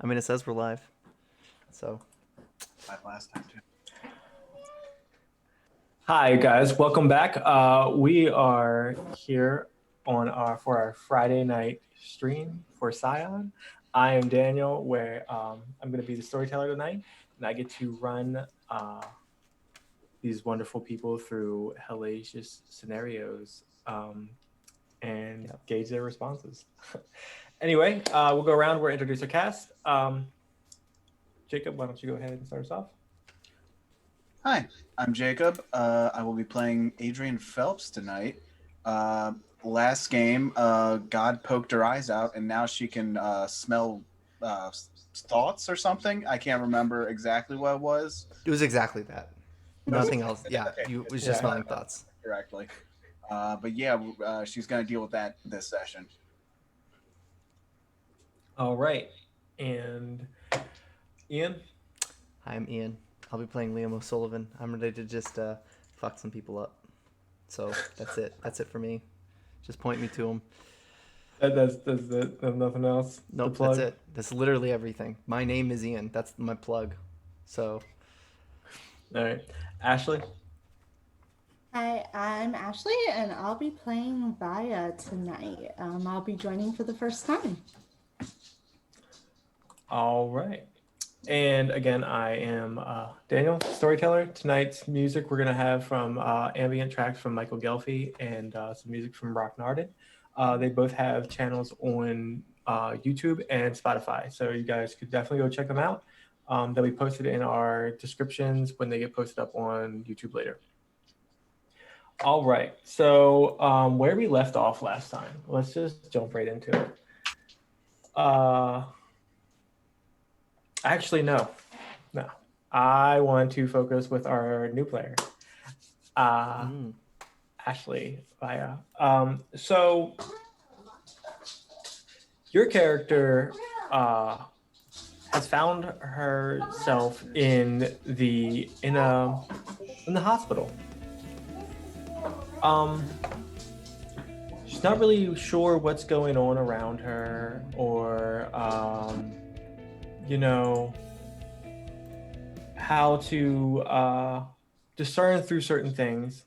I mean, it says we're live. So. Live last time too. Hi guys, welcome back. We are here on for our Friday night stream for Scion. I am Daniel, where I'm going to be the storyteller tonight, and I get to run these wonderful people through hellacious scenarios and gauge their responses. Anyway, we'll go around. We'll introduce our cast. Jacob, why don't you go ahead and start us off? Hi, I'm Jacob. I will be playing Adrian Phelps tonight. Last game, God poked her eyes out, and now she can smell thoughts or something. I can't remember exactly what it was. It was exactly that. Nothing else. Yeah, Okay. it was just smelling thoughts. Correctly. But yeah, she's going to deal with that this session. All right. And Ian? Hi, I'm Ian. I'll be playing Liam O'Sullivan. I'm ready to just fuck some people up. So that's it. That's it for me. Just point me to them. That's nothing else. Nope, that's it. That's literally everything. My name is Ian. That's my plug. So. All right. Ashley? Hi, I'm Ashley, and I'll be playing Vaya tonight. I'll be joining for the first time. All right. And again, I am Daniel, storyteller. Tonight's music we're going to have from ambient tracks from Michael Gelfi and some music from Rock Nardin. They both have channels on YouTube and Spotify, so you guys could definitely go check them out. They'll be posted in our descriptions when they get posted up on YouTube later. All right, so where we left off last time, let's just jump right into it. Actually, no. I want to focus with our new player, Ashley Vaya. So your character has found herself in the hospital. She's not really sure what's going on around her, or how to discern through certain things.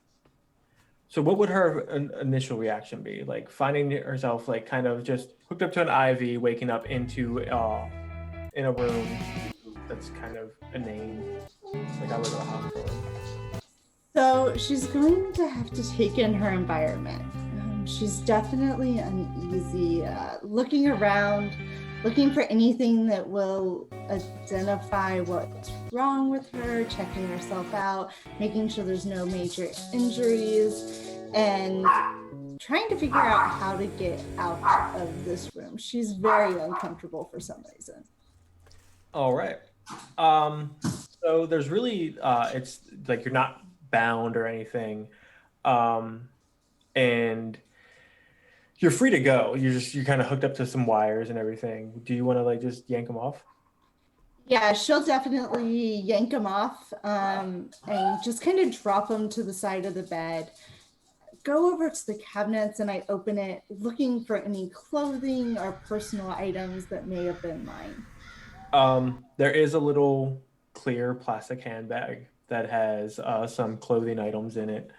So what would her initial reaction be? Like finding herself like kind of just hooked up to an IV, waking up into in a room that's kind of inane, like I was at a hospital. So she's going to have to take in her environment. She's definitely uneasy, looking around, looking for anything that will identify what's wrong with her, checking herself out, making sure there's no major injuries, and trying to figure out how to get out of this room. She's very uncomfortable for some reason. All right. So there's really, it's like you're not bound or anything. And you're free to go. You're kind of hooked up to some wires and everything. Do you want to like just yank them off? Yeah, she'll definitely yank them off and just kind of drop them to the side of the bed. Go over to the cabinets and I open it, looking for any clothing or personal items that may have been mine. There is a little clear plastic handbag that has some clothing items in it.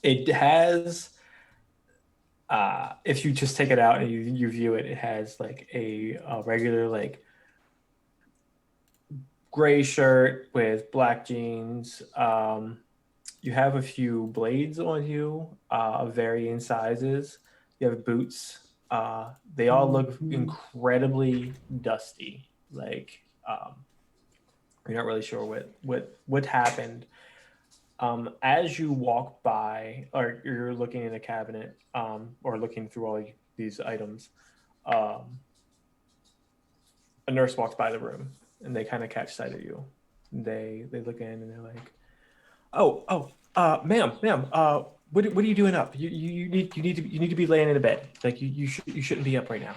It has, if you just take it out and you view it, it has like a regular like gray shirt with black jeans. You have a few blades on you of varying sizes. You have boots. They all look incredibly dusty. Like you're not really sure what happened. As you walk by, or you're looking in a cabinet, or looking through all these items, a nurse walks by the room, and they kind of catch sight of you. They look in and they're like, ma'am, what are you doing up? You need to be laying in a bed. Like you shouldn't be up right now.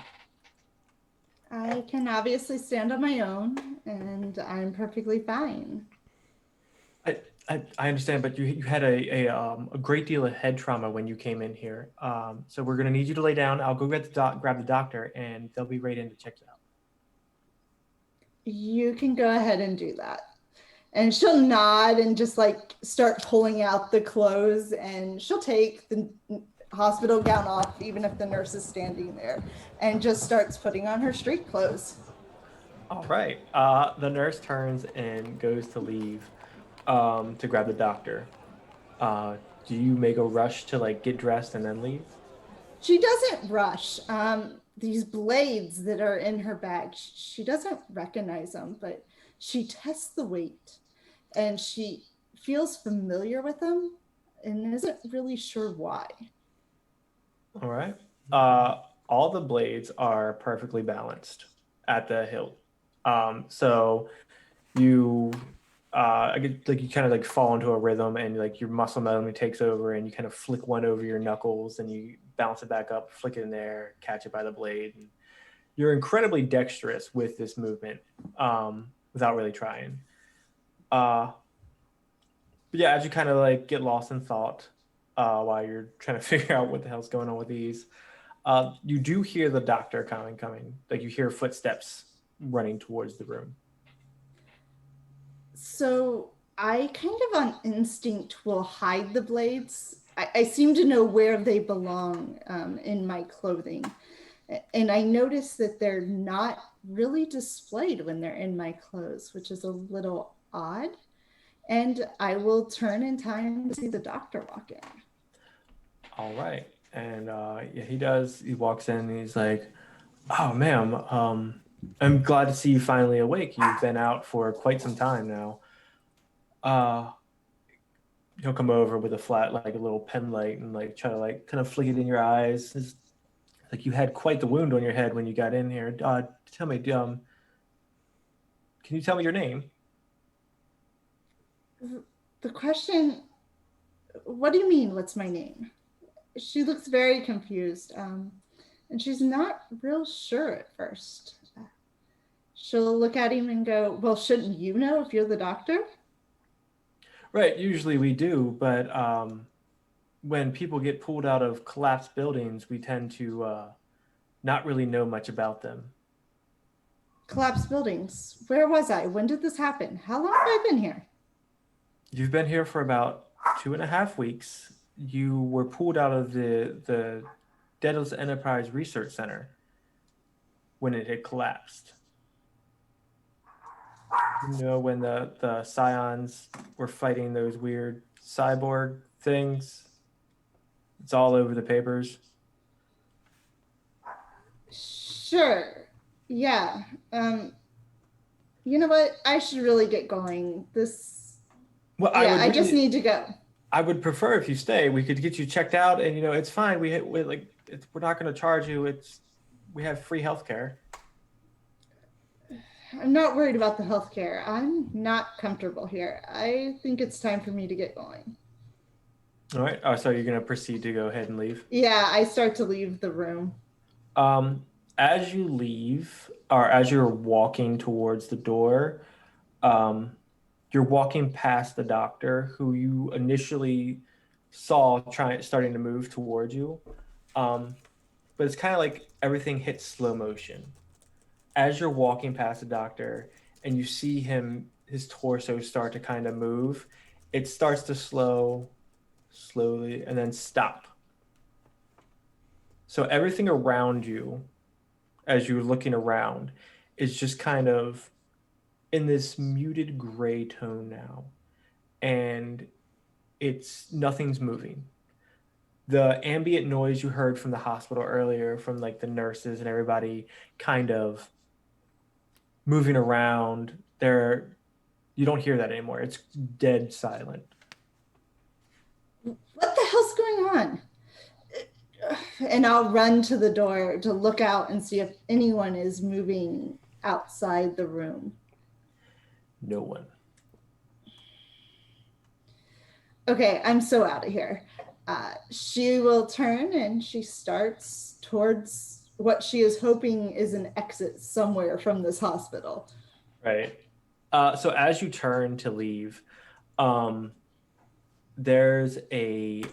I can obviously stand on my own, and I'm perfectly fine. I understand, but you had a great deal of head trauma when you came in here. So we're gonna need you to lay down. I'll go grab the doctor, and they'll be right in to check you out. You can go ahead and do that. And she'll nod and just like start pulling out the clothes, and she'll take the hospital gown off, even if the nurse is standing there, and just starts putting on her street clothes. All right. The nurse turns and goes to leave to grab the doctor. Uh, do you make a rush to like get dressed and then leave? She doesn't rush. These blades that are in her bag, she doesn't recognize them, but she tests the weight and she feels familiar with them and isn't really sure why. All right. All the blades are perfectly balanced at the hilt. So you I get like you kind of like fall into a rhythm and like your muscle memory takes over and you kind of flick one over your knuckles and you bounce it back up, flick it in there, catch it by the blade. And you're incredibly dexterous with this movement without really trying. But yeah, as you kind of like get lost in thought while you're trying to figure out what the hell's going on with these, you do hear the doctor coming. Like you hear footsteps running towards the room. So I kind of on instinct will hide the blades. I seem to know where they belong in my clothing. And I notice that they're not really displayed when they're in my clothes, which is a little odd. And I will turn in time to see the doctor walk in. All right. And yeah, he does. He walks in and he's like, "Oh, ma'am, I'm glad to see you finally awake. You've been out for quite some time now." He'll come over with a flat, like a little pen light, and like try to like kind of flick it in your eyes. It's like you had quite the wound on your head when you got in here. Tell me, can you tell me your name? The question, what do you mean, what's my name? She looks very confused, and she's not real sure at first. She'll look at him and go, well, shouldn't you know if you're the doctor? Right, usually we do, but when people get pulled out of collapsed buildings, we tend to not really know much about them. Collapsed buildings. Where was I? When did this happen? How long have I been here? You've been here for about 2.5 weeks. You were pulled out of the Daedalus Enterprise Research Center when it had collapsed. You know, when the Scions were fighting those weird cyborg things? It's all over the papers. Sure. Yeah. You know what? I should really get going. Well, I just need to go. I would prefer if you stay. We could get you checked out, and you know it's fine. We're not going to charge you. We have free healthcare. I'm not worried about the healthcare. I'm not comfortable here. I think it's time for me to get going. All right. So you're going to proceed to go ahead and leave? Yeah, I start to leave the room. As you leave, or as you're walking towards the door, you're walking past the doctor who you initially saw starting to move towards you. But it's kind of like everything hits slow motion. As you're walking past the doctor and you see his torso start to kind of move, it starts to slowly, and then stop. So everything around you, as you're looking around, is just kind of in this muted gray tone now. And nothing's moving. The ambient noise you heard from the hospital earlier, from like the nurses and everybody kind of moving around, you don't hear that anymore. It's dead silent. What the hell's going on? And I'll run to the door to look out and see if anyone is moving outside the room. No one. Okay, I'm so out of here. She will turn and she starts towards what she is hoping is an exit somewhere from this hospital. Right. So as you turn to leave, um, there's a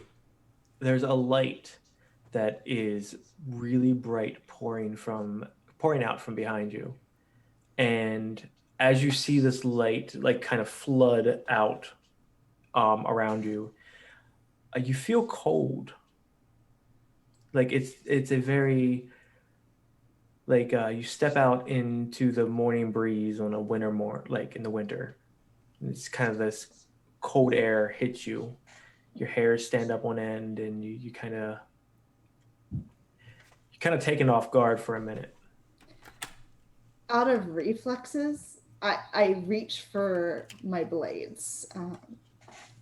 light that is really bright pouring out from behind you. And as you see this light like kind of flood out around you, you feel cold. Like it's a very like you step out into the morning breeze on a like in the winter. It's kind of this cold air hits you. Your hairs stand up on end, and you kind of taken off guard for a minute. Out of reflexes, I reach for my blades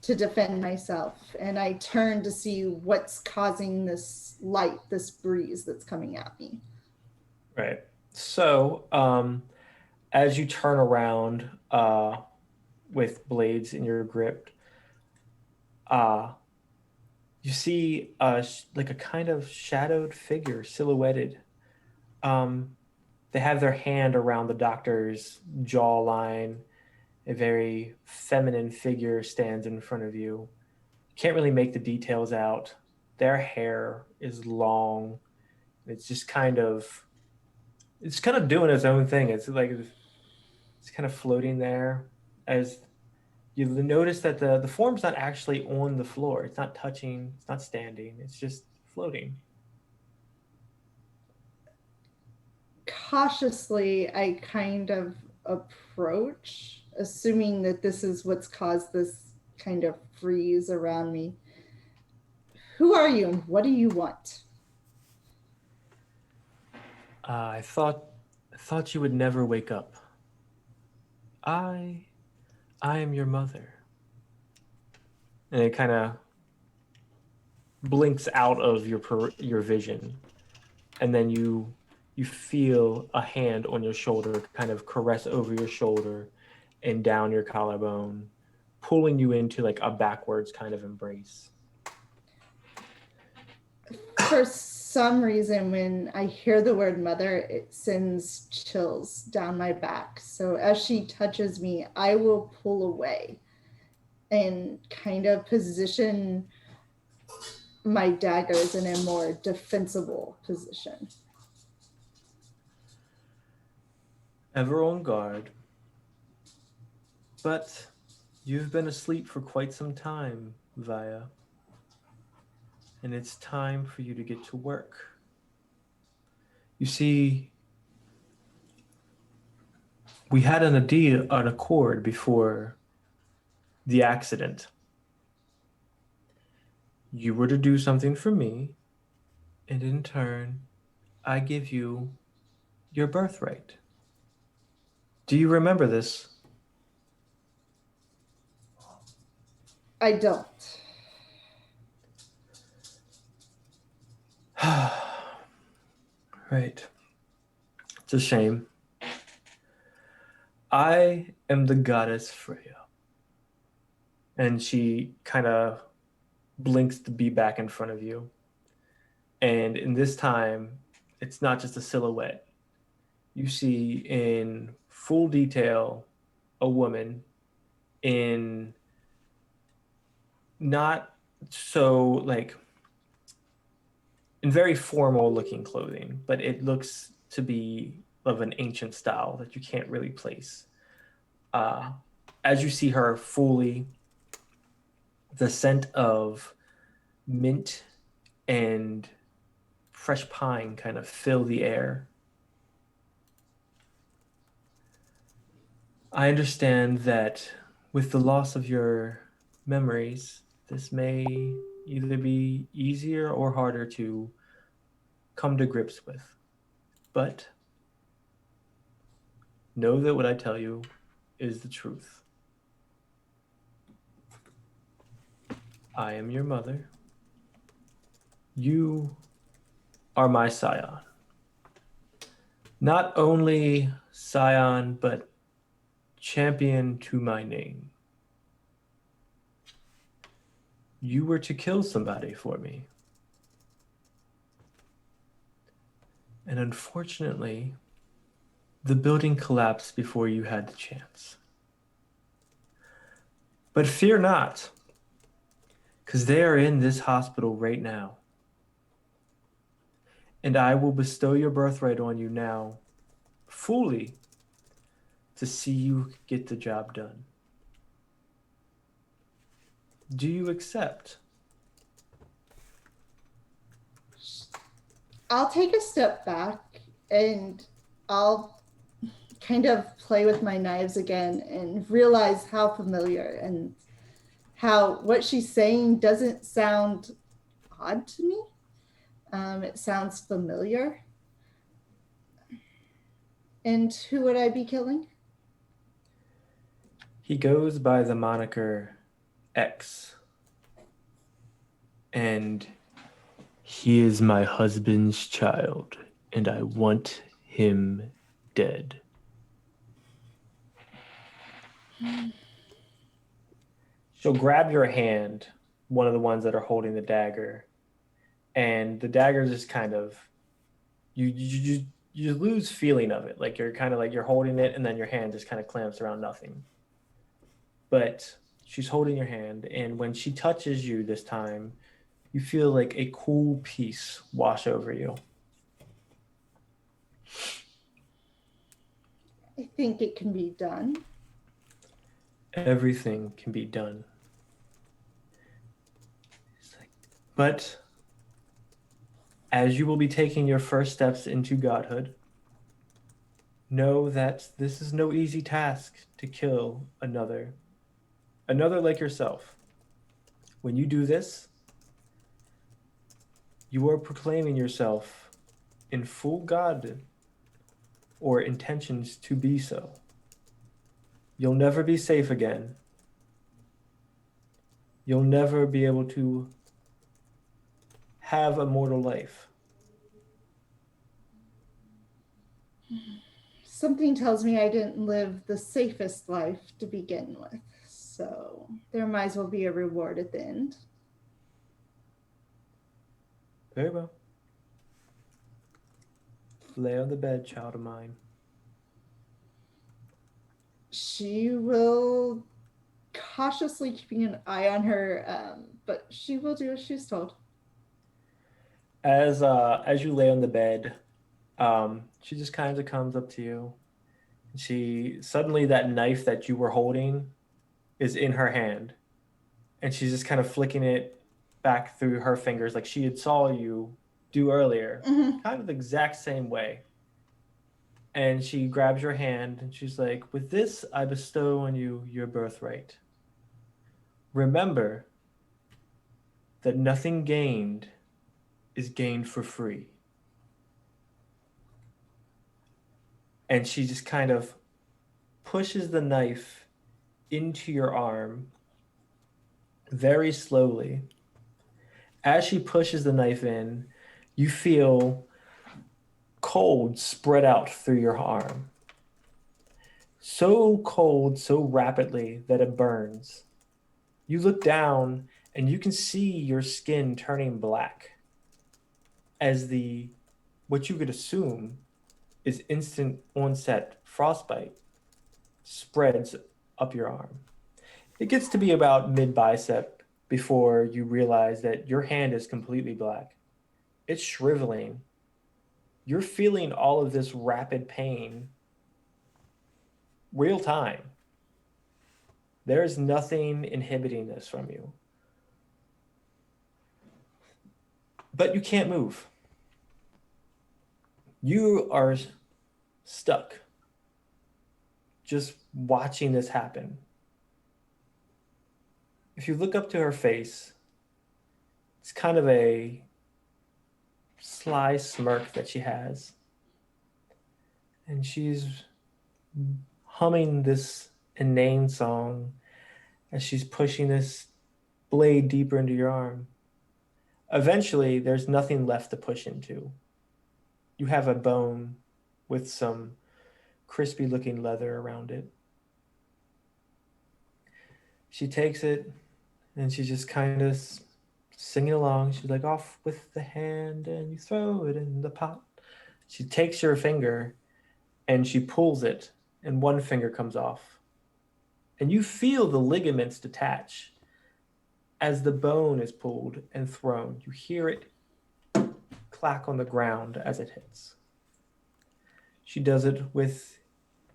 to defend myself, and I turn to see what's causing this light, this breeze that's coming at me. Right. So, as you turn around with blades in your grip, uh, you see like a kind of shadowed figure silhouetted. They have their hand around the doctor's jawline. A very feminine figure stands in front of you. Can't really make the details out. Their hair is long. It's just it's kind of doing its own thing. It's like it's kind of floating there. As you notice that the form's not actually on the floor. It's not touching. It's not standing. It's just floating. Cautiously, I kind of approach, assuming that this is what's caused this kind of freeze around me. Who are you and what do you want? I thought you would never wake up. I am your mother. And it kind of blinks out of your vision, and then you feel a hand on your shoulder kind of caress over your shoulder and down your collarbone, pulling you into like a backwards kind of embrace. For some reason, when I hear the word mother, it sends chills down my back. So as she touches me, I will pull away and kind of position my daggers in a more defensible position. Ever on guard, but you've been asleep for quite some time, Vaya. And it's time for you to get to work. You see, we had an accord before the accident. You were to do something for me, and in turn, I give you your birthright. Do you remember this? I don't. Right. It's a shame. I am the goddess Freya. And she kind of blinks to be back in front of you. And in this time, it's not just a silhouette. You see in full detail a woman in not so like in very formal looking clothing, but it looks to be of an ancient style that you can't really place. As you see her fully, the scent of mint and fresh pine kind of fill the air. I understand that with the loss of your memories, this may either be easier or harder to come to grips with. But know that what I tell you is the truth. I am your mother. You are my Scion. Not only Scion, but champion to my name. You were to kill somebody for me. And unfortunately, the building collapsed before you had the chance. But fear not, because they are in this hospital right now. And I will bestow your birthright on you now, fully, to see you get the job done. Do you accept? I'll take a step back and I'll kind of play with my knives again and realize how familiar and how what she's saying doesn't sound odd to me. It sounds familiar. And who would I be killing? He goes by the moniker X. And he is my husband's child, and I want him dead. She'll grab your hand, one of the ones that are holding the dagger, and the dagger just kind of you lose feeling of it. Like you're kind of like you're holding it, and then your hand just kind of clamps around nothing. But she's holding your hand, and when she touches you this time, you feel like a cool peace wash over you. I think it can be done. Everything can be done. But as you will be taking your first steps into godhood, know that this is no easy task to kill another like yourself. When you do this, you are proclaiming yourself in full God or intentions to be so. You'll never be safe again. You'll never be able to have a mortal life. Something tells me I didn't live the safest life to begin with. So there might as well be a reward at the end. Very well. Lay on the bed, child of mine. She will cautiously keeping an eye on her, but she will do as she's told. As you lay on the bed, she just kind of comes up to you. She suddenly that knife that you were holding is in her hand, and she's just kind of flicking it back through her fingers like she had saw you do earlier, kind of the exact same way. And she grabs your hand and she's like, "With this, I bestow on you your birthright. Remember that nothing gained is gained for free." And she just kind of pushes the knife into your arm very slowly. As she pushes the knife in, you feel cold spread out through your arm. So cold, so rapidly that it burns. You look down and you can see your skin turning black as what you could assume is instant onset frostbite spreads up your arm. It gets to be about mid-bicep before you realize that your hand is completely black. It's shriveling. You're feeling all of this rapid pain real time. There's nothing inhibiting this from you. But you can't move. You are stuck just watching this happen. If you look up to her face, it's kind of a sly smirk that she has. And she's humming this inane song as she's pushing this blade deeper into your arm. Eventually, there's nothing left to push into. You have a bone with some crispy looking leather around it. She takes it and she's just kind of singing along. She's like, "Off with the hand and you throw it in the pot." She takes your finger and she pulls it and one finger comes off. and you feel the ligaments detach as the bone is pulled and thrown. You hear it clack on the ground as it hits. She does it with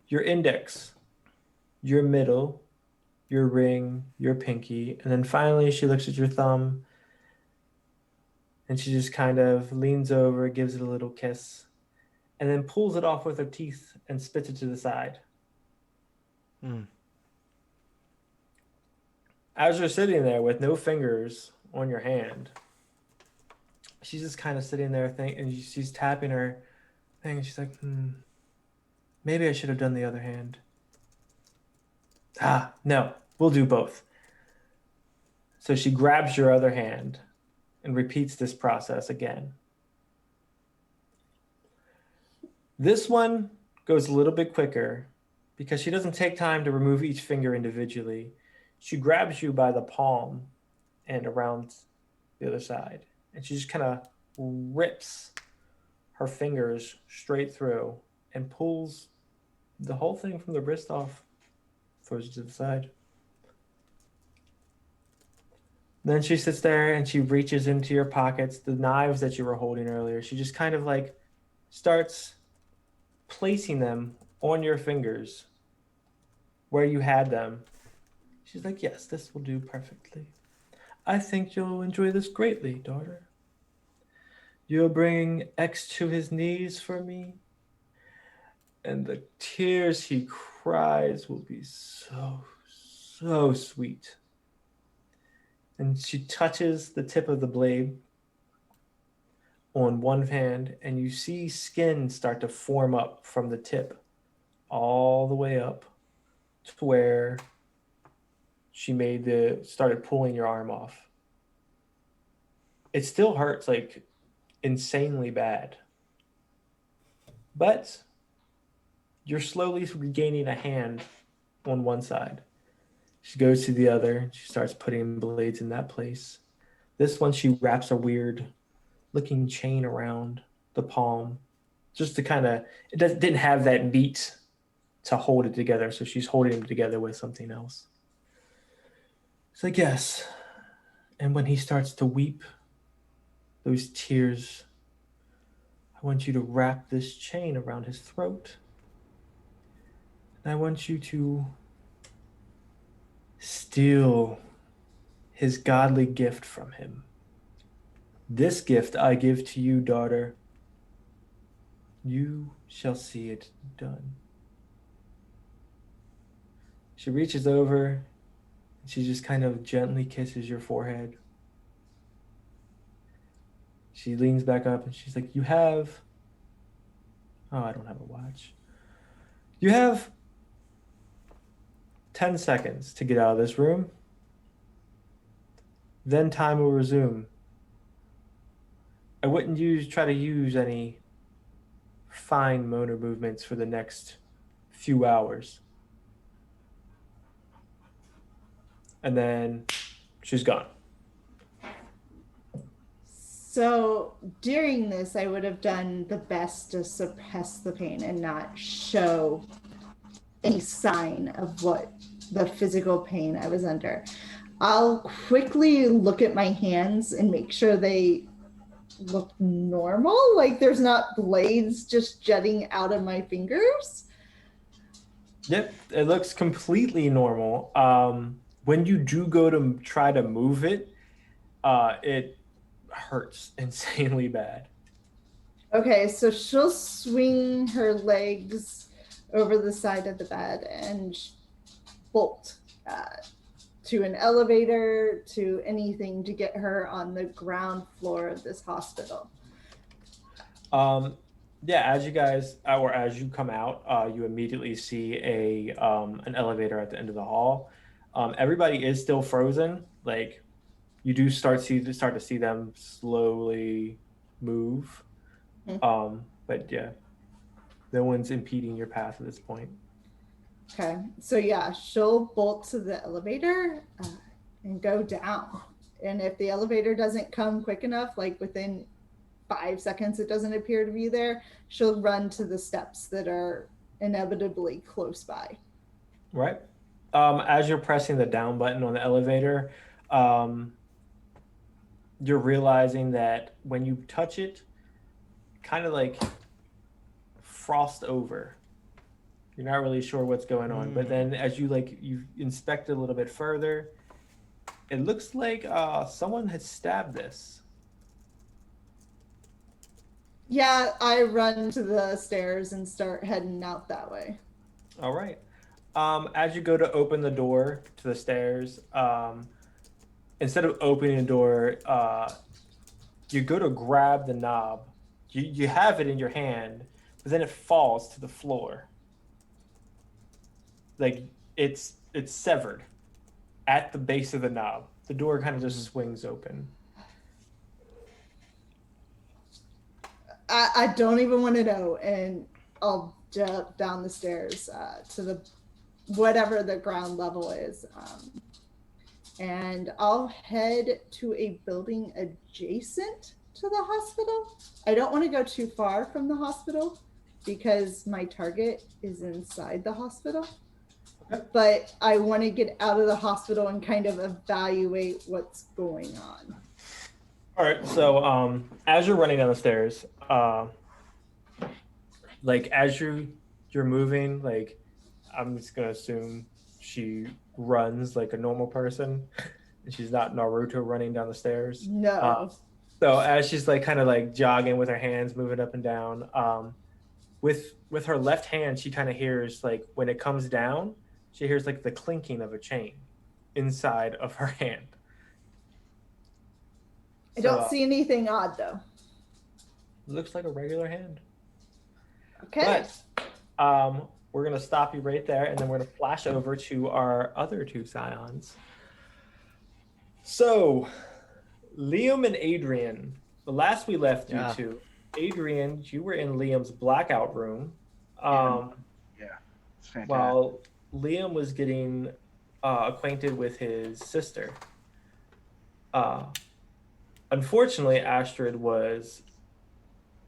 your index, your middle, your ring, your pinky, and then finally she looks at your thumb and she just kind of leans over, gives it a little kiss, and then pulls it off with her teeth and spits it to the side. As you're sitting there with no fingers on your hand, she's just kind of sitting there and she's tapping her thing, and she's like, maybe I should have done the other hand. No, we'll do both. So she grabs your other hand and repeats this process again. This one goes a little bit quicker because she doesn't take time to remove each finger individually. She grabs you by the palm and around the other side, and she just kind of rips her fingers straight through and pulls the whole thing from the wrist off, throws it to the side. Then she sits there and she reaches into your pockets, the knives that you were holding earlier. She just kind of like starts placing them on your fingers where you had them. She's like, yes, this will do perfectly. I think you'll enjoy this greatly, daughter. You'll bring X to his knees for me, and the tears he cries will be so, so sweet. And she touches the tip of the blade on one hand, and you see skin start to form up from the tip all the way up to where she started pulling your arm off. It still hurts like insanely bad, but you're slowly regaining a hand on one side. She goes to the other. She starts putting blades in that place. This one, she wraps a weird looking chain around the palm just to kind of, didn't have that meat to hold it together. So she's holding it together with something else. It's like, yes. And when he starts to weep, those tears, I want you to wrap this chain around his throat. And I want you to steal his godly gift from him. This gift I give to you, daughter. You shall see it done. She reaches over and she just kind of gently kisses your forehead. She leans back up and she's like, I don't have a watch. You have 10 seconds to get out of this room. Then time will resume. I wouldn't try to use any fine motor movements for the next few hours. And then she's gone. So during this, I would have done the best to suppress the pain and not show any sign of what the physical pain I was under. I'll quickly look at my hands and make sure they look normal, like there's not blades just jutting out of my fingers. Yep, it looks completely normal. When you do go to try to move it, it hurts insanely bad. Okay, so she'll swing her legs over the side of the bed and bolt to an elevator, to anything to get her on the ground floor of this hospital. Yeah, as you come out, you immediately see an elevator at the end of the hall. Everybody is still frozen. Like, you do start to see them slowly move. But yeah, no one's impeding your path at this point. Okay, so yeah, she'll bolt to the elevator and go down. And if the elevator doesn't come quick enough, like within 5 seconds, it doesn't appear to be there, she'll run to the steps that are inevitably close by. Right. As you're pressing the down button on the elevator, um, you're realizing that when you touch it, kind of like frost over. You're not really sure what's going on, but then as you inspect it a little bit further, it looks like someone has stabbed this. Yeah, I run to the stairs and start heading out that way. All right. As you go to open the door to the stairs, instead of opening the door, you go to grab the knob. You have it in your hand, but then it falls to the floor. Like it's severed at the base of the knob. The door kind of just swings open. I don't even want to know, and I'll jump down the stairs to the whatever the ground level is, and I'll head to a building adjacent to the hospital. I don't want to go too far from the hospital because my target is inside the hospital. But I want to get out of the hospital and kind of evaluate what's going on. All right. So as you're running down the stairs, like as you're moving, like I'm just gonna assume she runs like a normal person, and she's not Naruto running down the stairs. No. So as she's like kind of like jogging with her hands moving up and down, with her left hand, she kind of hears like when it comes down, she hears like the clinking of a chain inside of her hand. I don't see anything odd though. Looks like a regular hand. Okay. But we're gonna stop you right there, and then we're gonna flash over to our other two Scions. So, Liam and Adrian. The last we left you two, Adrian, you were in Liam's blackout room. Yeah, it's fantastic. While Liam was getting acquainted with his sister. Unfortunately, Astrid was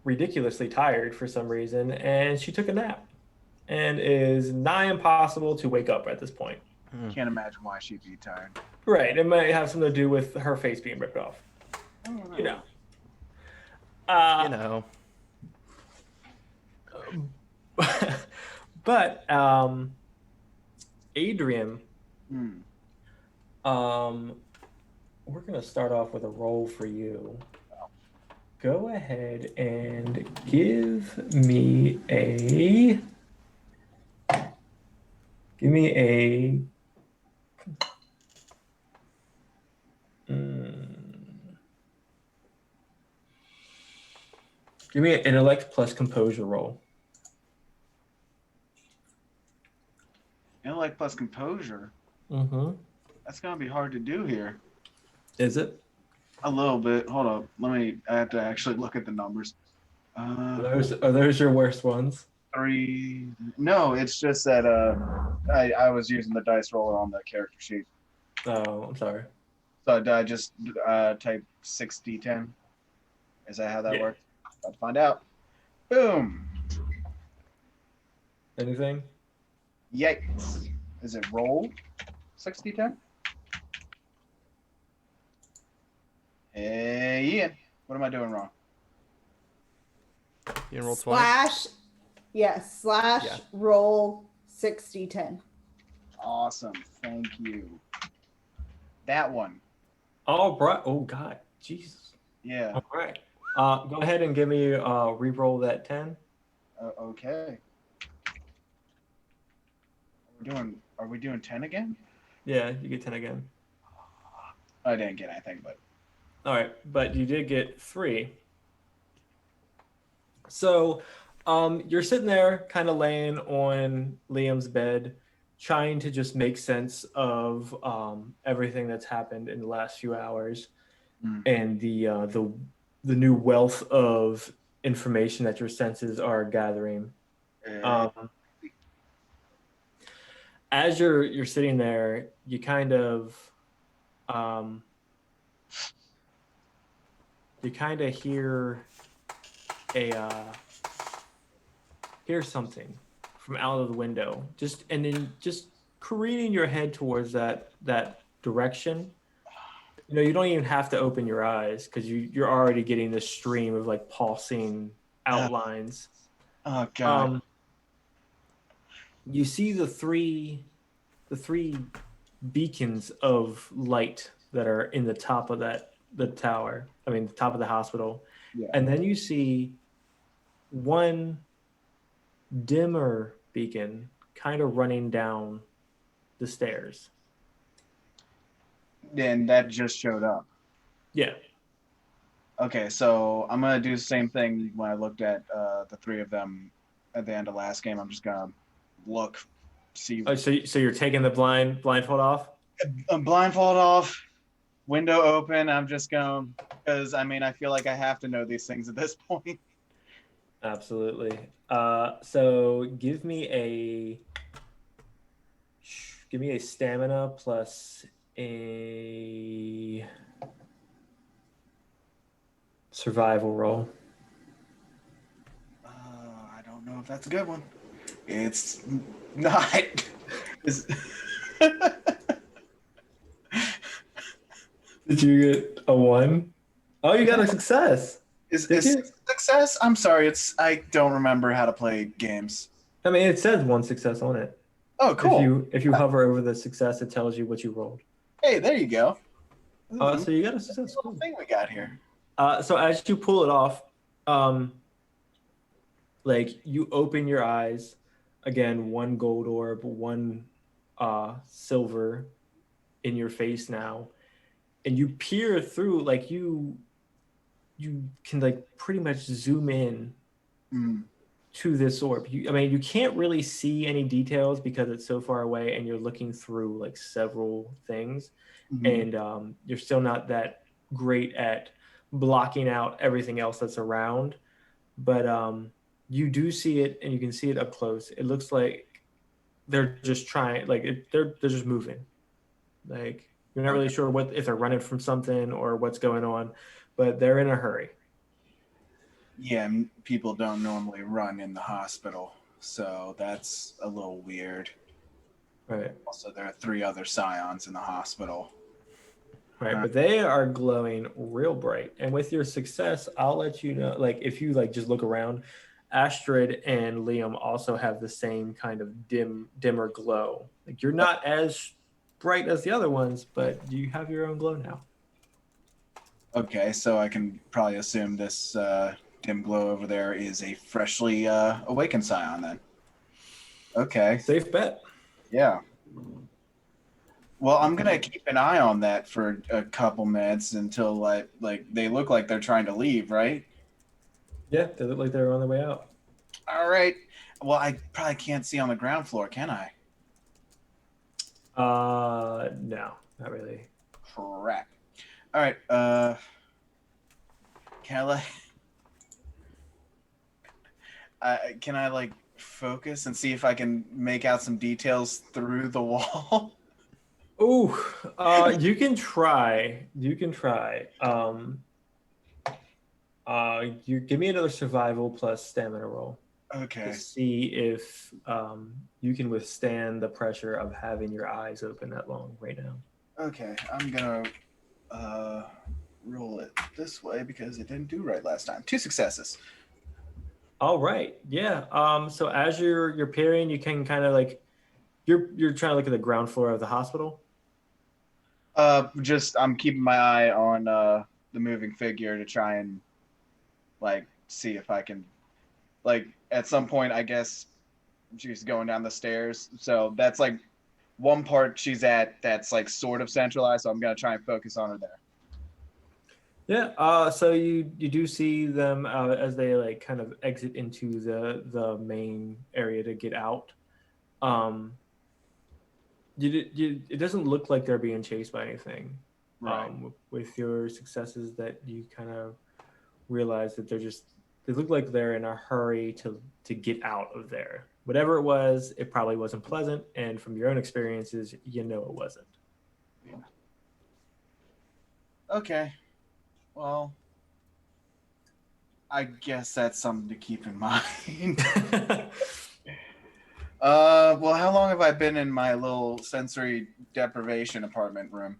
ridiculously tired for some reason, and she took a nap, and is nigh impossible to wake up at this point. Can't imagine why she'd be tired. Right, it might have something to do with her face being ripped off. You know. But Adrian, we're gonna start off with a roll for you. Go ahead and give me a give me an intellect plus composure roll. Intellect plus composure. Mm-hmm. That's gonna be hard to do here. Is it? A little bit. Hold up. I have to actually look at the numbers. Are those your worst ones? 3. No, it's just that I was using the dice roller on the character sheet. Oh, I'm sorry. So I just type 6d10. Is that how that works? About to find out. Boom. Anything? Yikes. Is it roll 6d10? Hey, Ian. What am I doing wrong? You can roll 20. / roll 6d10. Awesome. Thank you. That one. Oh, bro. Oh, God. Jesus. Yeah. All right. Go ahead and give me re-roll that 10. Okay. Are we doing 10 again? Yeah, you get 10 again. I didn't get anything, but. All right, but you did get 3. So you're sitting there kind of laying on Liam's bed, trying to just make sense of everything that's happened in the last few hours and the new wealth of information that your senses are gathering. As you're sitting there, you kind of hear something from out of the window, and then careening your head towards that direction. You don't even have to open your eyes because you're already getting this stream of like pulsing outlines. Oh God. You see the three beacons of light that are in the top of the tower. I mean, the top of the hospital. Yeah. And then you see one dimmer beacon kind of running down the stairs. And that just showed up. Yeah. Okay, so I'm gonna do the same thing when I looked at the three of them at the end of last game. I'm just gonna look, see. Oh, so you're taking the blindfold off? Blindfold off, window open. I'm just going because I mean I feel like I have to know these things at this point. Absolutely. So give me a stamina plus a survival roll. I don't know if that's a good one. It's not. Did you get a 1? Oh, you got a success. Is Did you? success? I'm sorry. I don't remember how to play games. I mean, it says 1 success on it. Oh, cool. If you hover over the success, it tells you what you rolled. Hey, there you go. So you got a success. Little thing we got here. So as you pull it off, like you open your eyes, again, 1 gold orb, 1 silver in your face now, and you peer through, like you can like pretty much zoom in to this orb. I mean, you can't really see any details because it's so far away and you're looking through like several things. And you're still not that great at blocking out everything else that's around, but you do see it, and you can see it up close. It looks like they're just trying, like they're just moving. Like you're not really sure if they're running from something or what's going on, but they're in a hurry. Yeah, people don't normally run in the hospital, so that's a little weird. Right. Also, there are 3 other Scions in the hospital. Right, but they are glowing real bright. And with your success, I'll let you know, like if you like just look around, Astrid and Liam also have the same kind of dimmer glow. Like you're not as bright as the other ones, but you have your own glow now. Okay, so I can probably assume this dim glow over there is a freshly awakened Scion then. Okay. Safe bet. Yeah. Well, I'm gonna keep an eye on that for a couple minutes until like they look like they're trying to leave, right? Yeah, they look like they're on their way out. All right. Well, I probably can't see on the ground floor, can I? No, not really. Crap. All right. Can I like focus and see if I can make out some details through the wall? Ooh, you can try. You can try. You give me another survival plus stamina roll. Okay. To see if you can withstand the pressure of having your eyes open that long right now. Okay, I'm gonna roll it this way because it didn't do right last time. 2 successes. All right. Yeah. So as you're peering, you can kind of like you're trying to look at the ground floor of the hospital. Just I'm keeping my eye on the moving figure to try and like see if I can like at some point I guess she's going down the stairs. So that's like one part she's at that's like sort of centralized, so I'm gonna try and focus on her there. Yeah. So you do see them as they like kind of exit into the main area to get out. It doesn't look like they're being chased by anything. Right. With your successes, that you kind of realize that they look like they're in a hurry to get out of there. Whatever it was, it probably wasn't pleasant, and from your own experiences, you know it wasn't. Yeah. Okay. Well, I guess that's something to keep in mind. Well, how long have I been in my little sensory deprivation apartment room?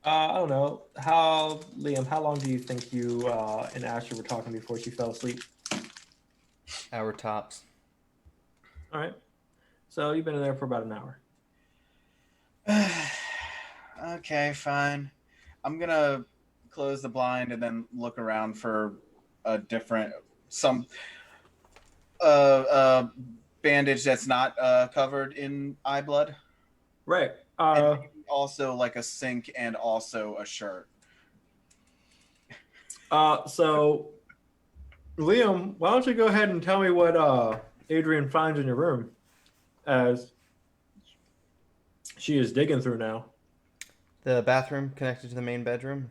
I don't know. Liam, how long do you think you and Asher were talking before she fell asleep? Hour tops. All right. So you've been in there for about an hour. Okay, fine. I'm gonna close the blind and then look around for a different some uh bandage that's not covered in eye blood, Right. and maybe also like a sink and also a shirt. So Liam, why don't you go ahead and tell me what Adrian finds in your room, as she is digging through now. The bathroom connected to the main bedroom.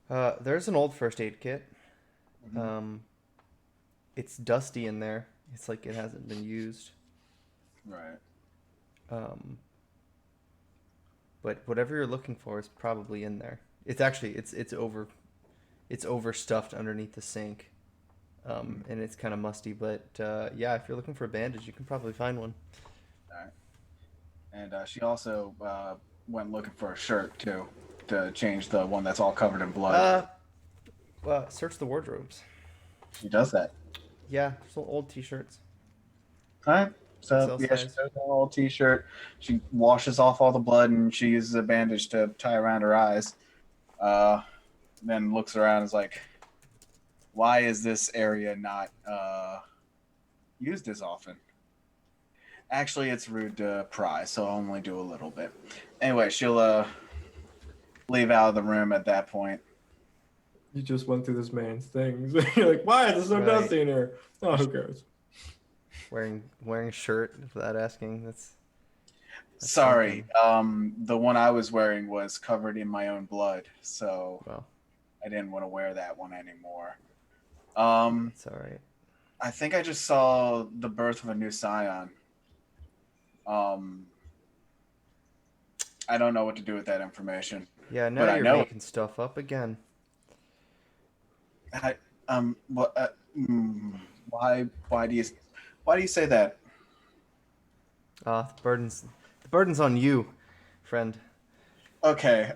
There's an old first aid kit. It's dusty in there. It's like it hasn't been used. Right. But whatever you're looking for is probably in there. It's actually it's overstuffed underneath the sink, and it's kind of musty. But yeah, if you're looking for a bandage, you can probably find one. All right. And she also went looking for a shirt too, to change the one that's all covered in blood. Well, search the wardrobes. She does that. Yeah, some old T-shirts. All right. So XL yeah, she size. throws on an old T-shirt. She washes off all the blood and she uses a bandage to tie around her eyes. Then looks around and is like, "Why is this area not used as often?" Actually, it's rude to pry, so I'll only do a little bit. Anyway, she'll leave out of the room at that point. You just went through this man's things. You're like, why is there so Right. dusty in here? Oh, who cares? Wearing a shirt without asking. That's Sorry, something. the one I was wearing was covered in my own blood, so Well, I didn't want to wear that one anymore. it's all right. I think I just saw the birth of a new Scion. I don't know what to do with that information. Yeah, But now I you're know- making stuff up again. Why do you say that? The burden's on you, friend. Okay.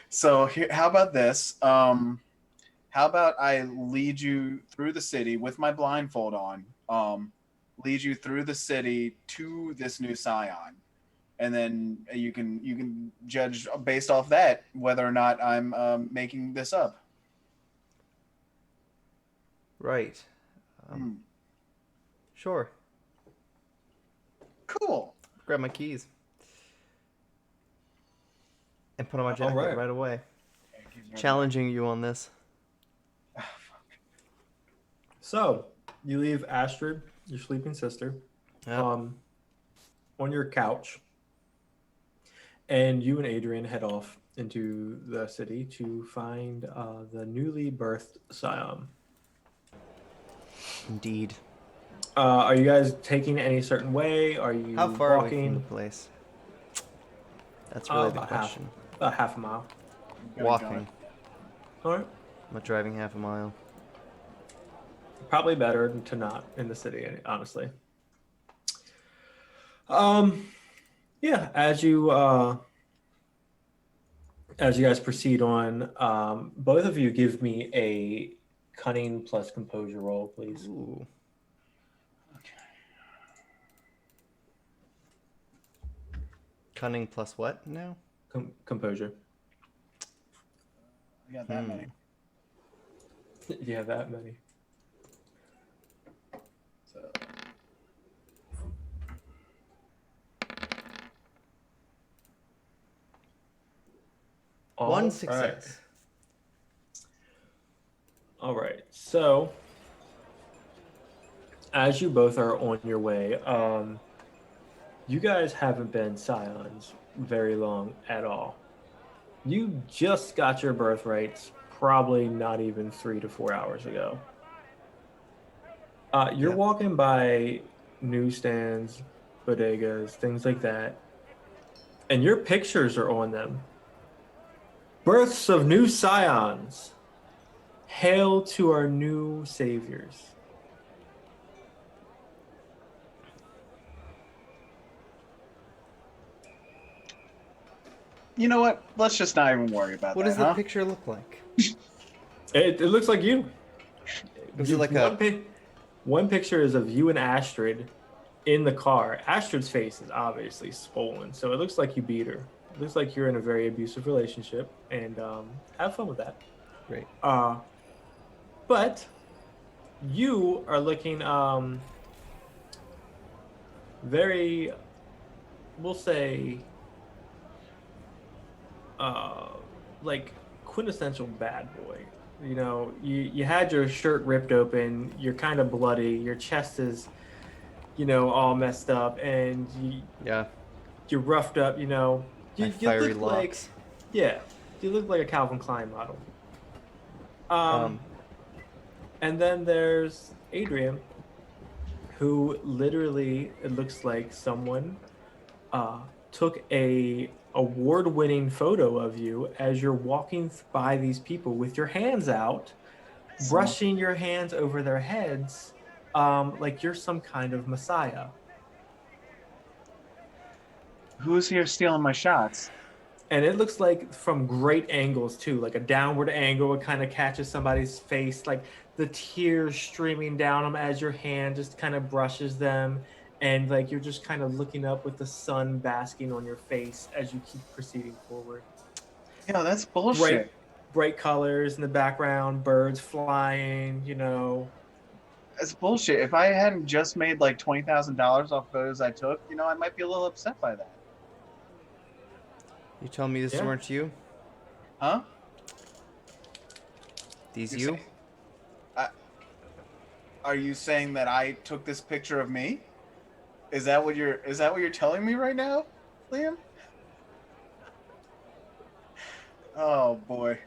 So here, how about this? How about I lead you through the city with my blindfold on? Lead you through the city to this new Scion, and then you can judge based off that whether or not I'm making this up. Right. Sure. Cool. Grab my keys. And put on my jacket right away. Challenging you on this. So you leave Astrid, your sleeping sister, Yep. on your couch, and you and Adrian head off into the city to find the newly birthed Scion. Indeed. Are you guys taking any certain way? Are you How far away walking? from the place? That's really the about question. About half a mile. Walking. All right. I'm not driving half a mile. Probably better to not in the city, honestly. Yeah. As you guys proceed on, both of you give me a cunning plus composure roll, please. Ooh. Cunning plus what now? Composure. We got that many. You have that many. So. One success. All right. So, as you both are on your way, you guys haven't been Scions very long at all. You just got your birthrights probably not even 3 to 4 hours ago. You're Yep. walking by newsstands, bodegas, things like that, and your pictures are on them. Births of new Scions. Hail to our new saviors. You know what? Let's just not even worry about What that, does the huh? picture look like? It looks like you. Was it like One picture is of you and Astrid in the car. Astrid's face is obviously swollen, so it looks like you beat her. It looks like you're in a very abusive relationship, and have fun with that. Great. But you are looking very, we'll say, like quintessential bad boy. You know, you had your shirt ripped open, you're kind of bloody, your chest is, all messed up, and Yeah. you're roughed up. My You fiery look like, locks. yeah, you look like a Calvin Klein model. And then there's Adrian, who literally, it looks like someone took a award-winning photo of you as you're walking by these people with your hands out, brushing your hands over their heads, like you're some kind of messiah. Who's here stealing my shots? And it looks like from great angles too, like a downward angle, it kind of catches somebody's face, like the tears streaming down them as your hand just kind of brushes them, and like you're just kind of looking up with the sun basking on your face as you keep proceeding forward. Yo, that's Bright, bullshit. bright colors in the background, birds flying, That's bullshit. If I hadn't just made like $20,000 off photos I took, I might be a little upset by that. You telling me this Yeah. weren't you? Huh? These You're you? Are you saying that I took this picture of me? Is that what you're telling me right now, Liam? Oh boy.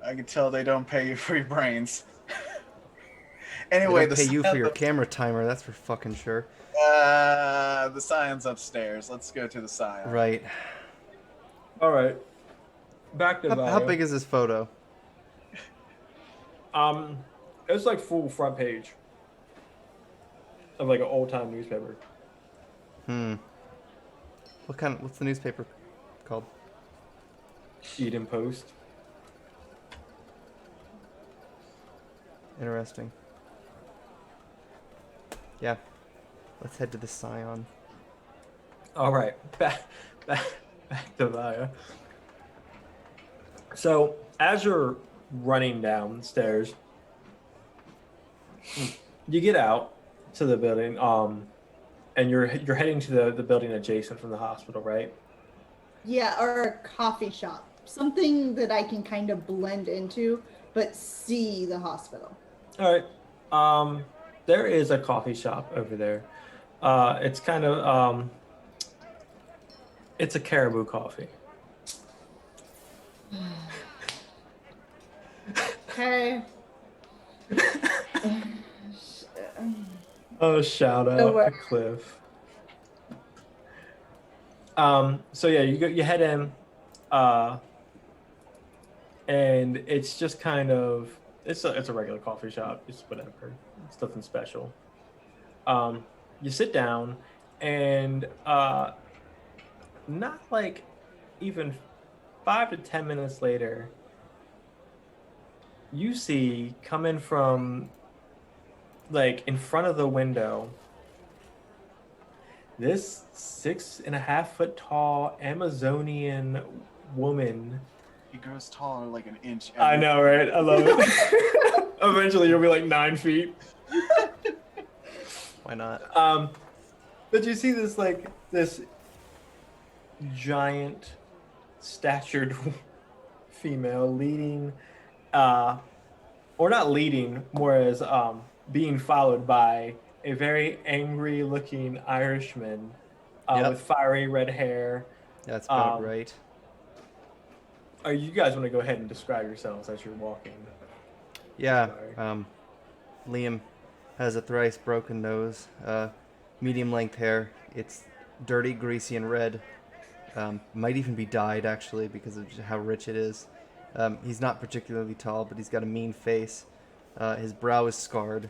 I can tell they don't pay you for your brains. They Anyway, don't pay you for your camera timer, that's for fucking sure. the Scion's upstairs. Let's go to the Scion. Right. All right, back to How Vaya. big is this photo? It's like full front page of like an old time newspaper. What's the newspaper called? Eden Post. Interesting. Yeah. Let's head to the Scion. All right, back to Vaya. So as you're running downstairs, you get out to the building, and you're heading to the building adjacent from the hospital, right? Yeah, or a coffee shop. Something that I can kind of blend into, but see the hospital. All right. There is a coffee shop over there. It's kind of it's a caribou coffee. Okay. Oh, shout out Nowhere. to Cliff. So yeah, you head in, and it's just kind of it's a regular coffee shop. It's whatever. It's nothing special. You sit down, and not like even 5 to 10 minutes later, you see coming from like in front of the window this 6.5-foot tall Amazonian woman. He grows taller like an inch. I know, right? I love it. Eventually, you'll be like 9 feet. Why not? But you see this giant, statured female leading, or not leading, more as being followed by a very angry-looking Irishman Yep. with fiery red hair. That's about right. Are you guys want to go ahead and describe yourselves as you're walking? Yeah. Sorry. Liam has a thrice broken nose, medium length hair. It's dirty, greasy, and red. Might even be dyed actually because of how rich it is. He's not particularly tall, but he's got a mean face. His brow is scarred.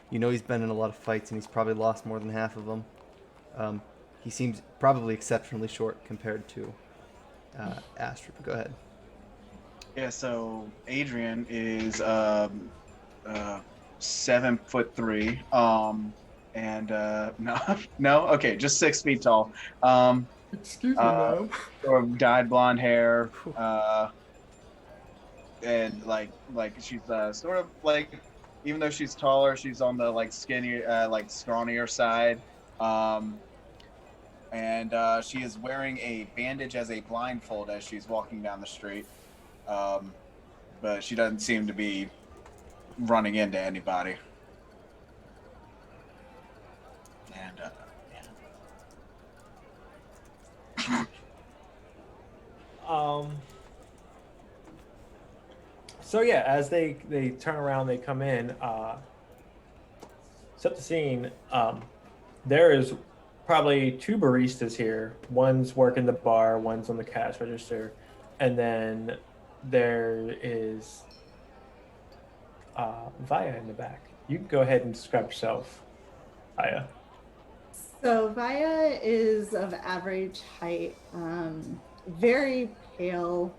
You know he's been in a lot of fights, and he's probably lost more than half of them. He seems probably exceptionally short compared to Astrid, go ahead. Yeah, so Adrian is 7'3", and no, no, okay, just 6 feet tall. Excuse me, Uh, ma'am. sort of dyed blonde hair, Whew. and like she's sort of like, even though she's taller, she's on the like skinny, like scrawnier side. Um, and she is wearing a bandage as a blindfold as she's walking down the street. Um, but she doesn't seem to be running into anybody. And Um. So yeah, as they turn around, they come in. Set the scene. There is probably two baristas here. One's working the bar, one's on the cash register, and then there is Vaya in the back. You can go ahead and describe yourself, Vaya. So Vaya is of average height, very pale.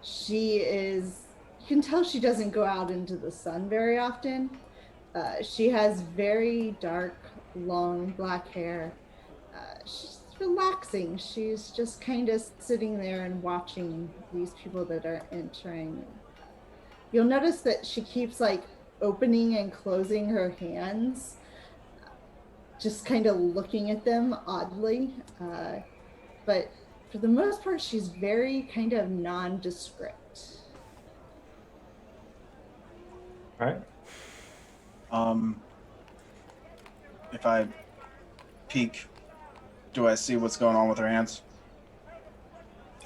She is, you can tell she doesn't go out into the sun very often. She has very dark, long black hair. She's relaxing. She's just kind of sitting there and watching these people that are entering. You'll notice that she keeps like opening and closing her hands, just kind of looking at them oddly. But for the most part, she's very kind of nondescript. All right. if I peek, do I see what's going on with her hands?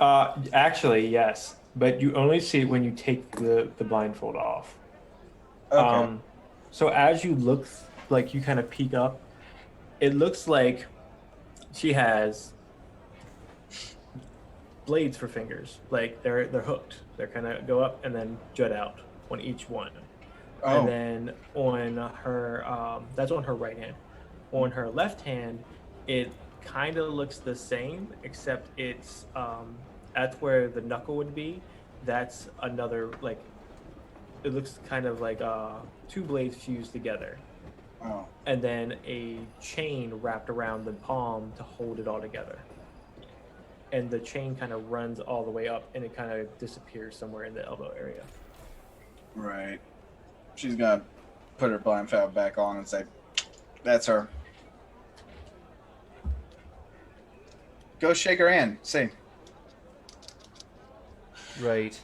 Actually, yes, but you only see it when you take the blindfold off. Okay. So as you look, like you kind of peek up, it looks like she has blades for fingers. Like they're hooked. They're kind of go up and then jut out on each one. Oh. And then on her, that's on her right hand. On her left hand, it kind of looks the same, except it's that's where the knuckle would be. That's another, like, it looks kind of like two blades fused together. Oh. And then a chain wrapped around the palm to hold it all together. And the chain kind of runs all the way up and it kind of disappears somewhere in the elbow area. Right. She's gonna put her blindfold back on and say, "That's her." Go shake her hand. See. Right.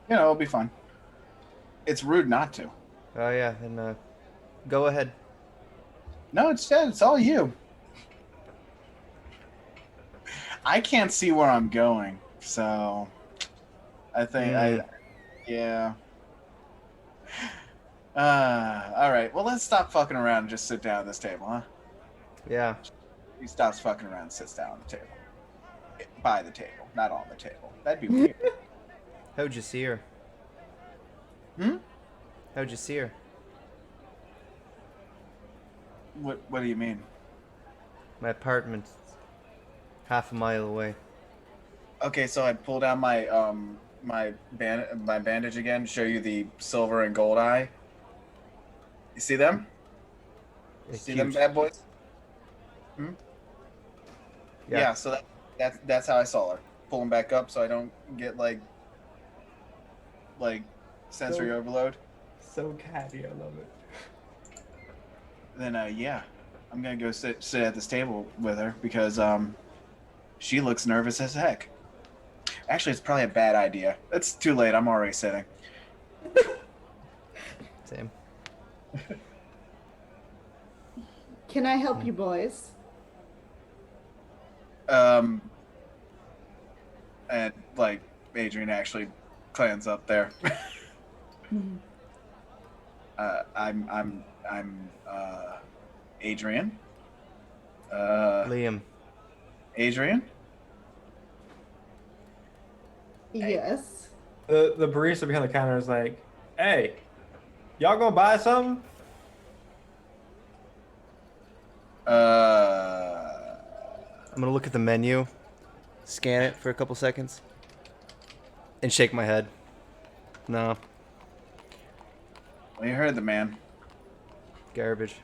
You know, it'll be fine. It's rude not to. Oh yeah, then go ahead. No, it's all you. I can't see where I'm going, so I think yeah. All right. Well, let's stop fucking around and just sit down at this table, huh? Yeah. He stops fucking around and sits down at the table. By the table, not on the table. That'd be weird. How'd you see her? Hmm? How'd you see her? What do you mean? My apartment's half a mile away. Okay, so I pull down my my bandage again to show you the silver and gold eye. You see them? Yeah, See cute. them bad boys? Hmm? Yeah, so that's how I saw her. Pull them back up so I don't get like sensory overload. So catty, I love it. Then yeah, I'm gonna go sit at this table with her because she looks nervous as heck. Actually, it's probably a bad idea. It's too late. I'm already sitting. Same. Can I help you boys? And like Adrian actually clans up there. I'm Adrian. Liam. Adrian. Yes. The barista behind the counter is like, "Hey, y'all gonna buy something?" I'm gonna look at the menu. scan it for a couple seconds, and shake my head. No, Well, you heard the man. garbage.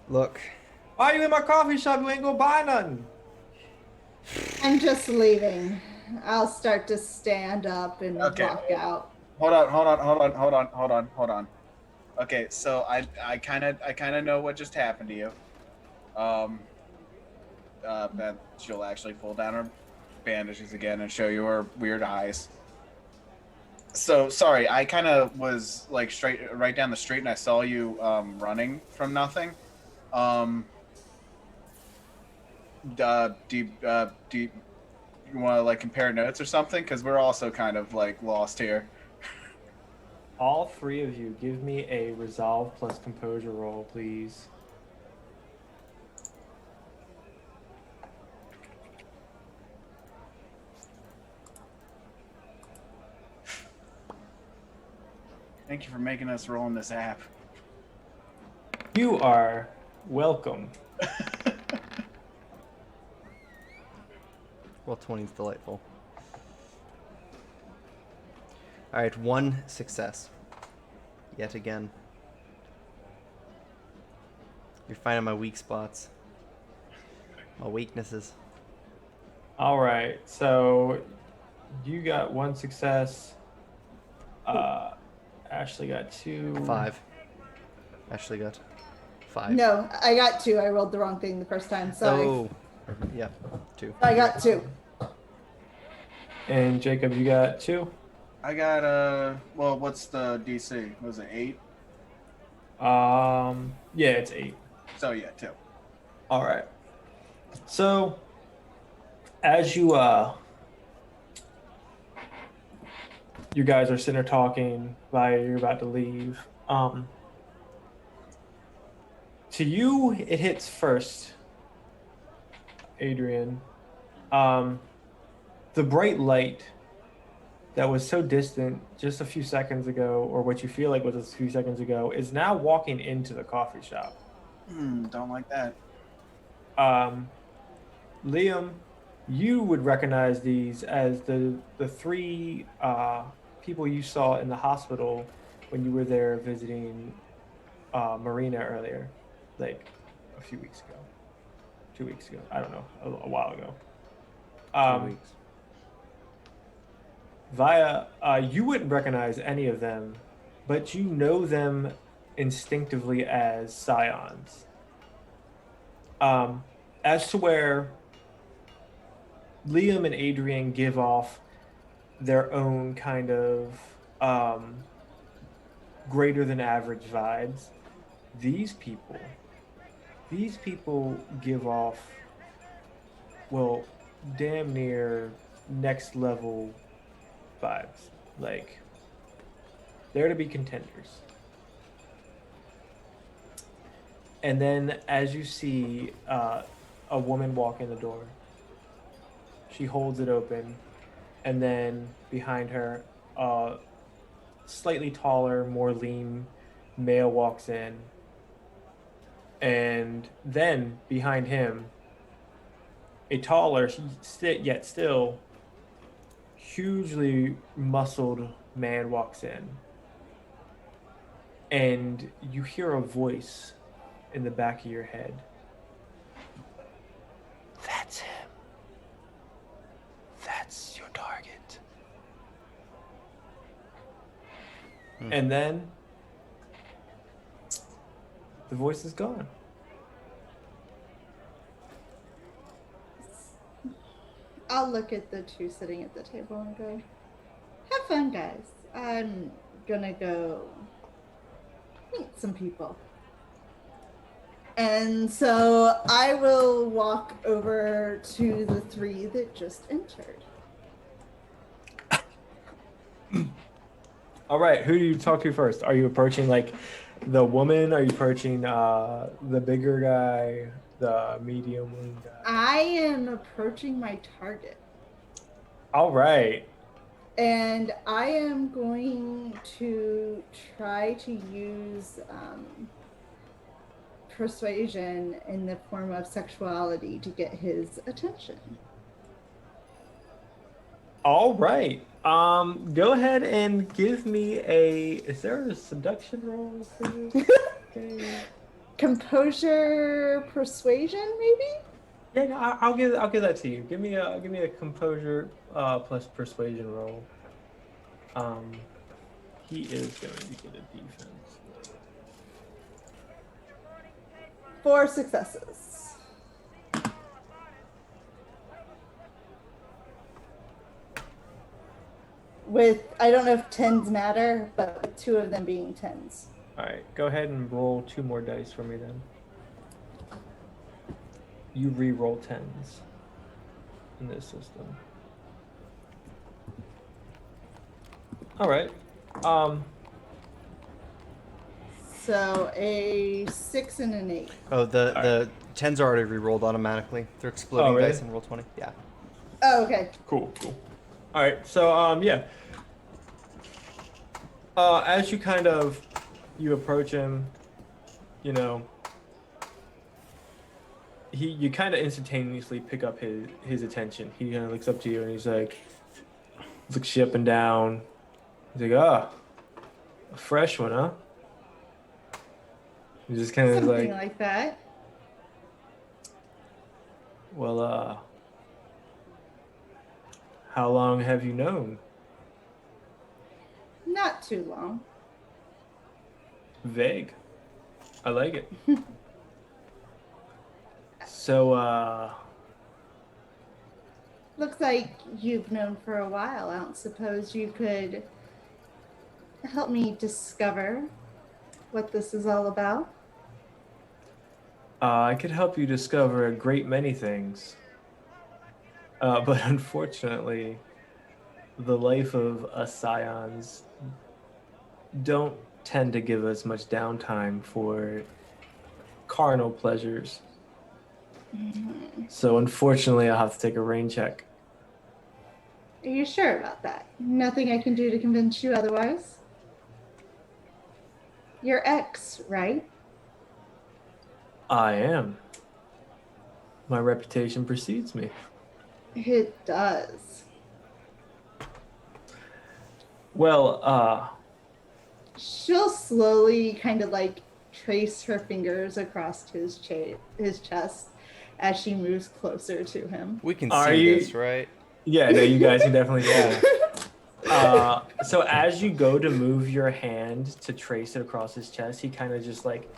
Look, Why are you in my coffee shop? You ain't gonna buy nothing. I'm just leaving. I'll start to stand up and Okay. walk out. Hold on. Okay, so I kind of know what just happened to you. That she'll actually pull down her bandages again and show you her weird eyes. So sorry, I kind of was like right down the street, and I saw you running from nothing. Do you want to like compare notes or something? Because we're also kind of like lost here. All three of you, give me a resolve plus composure roll, please. Thank you for making us roll in this app. You are welcome. well, 20 is delightful. All right, 1 success. Yet again. You're finding my weak spots. My weaknesses. All right, so you got 1 success. Ashley got 2. 5. Ashley got 5. No, I got 2. I rolled the wrong thing the first time. Sorry. Oh, yeah, 2. I got 2. And Jacob, you got 2. I got well, what's the DC? Was it 8? Yeah, it's 8. So yeah, 2. All right. So, as you you guys are sitting there talking, Vaya, you're about to leave. To you, it hits first, Adrian. The bright light that was so distant just a few seconds ago, or what you feel like was a few seconds ago, is now walking into the coffee shop. Don't like that. Liam, you would recognize these as the 3 people you saw in the hospital when you were there visiting Marina earlier, like a few weeks ago, 2 weeks ago. I don't know, a while ago. 2 weeks. Vaya, you wouldn't recognize any of them, but you know them instinctively as Scions. As to where Liam and Adrian give off their own kind of greater than average vibes, these people give off, well, damn near next level vibes. Like, they're to be contenders. And then as you see a woman walk in the door, she holds it open, and then behind her, a slightly taller, more lean male walks in. And then behind him, a taller, yet still hugely muscled man walks in. And you hear a voice in the back of your head. That's him. That's your target. And then the voice is gone. I'll look at the 2 sitting at the table and go, have fun, guys. I'm gonna go meet some people. And so I will walk over to the 3 that just entered. All right, who do you talk to first? Are you approaching like the woman? Are you approaching the bigger guy, the medium guy? I am approaching my target. All right. And I am going to try to use persuasion in the form of sexuality to get his attention. All right. Go ahead and give me a. Is there a seduction roll for this? Okay. Composure, persuasion, maybe? Yeah, no, I'll give that to you. Give me a composure plus persuasion roll. Um, he is going to get a defense. 4 successes. With, I don't know if 10s matter, but with 2 of them being 10s. All right, go ahead and roll 2 more dice for me then. You re-roll 10s in this system. All right. So a 6 and an 8. Oh, the 10s are already re-rolled automatically. They're exploding really? dice in roll 20. Yeah. Oh, okay. Cool. All right, so yeah. As you approach him, you know, you kind of instantaneously pick up his attention. He kind of looks up to you and he's like, looks you up and down. He's like, a fresh one, huh? He's just kind of Something like that. well, how long have you known? Not too long. Vague. I like it. So, Looks like you've known for a while. I don't suppose you could help me discover what this is all about? I could help you discover a great many things. But unfortunately, the life of us Scions don't tend to give us much downtime for carnal pleasures. So unfortunately, I'll have to take a rain check. Are you sure about that? Nothing I can do to convince you otherwise? You're ex, right? I am. My reputation precedes me. It does. Well, She'll slowly kind of like trace her fingers across his chest as she moves closer to him. We can Are see you- this, right? yeah, no, you guys can definitely see it. So as you go to move your hand to trace it across his chest, he kind of just like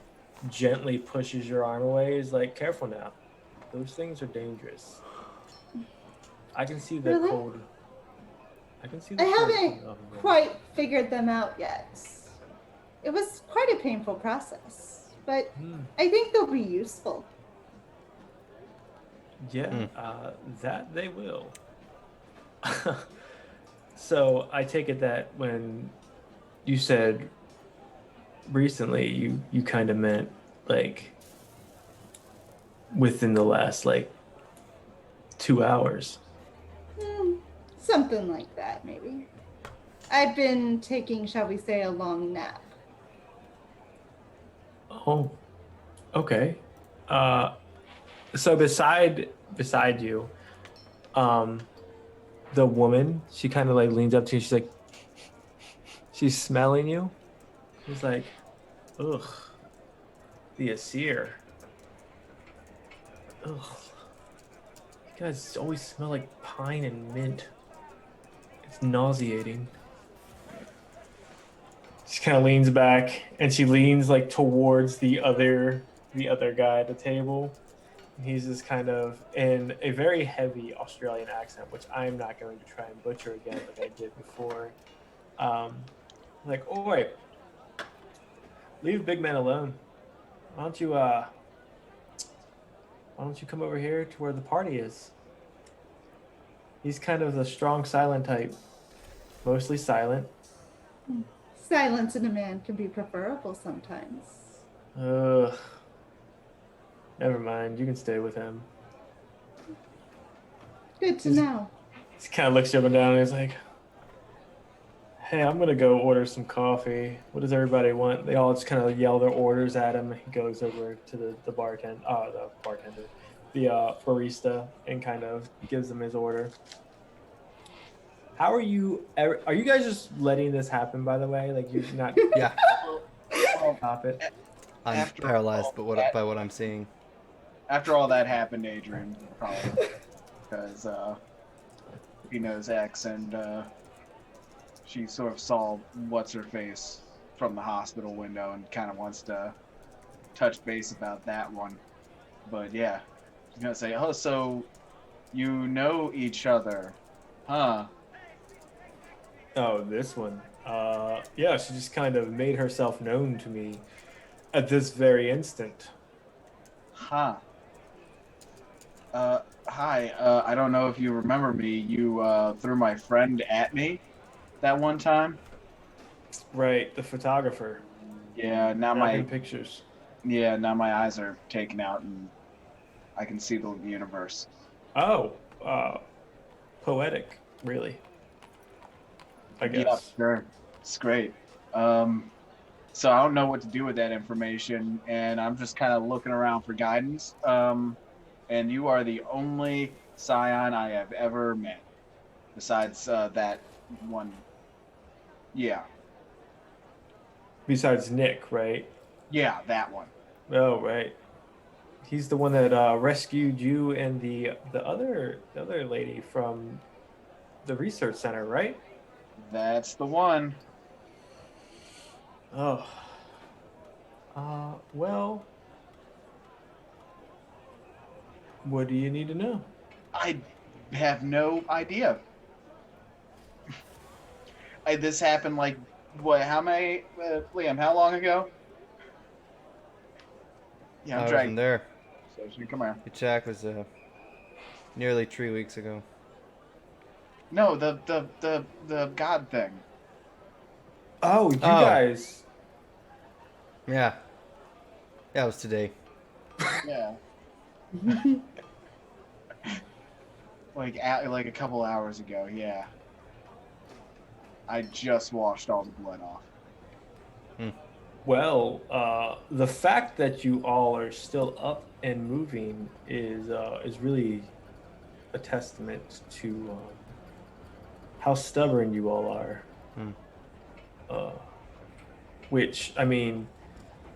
gently pushes your arm away. He's like, careful now. Those things are dangerous. I can see the Really? cold. I can see the I cold haven't coming off of them. quite figured them out yet. It was quite a painful process, but Hmm. I think they'll be useful. Yeah, that they will. So I take it that when you said recently, you kind of meant like within the last like 2 hours. Something like that, maybe. I've been taking, shall we say, a long nap. Oh, okay. So beside you, the woman, she kind of like leans up to you. She's like, she's smelling you. She's like, ugh, the Asir. Ugh, you guys always smell like pine and mint. It's nauseating. She kind of leans back and she leans like towards the other guy at the table. And he's just kind of in a very heavy Australian accent, which I'm not going to try and butcher again like I did before. Like, oi, leave big man alone. Why don't you come over here to where the party is? He's kind of the strong silent type. Mostly silent. Silence in a man can be preferable sometimes. Ugh. Never mind. You can stay with him. Good to know. He kind of looks you up and down and he's like, hey, I'm going to go order some coffee. What does everybody want? They all just kind of yell their orders at him. He goes over to the barista, and kind of gives them his order. How are you? Are you guys just letting this happen? By the way, like you're not Yeah, Well, stop it. I'm after paralyzed, all but that, by what I'm seeing. after all that happened, Adrian probably because he knows X, and she sort of saw what's her face from the hospital window and kind of wants to touch base about that one. But yeah, she's gonna say, "Oh, so you know each other, huh?" Oh, this one. Yeah, she just kind of made herself known to me at this very instant. Huh. Hi. I don't know if you remember me. You threw my friend at me that one time. Right, the photographer Yeah. Now snapping my pictures. now my eyes are taken out and I can see the universe. Oh, poetic, really. I Yeah, guess. sure. It's great. Um, so I don't know what to do with that information, and I'm just kind of looking around for guidance. And you are the only Scion I have ever met, besides that one. Yeah, Besides Nick, right? yeah, that one. Oh, right. He's the one that rescued you and the other lady from the research center, right? That's the one. Oh, well, what do you need to know? I have no idea. This happened like what? How many? Liam, how long ago? Yeah, I'm I trying. wasn't there. So she come here. The check was nearly 3 weeks ago. No, the God thing. Oh, you Oh, guys. yeah. That was today. Yeah. Like a couple hours ago. Yeah, I just washed all the blood off. Hmm. Well, the fact that you all are still up and moving is really a testament to how stubborn you all are. Hmm. Uh, which, I mean,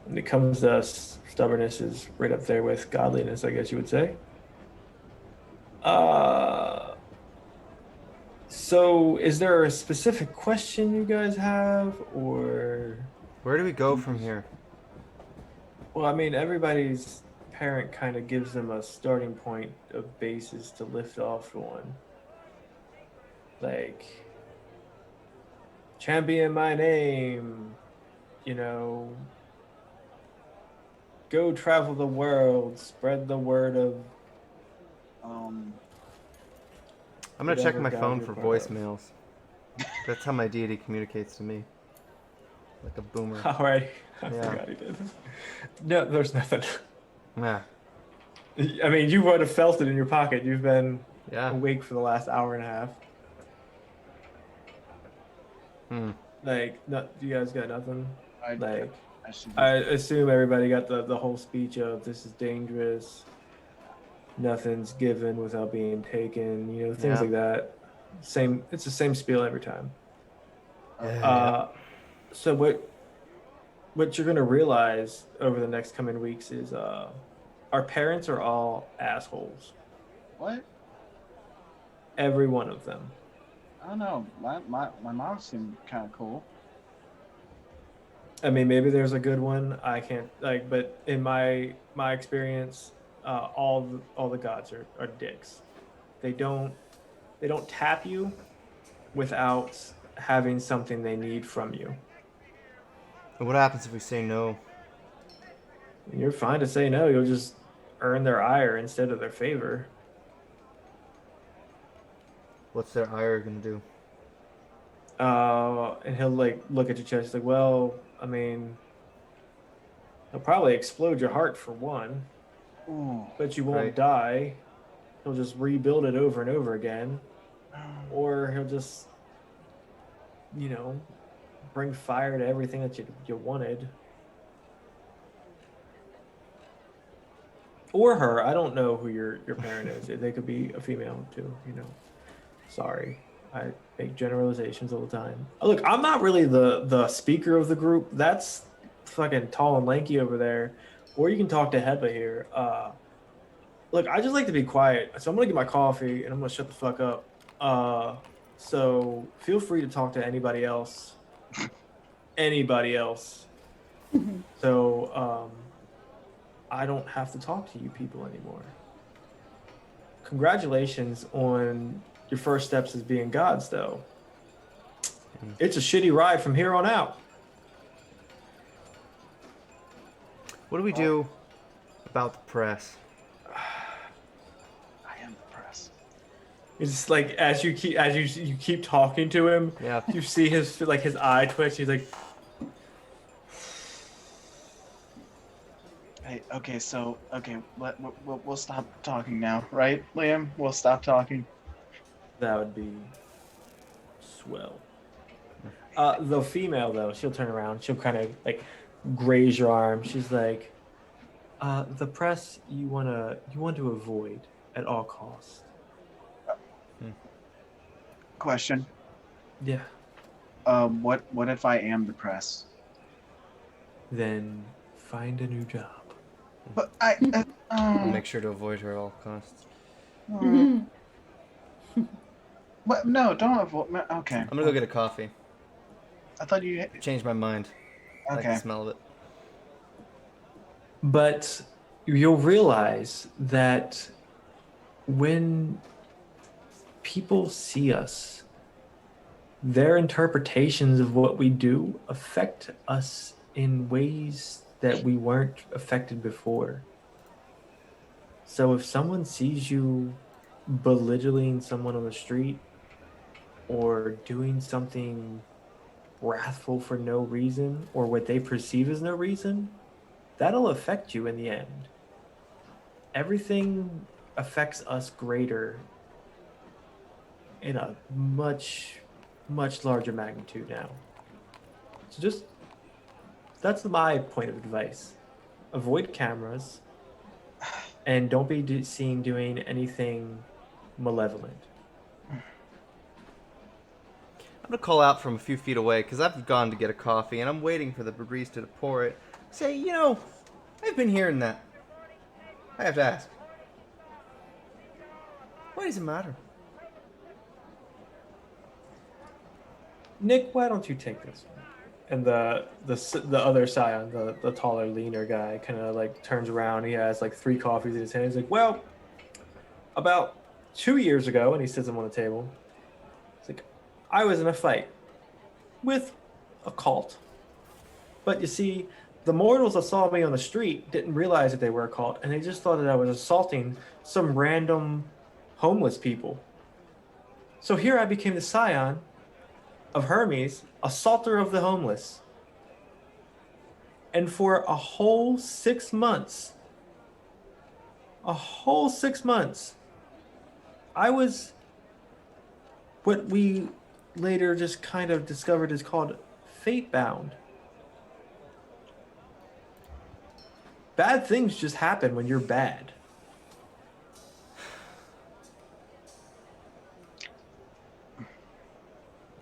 when it comes to us, stubbornness is right up there with godliness, I guess you would say. Uh, so is there a specific question you guys have, or Where do we go do you from just... here? Well, I mean, everybody's parent kind of gives them a starting point of basis to lift off on. Like, champion my name, you know, go travel the world, spread the word of Um, I'm gonna check whatever my god phone you're for part of. voicemails. That's how my deity communicates to me, like a boomer. All right, I Yeah. forgot he did. No, there's nothing. Yeah. I mean, you would have felt it in your pocket. You've been Yeah. awake for the last hour and a half. Hmm. Like, no, you guys got nothing? I Like, I should I just assume everybody got the whole speech of this is dangerous, nothing's given without being taken, you know, things Yeah. like that. Same, it's the same spiel every time. okay. Yeah. Uh, so what you're gonna realize over the next coming weeks is our parents are all assholes. What? Every one of them. I don't know. My mom seemed kind of cool. I mean, maybe there's a good one. I can't like, but in my experience, all the gods are dicks. They don't they don't tap you without having something they need from you. And what happens if we say no? And you're fine to say no. You'll just earn their ire instead of their favor. What's their ire gonna do? And he'll like look at your chest like, well, I mean, he'll probably explode your heart for one, Ooh. but you won't Right. die. He'll just rebuild it over and over again, or he'll just, you know, bring fire to everything that you wanted. Or her. I don't know who your parent is. They could be a female too, you know. Sorry. I make generalizations all the time. Look, I'm not really the speaker of the group. That's fucking tall and lanky over there. Or you can talk to Heba here. Look, I just like to be quiet, so I'm gonna get my coffee and I'm gonna shut the fuck up. So feel free to talk to anybody else. Anybody else. So I don't have to talk to you people anymore. Congratulations on your first steps as being gods, though. It's a shitty ride from here on out. What do we do about the press? I am the press. It's just like as you keep talking to him, Yeah. you see his eye twitch. He's like, Hey, okay, we'll stop talking now, right, Liam? We'll stop talking. that would be swell. The female though, she'll turn around. She'll kind of like graze your arm. She's like, the press you want to avoid at all costs. Question. Yeah. What if I am the press? Then find a new job. But I. I'll make sure to avoid her at all costs. What? No, don't avoid. Okay. I'm gonna go get a coffee. I thought you. Changed my mind. I like Okay. the smell of it. But you'll realize that when people see us, their interpretations of what we do affect us in ways that we weren't affected before. So if someone sees you belittling someone on the street or doing something wrathful for no reason or what they perceive as no reason, that'll affect you in the end. Everything affects us greater in a much, much larger magnitude now. So just, that's my point of advice. Avoid cameras and don't be seen doing anything malevolent. I'm gonna call out from a few feet away because I've gone to get a coffee and I'm waiting for the barista to pour it. Say, I've been hearing that. I have to ask. Why does it matter? Nick, why don't you take this one? And the other Scion, the taller, leaner guy, kind of like turns around. He has like 3 coffees in his hand. He's like, well, about 2 years ago, and he sits them on the table. He's like, I was in a fight with a cult. But you see, the mortals that saw me on the street didn't realize that they were a cult, and they just thought that I was assaulting some random homeless people. So here I became the Scion of Hermes, assaulter of the homeless. And for a whole 6 months, I was what we later just kind of discovered is called fate bound. Bad things just happen when you're bad.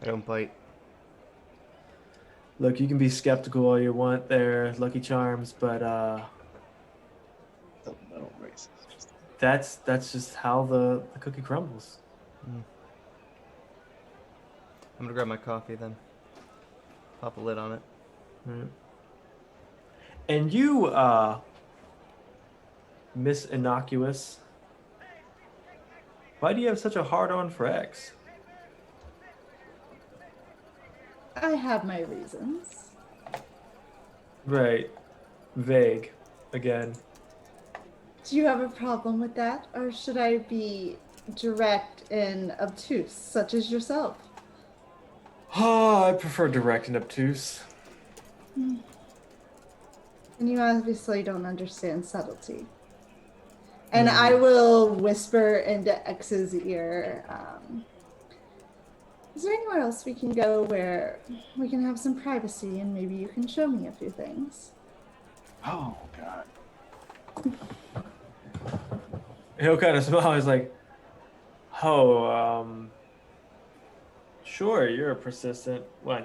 I don't bite. Look, you can be skeptical all you want there, Lucky Charms, but The little racist. that's just how the cookie crumbles. I'm gonna grab my coffee then. Pop a lid on it. Mm. And you, Miss Innocuous, why do you have such a hard-on for X? I have my reasons. Right. Vague. Again. Do you have a problem with that? Or should I be direct and obtuse, such as yourself? Oh, I prefer direct and obtuse. And you obviously don't understand subtlety. And I will whisper into X's ear, is there anywhere else we can go where we can have some privacy and maybe you can show me a few things? Oh God. He'll kind of smile. He's like, oh, Sure, you're persistent. Why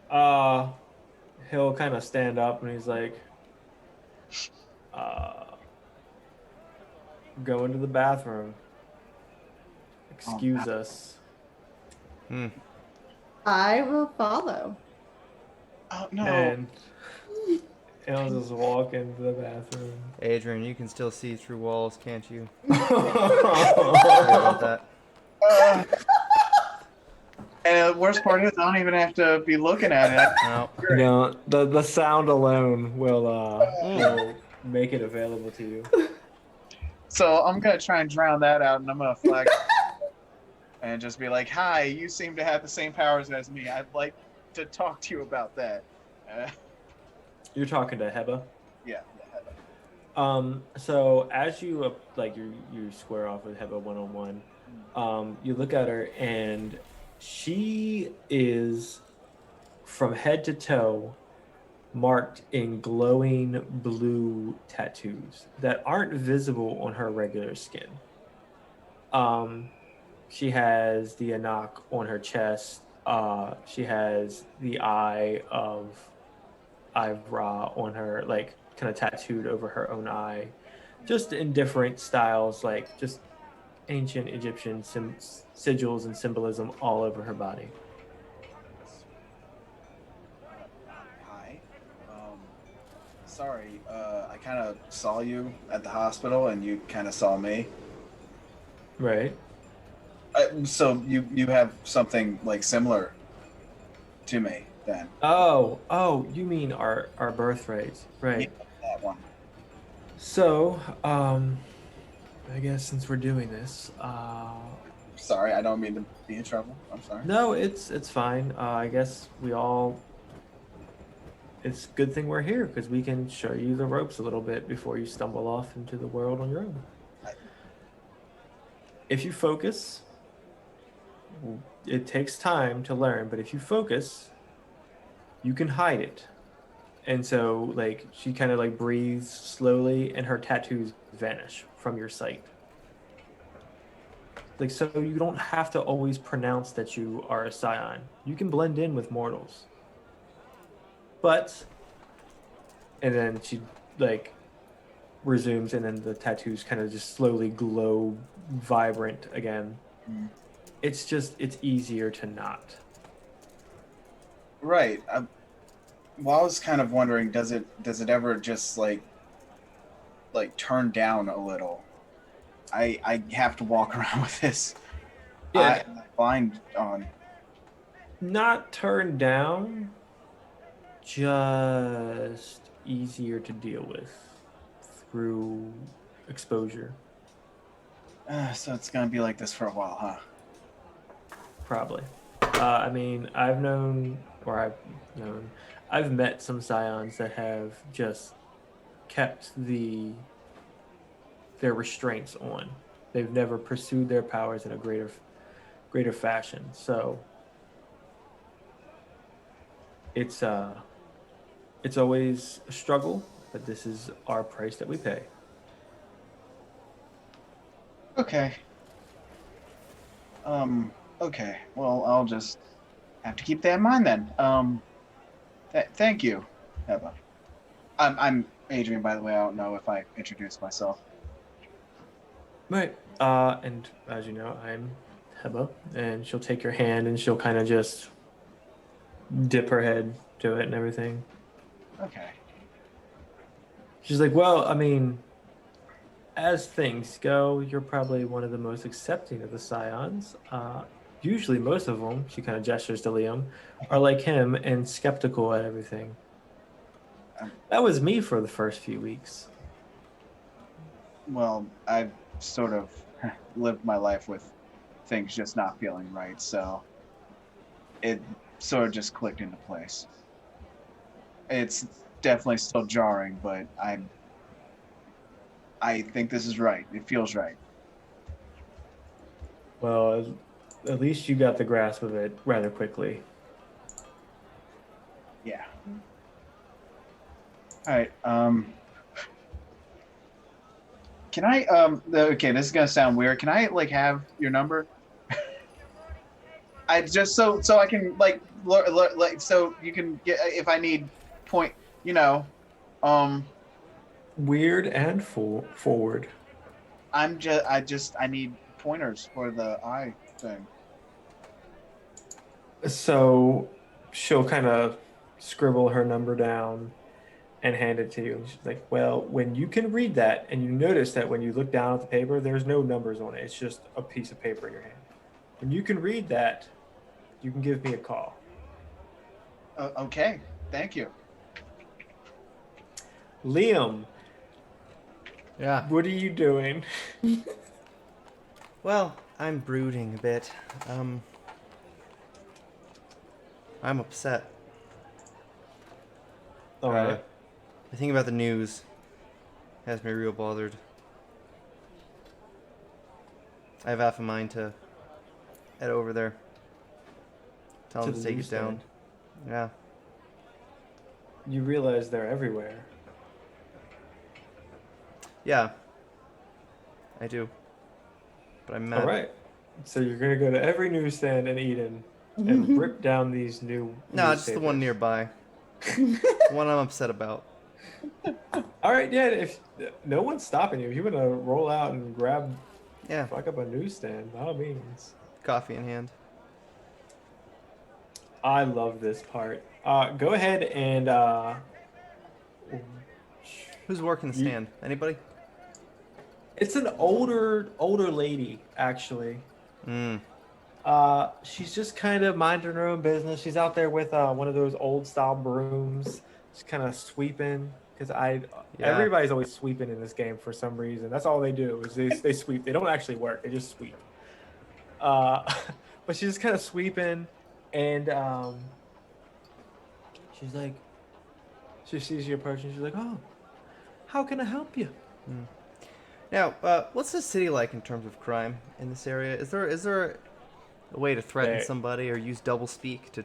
not? He'll kind of stand up and he's like, uh, go into the bathroom. Excuse us. Hmm. I will follow. Oh no. And he'll just walk into the bathroom. Adrian, you can still see through walls, can't you? Sorry about that. Uh, and the worst part is I don't even have to be looking at it. No. You know, the sound alone will make it available to you. So I'm gonna try and drown that out, and I'm gonna flag and just be like, "Hi, you seem to have the same powers as me. I'd like to talk to you about that." You're talking to Heba. Yeah. So as you you square off with Heba 1-on-1, you look at her and she is from head to toe marked in glowing blue tattoos that aren't visible on her regular skin. She has the Anak on her chest. She has the eye of Ivra on her, like kind of tattooed over her own eye, just in different styles, like just ancient Egyptian sigils and symbolism all over her body. Hi. Sorry. I kind of saw you at the hospital, and you kind of saw me. Right. So you have something like similar to me then. Oh, you mean our birthright, right? Yeah, that one. So, I guess since we're doing this, Sorry, I don't mean to be in trouble. I'm sorry. no, it's fine. I guess we all. It's a good thing we're here because we can show you the ropes a little bit before you stumble off into the world on your own. If you focus, it takes time to learn, but if you focus, you can hide it. And so, like, she kind of like breathes slowly, and her tattoos vanish from your sight. Like, so you don't have to always pronounce that you are a Scion. You can blend in with mortals. But, and then she like resumes, and then the tattoos kind of just slowly glow vibrant again. Mm. It's easier to not. Right. Well, I was kind of wondering, does it ever just like turn down a little? I have to walk around with this Yeah. blind on. Not turned down, just easier to deal with through exposure. So it's gonna be like this for a while, huh? Probably. I mean, I've met some Scions that have just kept their restraints on. They've never pursued their powers in a greater fashion. So it's always a struggle, but this is our price that we pay. Okay. Okay. Well, I'll just have to keep that in mind then. Thank you, Eva. I'm Adrian, by the way. I don't know if I introduced myself. Right. And as you know, I'm Heba, and she'll take your hand and she'll kind of just dip her head to it and everything. Okay. She's like, well, I mean, as things go, you're probably one of the most accepting of the Scions. Usually most of them, she kind of gestures to Liam, are like him and skeptical at everything. That was me for the first few weeks. Well, I've sort of lived my life with things just not feeling right, so it sort of just clicked into place. It's definitely still jarring, but I think this is right. It feels right. Well, at least you got the grasp of it rather quickly. Yeah. All right. Can I okay, this is gonna sound weird. Can I like have your number? I just so I can like so you can get if I need point. You know, Weird and forward. I need pointers for the eye thing. So she'll kind of scribble her number down and hand it to you. And she's like, well, when you can read that and you notice that when you look down at the paper, there's no numbers on it. It's just a piece of paper in your hand. When you can read that, you can give me a call. Okay, thank you. Liam, Yeah. what are you doing? Well, I'm brooding a bit. I'm upset. All right. I think about the news. Has me real bothered. I have half a mind to head over there. Tell them to the take it down. newsstand. Yeah. You realize they're everywhere. Yeah. I do. But I'm mad. All right. So you're going to go to every newsstand in Eden and rip down these new No, just the one newspapers. nearby. The one I'm upset about. All right, yeah. If no one's stopping you, if you want to roll out and grab, Yeah. fuck up a newsstand, by all means. Coffee in hand. I love this part. Go ahead and Who's working the stand? Anybody? it's an older lady actually. She's just kind of minding her own business. She's out there with one of those old style brooms, just kind of sweeping. Because everybody's always sweeping in this game for some reason. That's all they do is they sweep. They don't actually work. They just sweep. But she's just kind of sweeping, and she's like, she sees you approaching. She's like, "Oh, how can I help you?" Now, what's the city like in terms of crime in this area? Is there a way to threaten somebody or use double speak to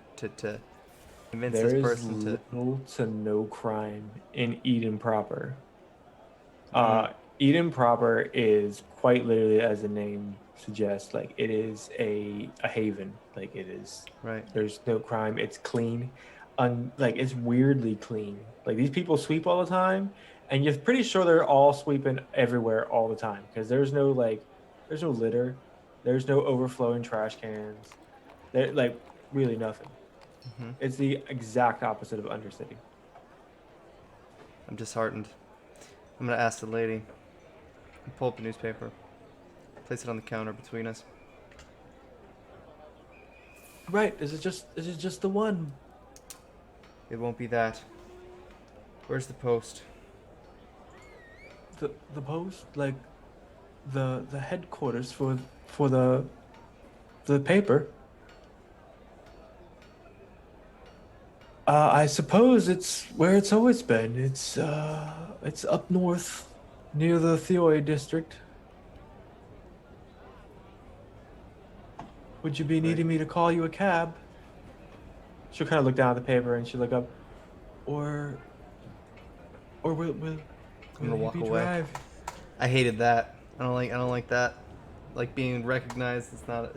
convince There this is person to? little to no crime in Eden proper. Eden proper is quite literally, as the name suggests, like it is a haven. Like it is. Right. There's no crime. It's clean. Like it's weirdly clean. Like these people sweep all the time, and you're pretty sure they're all sweeping everywhere all the time because there's no litter, there's no overflowing trash cans, there like really nothing. It's the exact opposite of Undercity. I'm disheartened. I'm gonna ask the lady. Pull up a newspaper. Place it on the counter between us. Right? Is it just the one? It won't be that. Where's the post? The post, like the headquarters for the paper. I suppose it's where it's always been. It's up north, near the Theoi district. Would you be needing me to call you a cab? She'll kind of look down at the paper and she'll look up, or will I'm gonna you walk be away. drive? I hated that. I don't like that. Like being recognized. It's not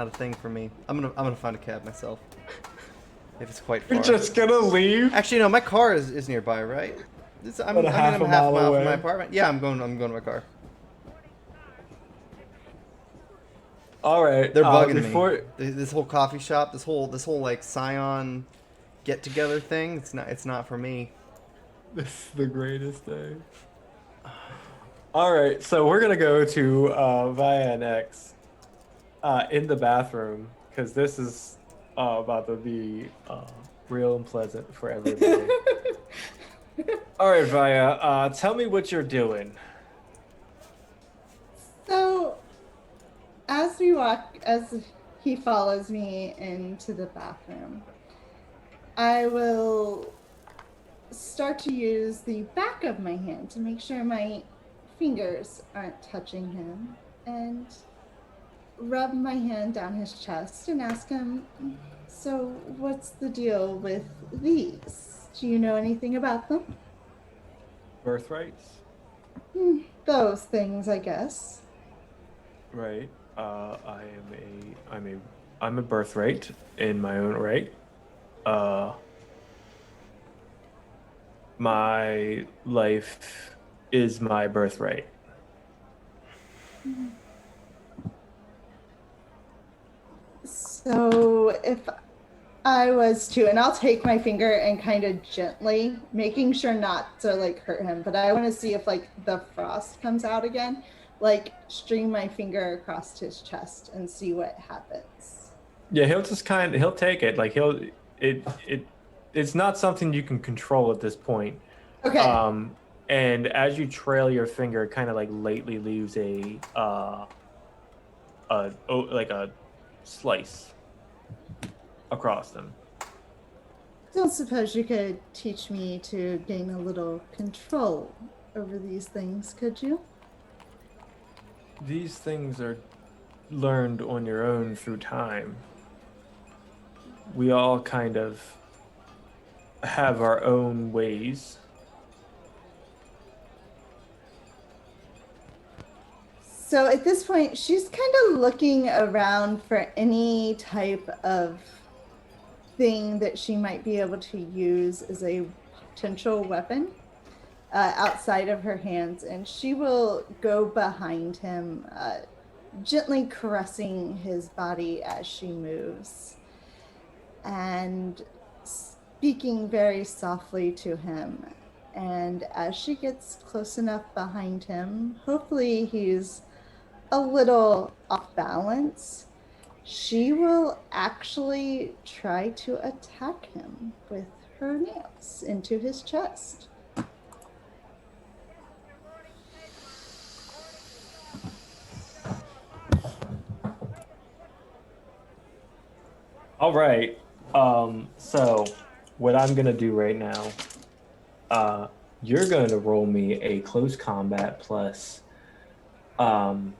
a thing for me. I'm gonna find a cab myself. If it's quite far. You're just gonna leave? Actually, no. My car is nearby, right? I'm About half a mile away. from my apartment. Yeah, I'm going to my car. All right. They're bugging me. This whole coffee shop, this whole like Scion get together thing. It's not for me. This is the greatest day. All right, so we're gonna go to Vaya and X in the bathroom because this is about to be real unpleasant for everybody. All right, Vaya, tell me what you're doing. So, as he follows me into the bathroom, I will start to use the back of my hand to make sure my fingers aren't touching him and rub my hand down his chest and ask him, so what's the deal with these? Do you know anything about them? Birthrights? Those things, I guess. Right. I'm a I'm a birthright in my own right. My life is my birthright. So if I was to, and I'll take my finger and kind of gently, making sure not to like hurt him, but I want to see if like the frost comes out again, like string my finger across his chest and see what happens. Yeah, he'll take it. Like it's not something you can control at this point. Okay. Um, and as you trail your finger, it kind of like lately leaves like a slice across them. Don't suppose you could teach me to gain a little control over these things, could you? These things are learned on your own through time. We all kind of have our own ways. So at this point, she's kind of looking around for any type of thing that she might be able to use as a potential weapon outside of her hands, and she will go behind him, gently caressing his body as she moves and speaking very softly to him. And as she gets close enough behind him, hopefully he's a little off balance, she will actually try to attack him with her nails into his chest. All right. So what I'm gonna do right now, uh, you're going to roll me a close combat plus. Um,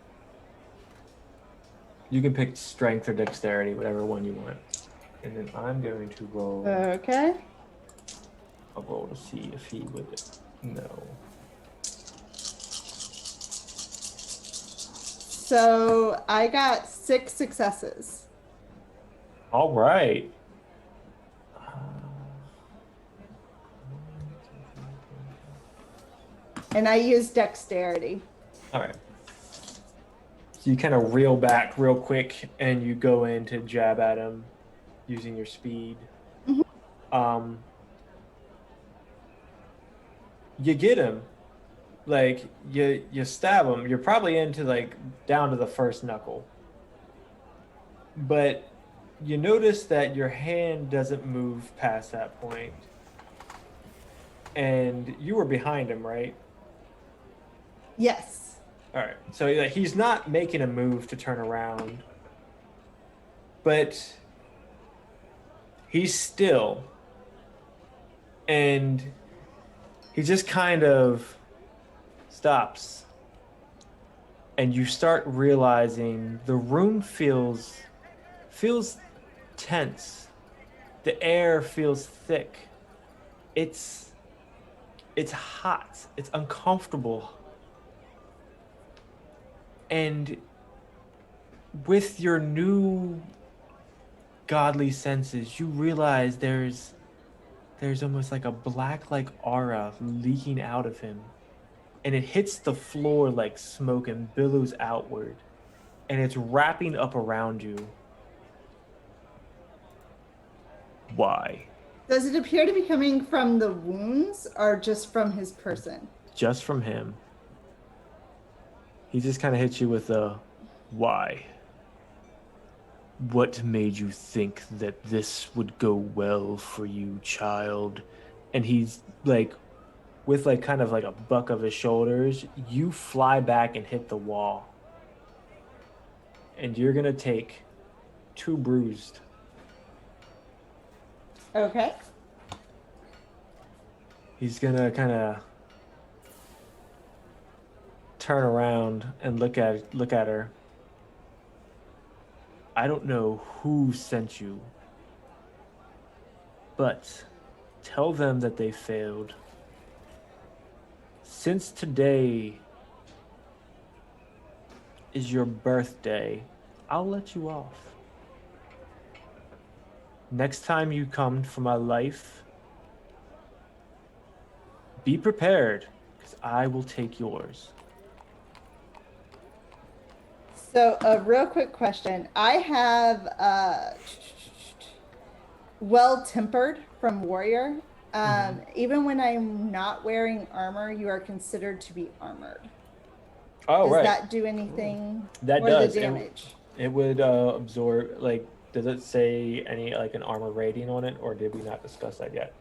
you can pick strength or dexterity, whatever one you want, and then I'm going to roll. Okay. I'll roll to see if he would know. So I got 6 successes. All right. And I used dexterity. All right. So you kind of reel back real quick and you go in to jab at him using your speed. Mhm. You get him. Like you stab him. You're probably into like down to the first knuckle. But you notice that your hand doesn't move past that point. And you were behind him, right? Yes. All right. So like, he's not making a move to turn around, but he's still. And he just kind of stops. And you start realizing the room feels tense. The air feels thick. It's hot. It's uncomfortable. And with your new godly senses, you realize there's almost like a black like aura leaking out of him. And it hits the floor like smoke and billows outward. And it's wrapping up around you. Why? Does it appear to be coming from the wounds or just from his person? Just from him. He just kind of hits you with a why. What made you think that this would go well for you, child? And he's like, with like kind of like a buck of his shoulders, you fly back and hit the wall. And you're gonna take 2 bruised. Okay. He's gonna kind of turn around and look at her. I don't know who sent you, but tell them that they failed. Since today is your birthday, I'll let you off. Next time you come for my life, be prepared, because I will take yours. So, a real quick question. I have well-tempered from warrior. Even when I'm not wearing armor, you are considered to be armored. Oh, Does right. that do anything That for does. the damage? It would absorb, like, does it say any, like, an armor rating on it, or did we not discuss that yet?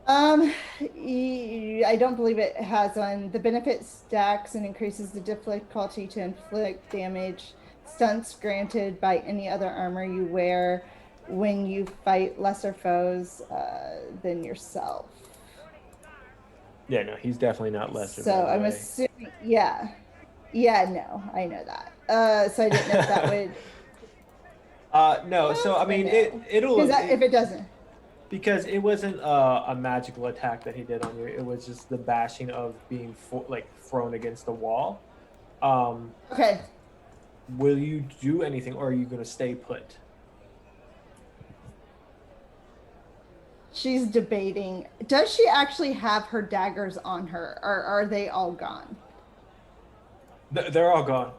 I don't believe it has one. The benefit stacks and increases the difficulty to inflict damage. Stunts granted by any other armor you wear when you fight lesser foes than yourself. Yeah, no, he's definitely not lesser, by So the I'm way. assuming, yeah, no, I know that. So I didn't know if that would. No, so I mean, Because if it doesn't, because it wasn't a magical attack that he did on you. It was just the bashing of being thrown against the wall. okay. Will you do anything, or are you going to stay put? She's debating. Does she actually have her daggers on her, or are they all gone? They're all gone.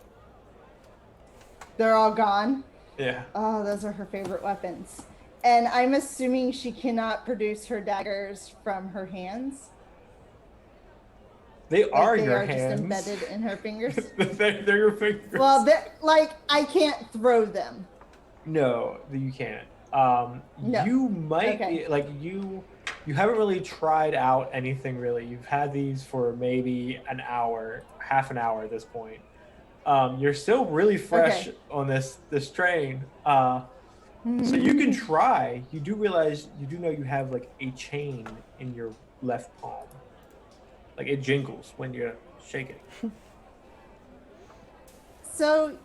They're all gone? Yeah. Oh, those are her favorite weapons. And I'm assuming she cannot produce her daggers from her hands. They are they your are hands. Just embedded in her fingers. They're your fingers. Well, like I can't throw them. No, you can't. No. You might Okay. be like you haven't really tried out anything really. You've had these for maybe an hour, half an hour at this point. You're still really fresh on this train. So you can try. You do realize, you do know you have like a chain in your left palm. Like it jingles when you shake it. So,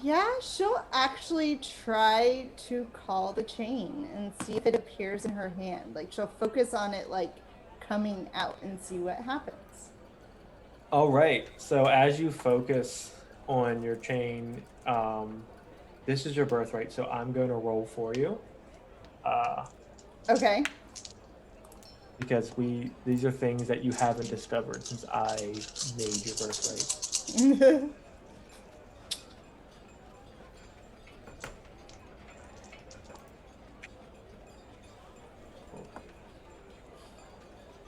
yeah, she'll actually try to call the chain and see if it appears in her hand. Like she'll focus on it like coming out and see what happens. All right. So as you focus on your chain, this is your birthright. So I'm going to roll for you. Okay. Because these are things that you haven't discovered since I made your birthright.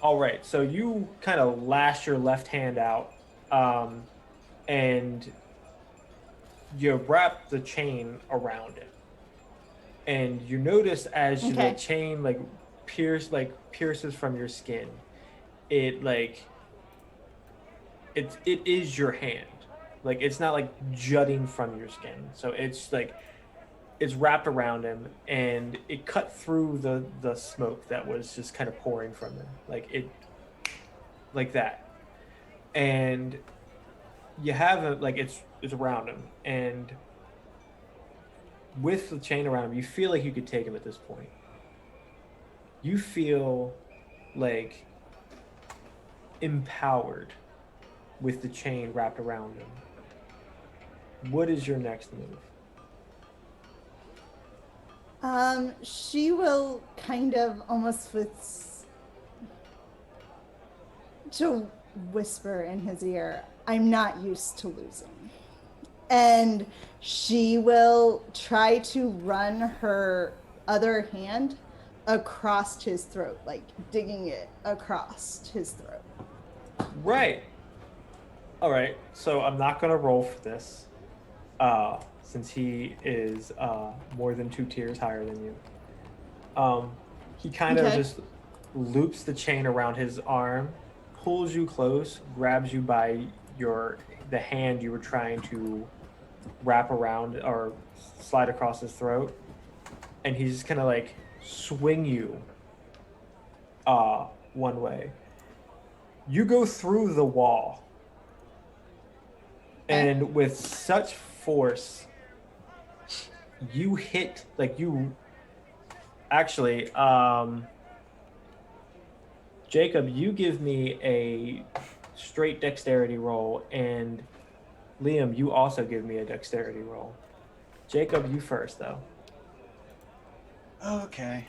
All right, so you kind of lash your left hand out, and you wrap the chain around it, and you notice as the chain pierces from your skin, it is your hand, like it's not like jutting from your skin, so it's wrapped around him, and it cut through the smoke that was just kind of pouring from him, like that. And you have it, like it's around him, and with the chain around him, you feel like you could take him at this point. You feel like empowered with the chain wrapped around him. What is your next move? She will kind of almost to whisper in his ear, I'm not used to losing. And she will try to run her other hand across his throat, like digging it across his throat. Right. All right. So I'm not going to roll for this. Since he is more than 2 tiers higher than you. He kind of just loops the chain around his arm, pulls you close, grabs you by the hand you were trying to wrap around or slide across his throat, and he's just gonna like swing you one way. You go through the wall, and with such force, you hit, like you actually, Jacob, you give me a straight dexterity roll, and Liam, you also give me a dexterity roll. Jacob, you first though. Okay.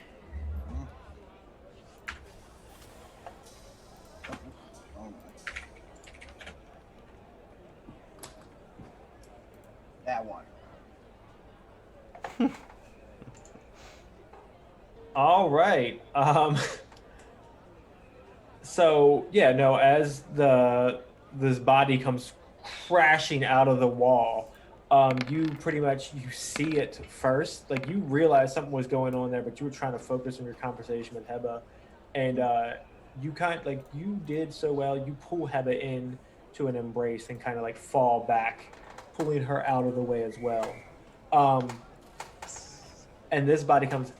Oh my. That one. All right. So yeah, no, as this body comes crashing out of the wall, you pretty much you see it first. Like you realize something was going on there, but you were trying to focus on your conversation with Heba, and you kind like you did so well. You pull Heba in to an embrace and kind of like fall back, pulling her out of the way as well. Um, and this body comes.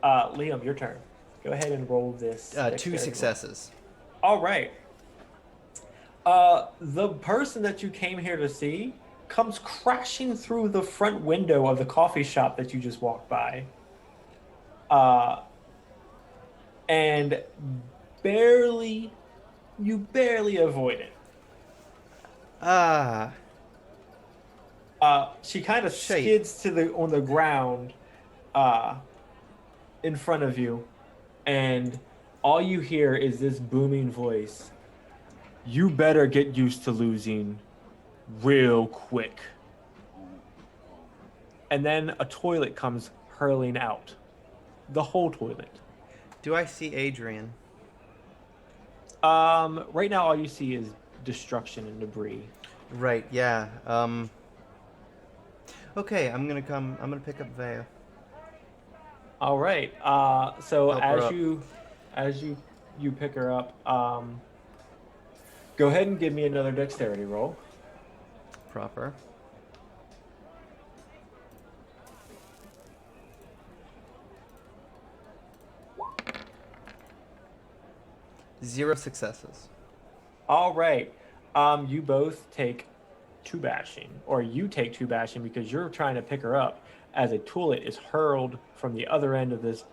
Liam, your turn. Go ahead and roll this. Two dexterity roll. successes. All right. The person that you came here to see comes crashing through the front window of the coffee shop that you just walked by. And you barely avoid it. Ah. She kind of Shite. skids on the ground, in front of you, and all you hear is this booming voice. You better get used to losing real quick. And then a toilet comes hurling out. The whole toilet. Do I see Adrian? Right now all you see is destruction and debris. Right, yeah. Okay, I'm gonna pick up Vaya. All right. So Help her as you pick her up, go ahead and give me another dexterity roll. Proper. Zero successes. All right. You both take two bashing, or you take two bashing because you're trying to pick her up as a toilet is hurled from the other end of this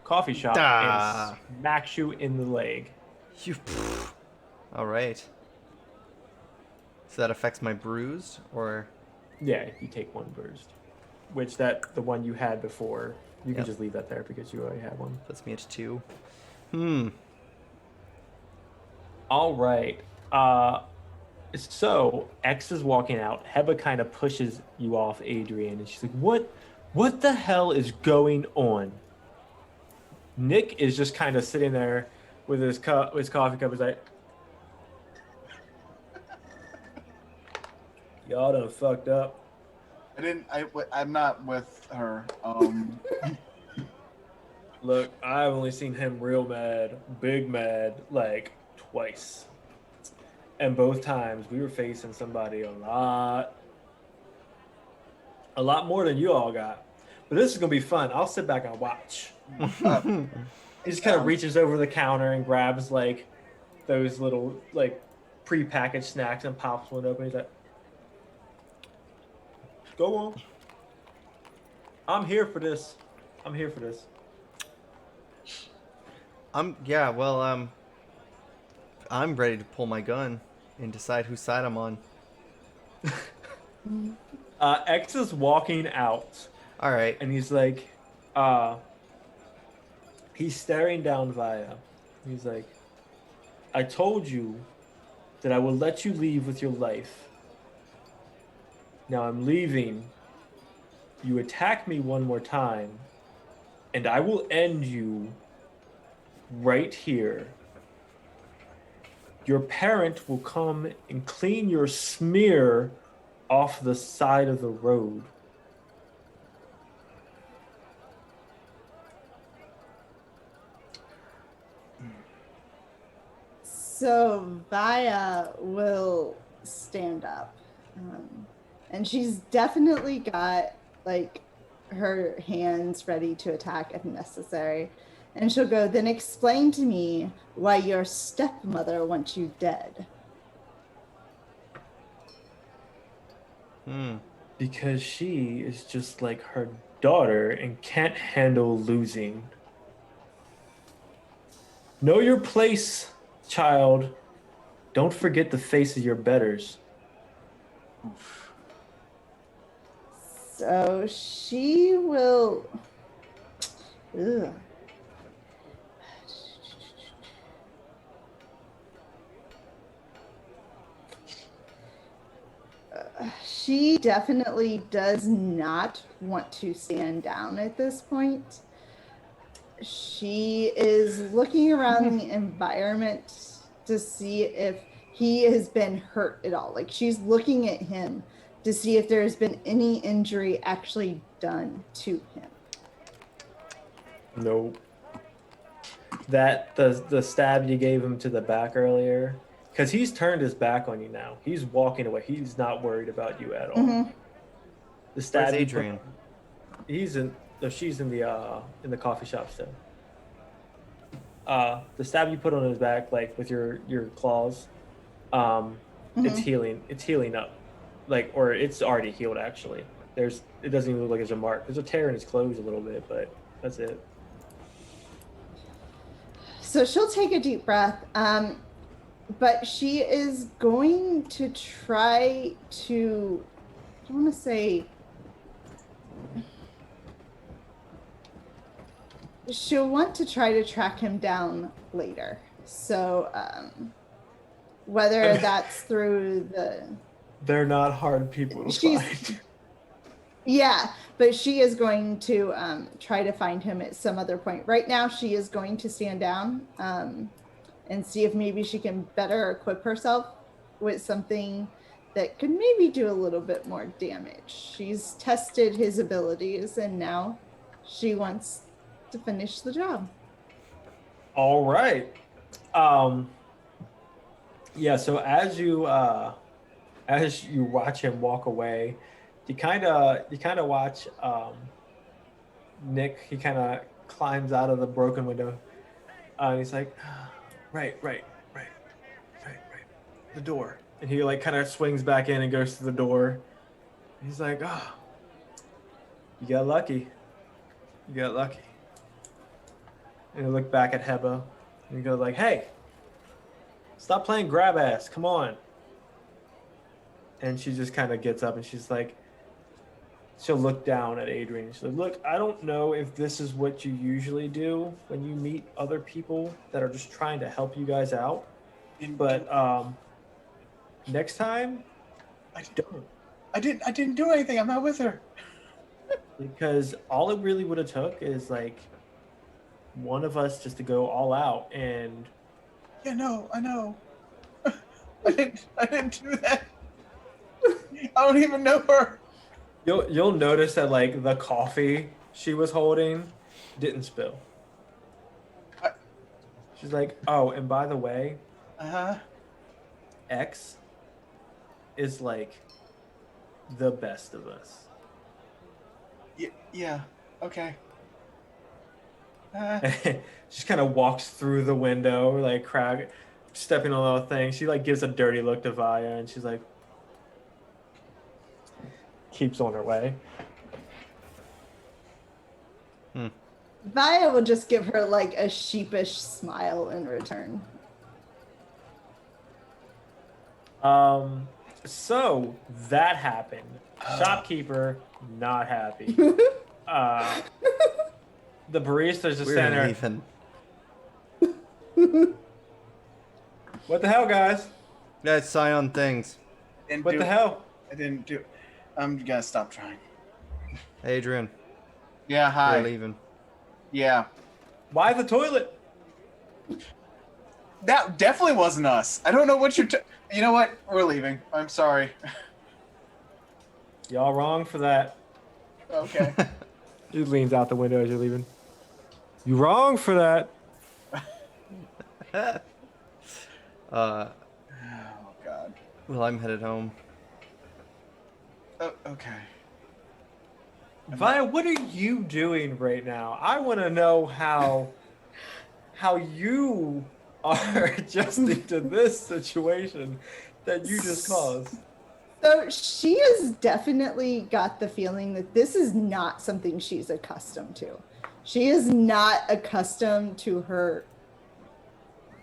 coffee shop Ah. and smacks you in the leg. You. All right. So that affects my bruised, or Yeah, you take one burst, which the one you had before. You can Yep. just leave that there because you already had one. puts me at 2. All right. So X is walking out. Heba kind of pushes you off, Adrian, and she's like, What the hell is going on?" Nick is just kind of sitting there with his coffee cup. He's like, "Y'all done fucked up." I'm not with her. Look, I've only seen him real mad, big mad, like twice. And both times we were facing somebody a lot more than you all got. But this is gonna be fun. I'll sit back and watch. He just kind of reaches over the counter and grabs like those little like pre-packaged snacks and pops one open. He's like, "Go on. I'm here for this. I'm here for this." I'm ready to pull my gun and decide whose side I'm on. X is walking out. All right. And he's like, he's staring down Vaya. He's like, "I told you that I will let you leave with your life. Now I'm leaving. You attack me one more time, and I will end you right here. Your parent will come and clean your smear off the side of the road." So Vaya will stand up. And she's definitely got like her hands ready to attack if necessary. And she'll go, "Then explain to me why your stepmother wants you dead." Because she is just like her daughter and can't handle losing. Know your place, child. Don't forget the face of your betters. So she will Ugh. She definitely does not want to stand down at this point. She is looking around the environment to see if he has been hurt at all. Like she's looking at him to see if there's been any injury actually done to him. Nope. That the stab you gave him to the back earlier, because he's turned his back on you now. He's walking away. He's not worried about you at all. Mm-hmm. The stab Where's you put- Adrian? he's in. No, she's in the coffee shop still. The stab you put on his back, like with your claws, it's healing. It's healing up, like, or it's already healed actually. It doesn't even look like there's a mark. There's a tear in his clothes a little bit, but that's it. So she'll take a deep breath, but she is going to try to, I want to say, she'll want to try to track him down later. So whether that's through the... They're not hard people to find. Yeah, but she is going to try to find him at some other point. Right now, she is going to stand down and see if maybe she can better equip herself with something that could maybe do a little bit more damage. She's tested his abilities, and now she wants to finish the job. All right. Yeah. So as you watch him walk away, you kind of watch Nick. He kind of climbs out of the broken window, and he's like, right, the door. And he like kind of swings back in and goes to the door. He's like, oh, you got lucky. And you look back at Heba, and you go like, hey, stop playing grab ass. Come on. And she just kind of gets up and she's like, she'll look down at Adrian. She's like, look, I don't know if this is what you usually do when you meet other people that are just trying to help you guys out. But next time, I didn't do anything. I'm not with her. Because all it really would have took is like one of us just to go all out and... Yeah, no, I know. I didn't do that. I don't even know her. You'll notice that like the coffee she was holding didn't spill. She's like, oh, and by the way, X is like the best of us. Yeah. Okay. She kind of walks through the window, like stepping on a little thing. She like gives a dirty look to Vaya, and she's like, keeps on her way. Vaya will just give her like a sheepish smile in return. So that happened. Shopkeeper not happy. The barista's just standing there. What the hell, guys? That's Scion things. What the hell? I didn't do. I'm gonna stop trying. Adrian, Yeah. Hi. we're leaving. Yeah. Why the toilet? That definitely wasn't us. I don't know what you're. You know what? We're leaving. I'm sorry. Y'all wrong for that. Okay. He leans out the window as you're leaving. You wrong for that. Oh God. Well, I'm headed home. Oh, okay. Vaya, what are you doing right now? I want to know how you are adjusting to this situation that you just caused. So she has definitely got the feeling that this is not something she's accustomed to. She is not accustomed to her.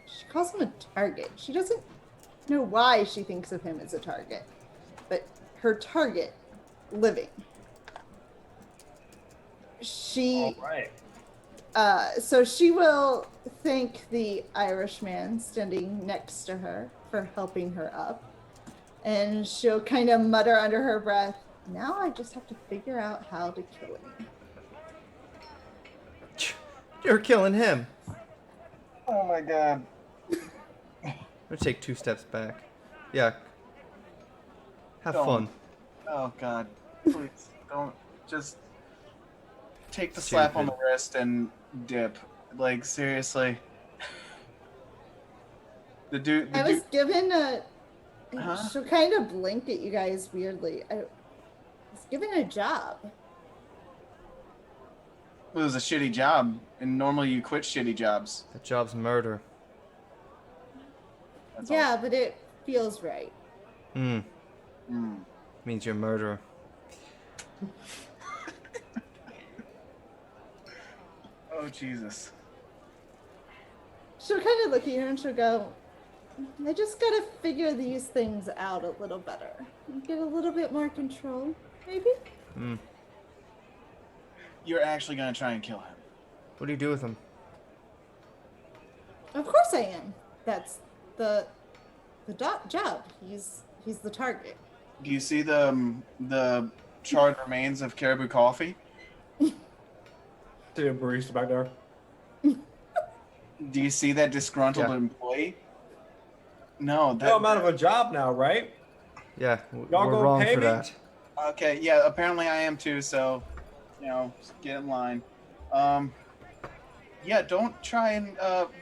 She calls him a target. She doesn't know why she thinks of him as a target, but her target living. She All right. So she will thank the Irishman standing next to her for helping her up. And she'll kind of mutter under her breath, now I just have to figure out how to kill him. You're killing him. Oh my god. I'm gonna take 2 steps back. Yeah. Have Don't. fun. Oh god. Please don't just take the slap on the wrist and dip. Like seriously. The dude. I was given a. Huh? She'll kind of blink at you guys weirdly. I was given a job. It was a shitty job, and normally you quit shitty jobs. That job's murder. That's Yeah, but it feels right. Mm. Means you're a murderer. Oh Jesus. She'll kind of look at you and she'll go, I just gotta figure these things out a little better. Get a little bit more control, maybe? You're actually gonna try and kill him. What do you do with him? Of course I am. That's the job. He's the target. Do you see the charred remains of Caribou Coffee? See a barista back there. Do you see that disgruntled employee? No, that. No, I'm out of a job now, right? Yeah, Y'all we're gonna wrong pay for me? that. Okay, yeah, apparently I am too, so, just get in line. Yeah, don't try and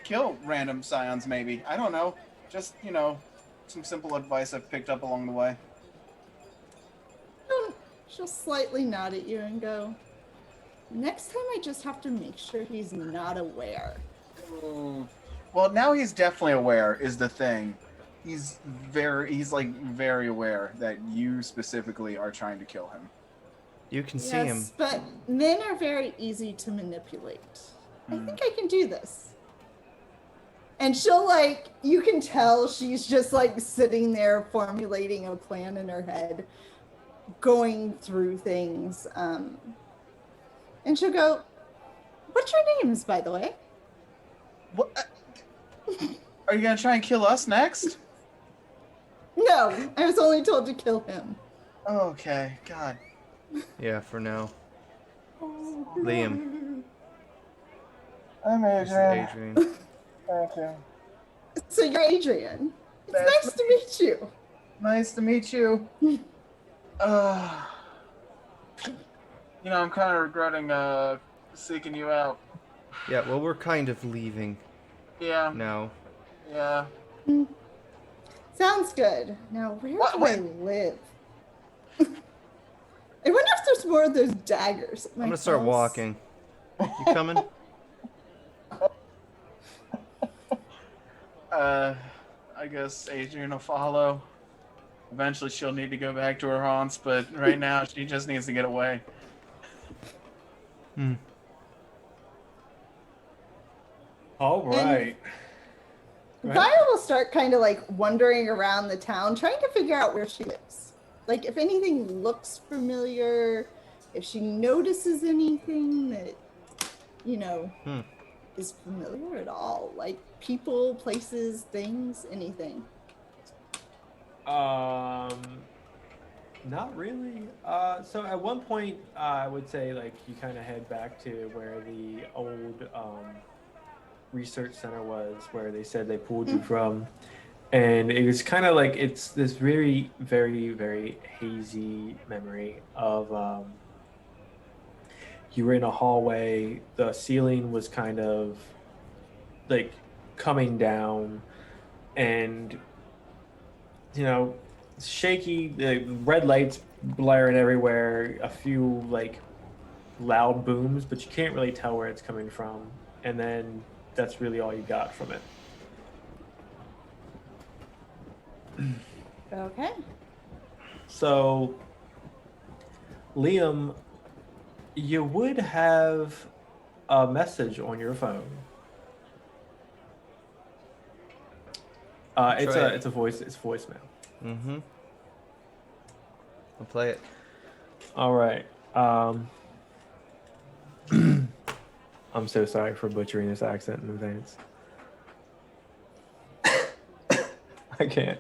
kill random Scions, maybe. I don't know. Just, some simple advice I've picked up along the way. She'll slightly nod at you and go, next time I just have to make sure he's not aware. Well, now he's definitely aware, is the thing. He's very aware that you specifically are trying to kill him. You can see him. Yes, but men are very easy to manipulate. I think I can do this. And she'll you can tell she's just sitting there formulating a plan in her head, going through things. And she'll go, what's your names, by the way? What? Are you gonna try and kill us next? No, I was only told to kill him. Okay, God. Yeah, for now. Liam. I'm This is Adrian. Adrian. Thank you. So you're Adrian. It's That's nice to meet you. Nice to meet you. I'm kind of regretting seeking you out. Yeah, well, we're kind of leaving Yeah. now. Yeah. Sounds good. Now, where What- do wait. I live? I wonder if there's more of those daggers. I'm gonna start walking. You coming? I guess Adrian will follow. Eventually she'll need to go back to her haunts, but right now she just needs to get away. All right. Vaya will start kind of wandering around the town, trying to figure out where she lives. If anything looks familiar, if she notices anything that, is familiar at all. People, places, things, anything. Not really. So at one point, I would say you kind of head back to where the old research center was, where they said they pulled you from, and it was kind of it's this very, very, very hazy memory of you were in a hallway. The ceiling was kind of coming down, and shaky, the red lights blaring everywhere, a few loud booms, but you can't really tell where it's coming from, and then that's really all you got from it. Okay. So Liam, you would have a message on your phone. It's Try it. it's voicemail. Mm-hmm. I'll play it. All right. I'm so sorry for butchering this accent in advance. I can't.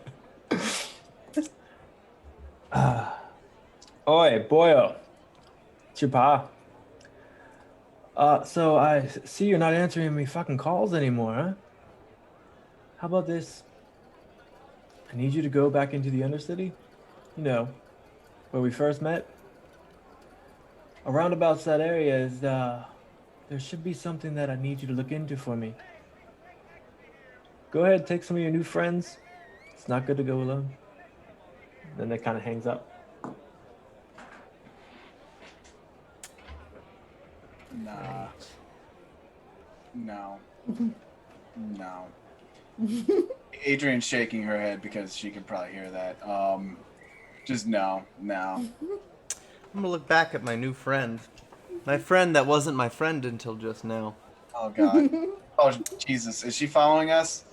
Oi, boyo. Chupa. So I see you're not answering me fucking calls anymore, huh? How about this? I need you to go back into the Undercity. You know, where we first met. Around about that area is, there should be something that I need you to look into for me. Go ahead, take some of your new friends. It's not good to go alone. Then it kind of hangs up. Nah. No. No. Adrian's shaking her head because she can probably hear that. Just no. I'm gonna look back at my new friend. My friend that wasn't my friend until just now. Oh God. Oh Jesus. Is she following us?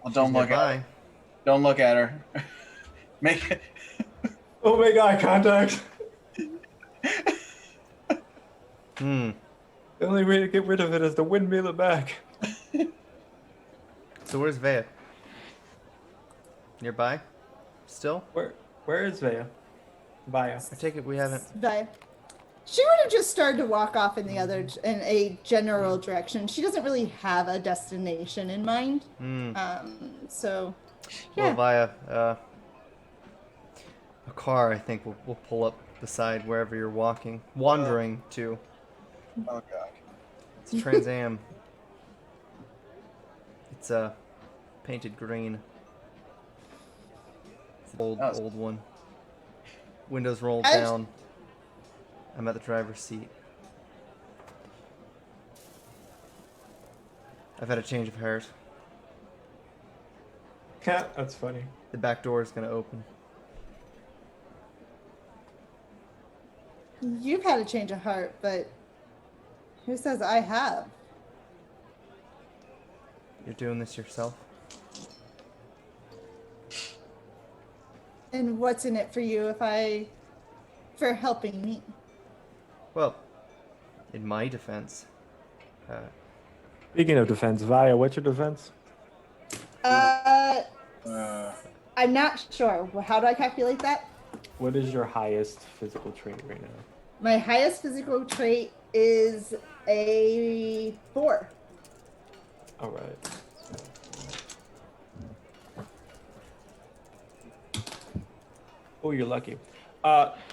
Well, don't She's look at nearby. her. Don't look at her. Make it. Oh, make eye contact. Hmm. The only way to get rid of it is to windmill it back. So where's Vaya? Nearby? Still? Where is Vaya? Vaya. I take it we haven't. But she would have just started to walk off in a general direction. She doesn't really have a destination in mind. Hmm. So, Well, yeah. Vaya, a car I think will pull up beside wherever you're wandering to. Oh God. It's a Trans Am. It's painted green. It's an old one. Windows rolled down. I'm at the driver's seat. I've had a change of hairs. Cat, that's funny. The back door is gonna open. You've had a change of heart, but who says I have? You're doing this yourself? And what's in it for you for helping me? Well, in my defense, Speaking of defense, Vaya, what's your defense? I'm not sure. How do I calculate that? What is your highest physical trait right now? My highest physical trait is a 4. All right. Oh, you're lucky.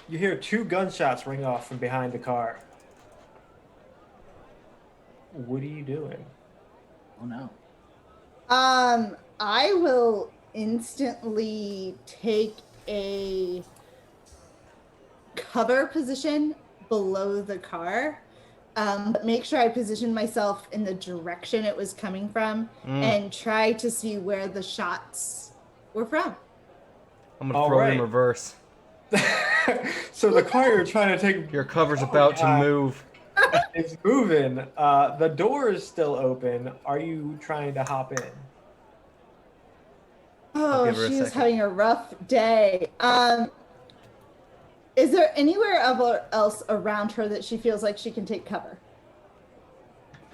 You hear 2 gunshots ring off from behind the car. What are you doing? Oh no. I will instantly take a cover position below the car. But make sure I position myself in the direction it was coming from and try to see where the shots were from. I'm gonna throw it in reverse. So the car you're trying to take, Your cover's about to move. it's moving. The door is still open. Are you trying to hop in? Oh, give her a she is second. having a rough day. Is there anywhere else around her that she feels like she can take cover?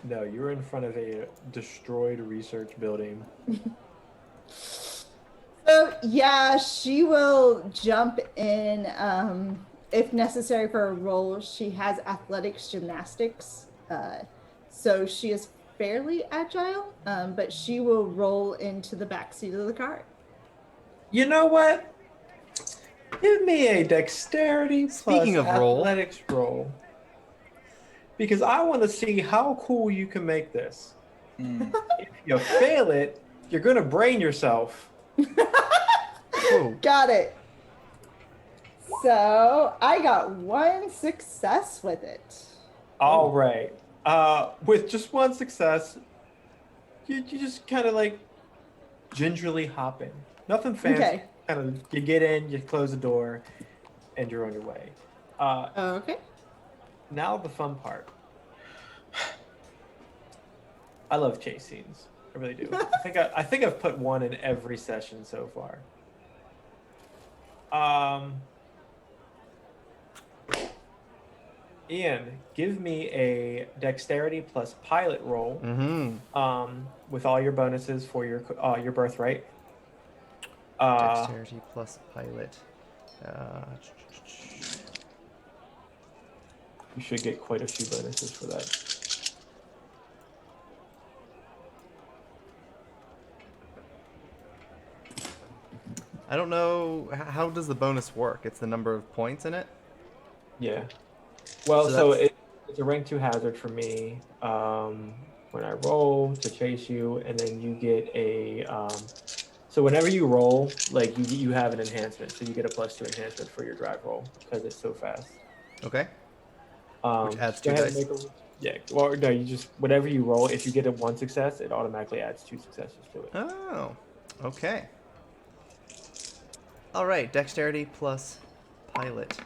No, you're in front of a destroyed research building. So yeah, she will jump in if necessary for a roll. She has athletics gymnastics, so she is fairly agile, but she will roll into the back seat of the car. You know what? Give me a dexterity Speaking plus of roll. athletics roll. Because I want to see how cool you can make this. If you fail it, you're going to brain yourself. Whoa. Got it. So I got 1 success with it. All right. With just 1 success, you just kind of like gingerly hop in. Nothing fancy. Okay. Kind of, you get in, you close the door, and you're on your way. Okay. Now the fun part. I love chase scenes. I really do. I think I've put one in every session so far. Ian, give me a dexterity plus pilot roll. With all your bonuses for your birthright. Dexterity plus pilot. Uh, You should get quite a few bonuses for that. I don't know. How does the bonus work? It's the number of points in it? Yeah. Well, So so that's- it's a rank 2 hazard for me. When I roll to chase you, and then you get a. So whenever you roll, like you have an enhancement, so you get a +2 enhancement for your drive roll because it's so fast. Okay. Which adds Just go 2 ahead and dice. make a. Yeah. Or no, you just whenever you roll, if you get a 1 success, it automatically adds 2 successes to it. Oh, okay. All right, dexterity plus pilot.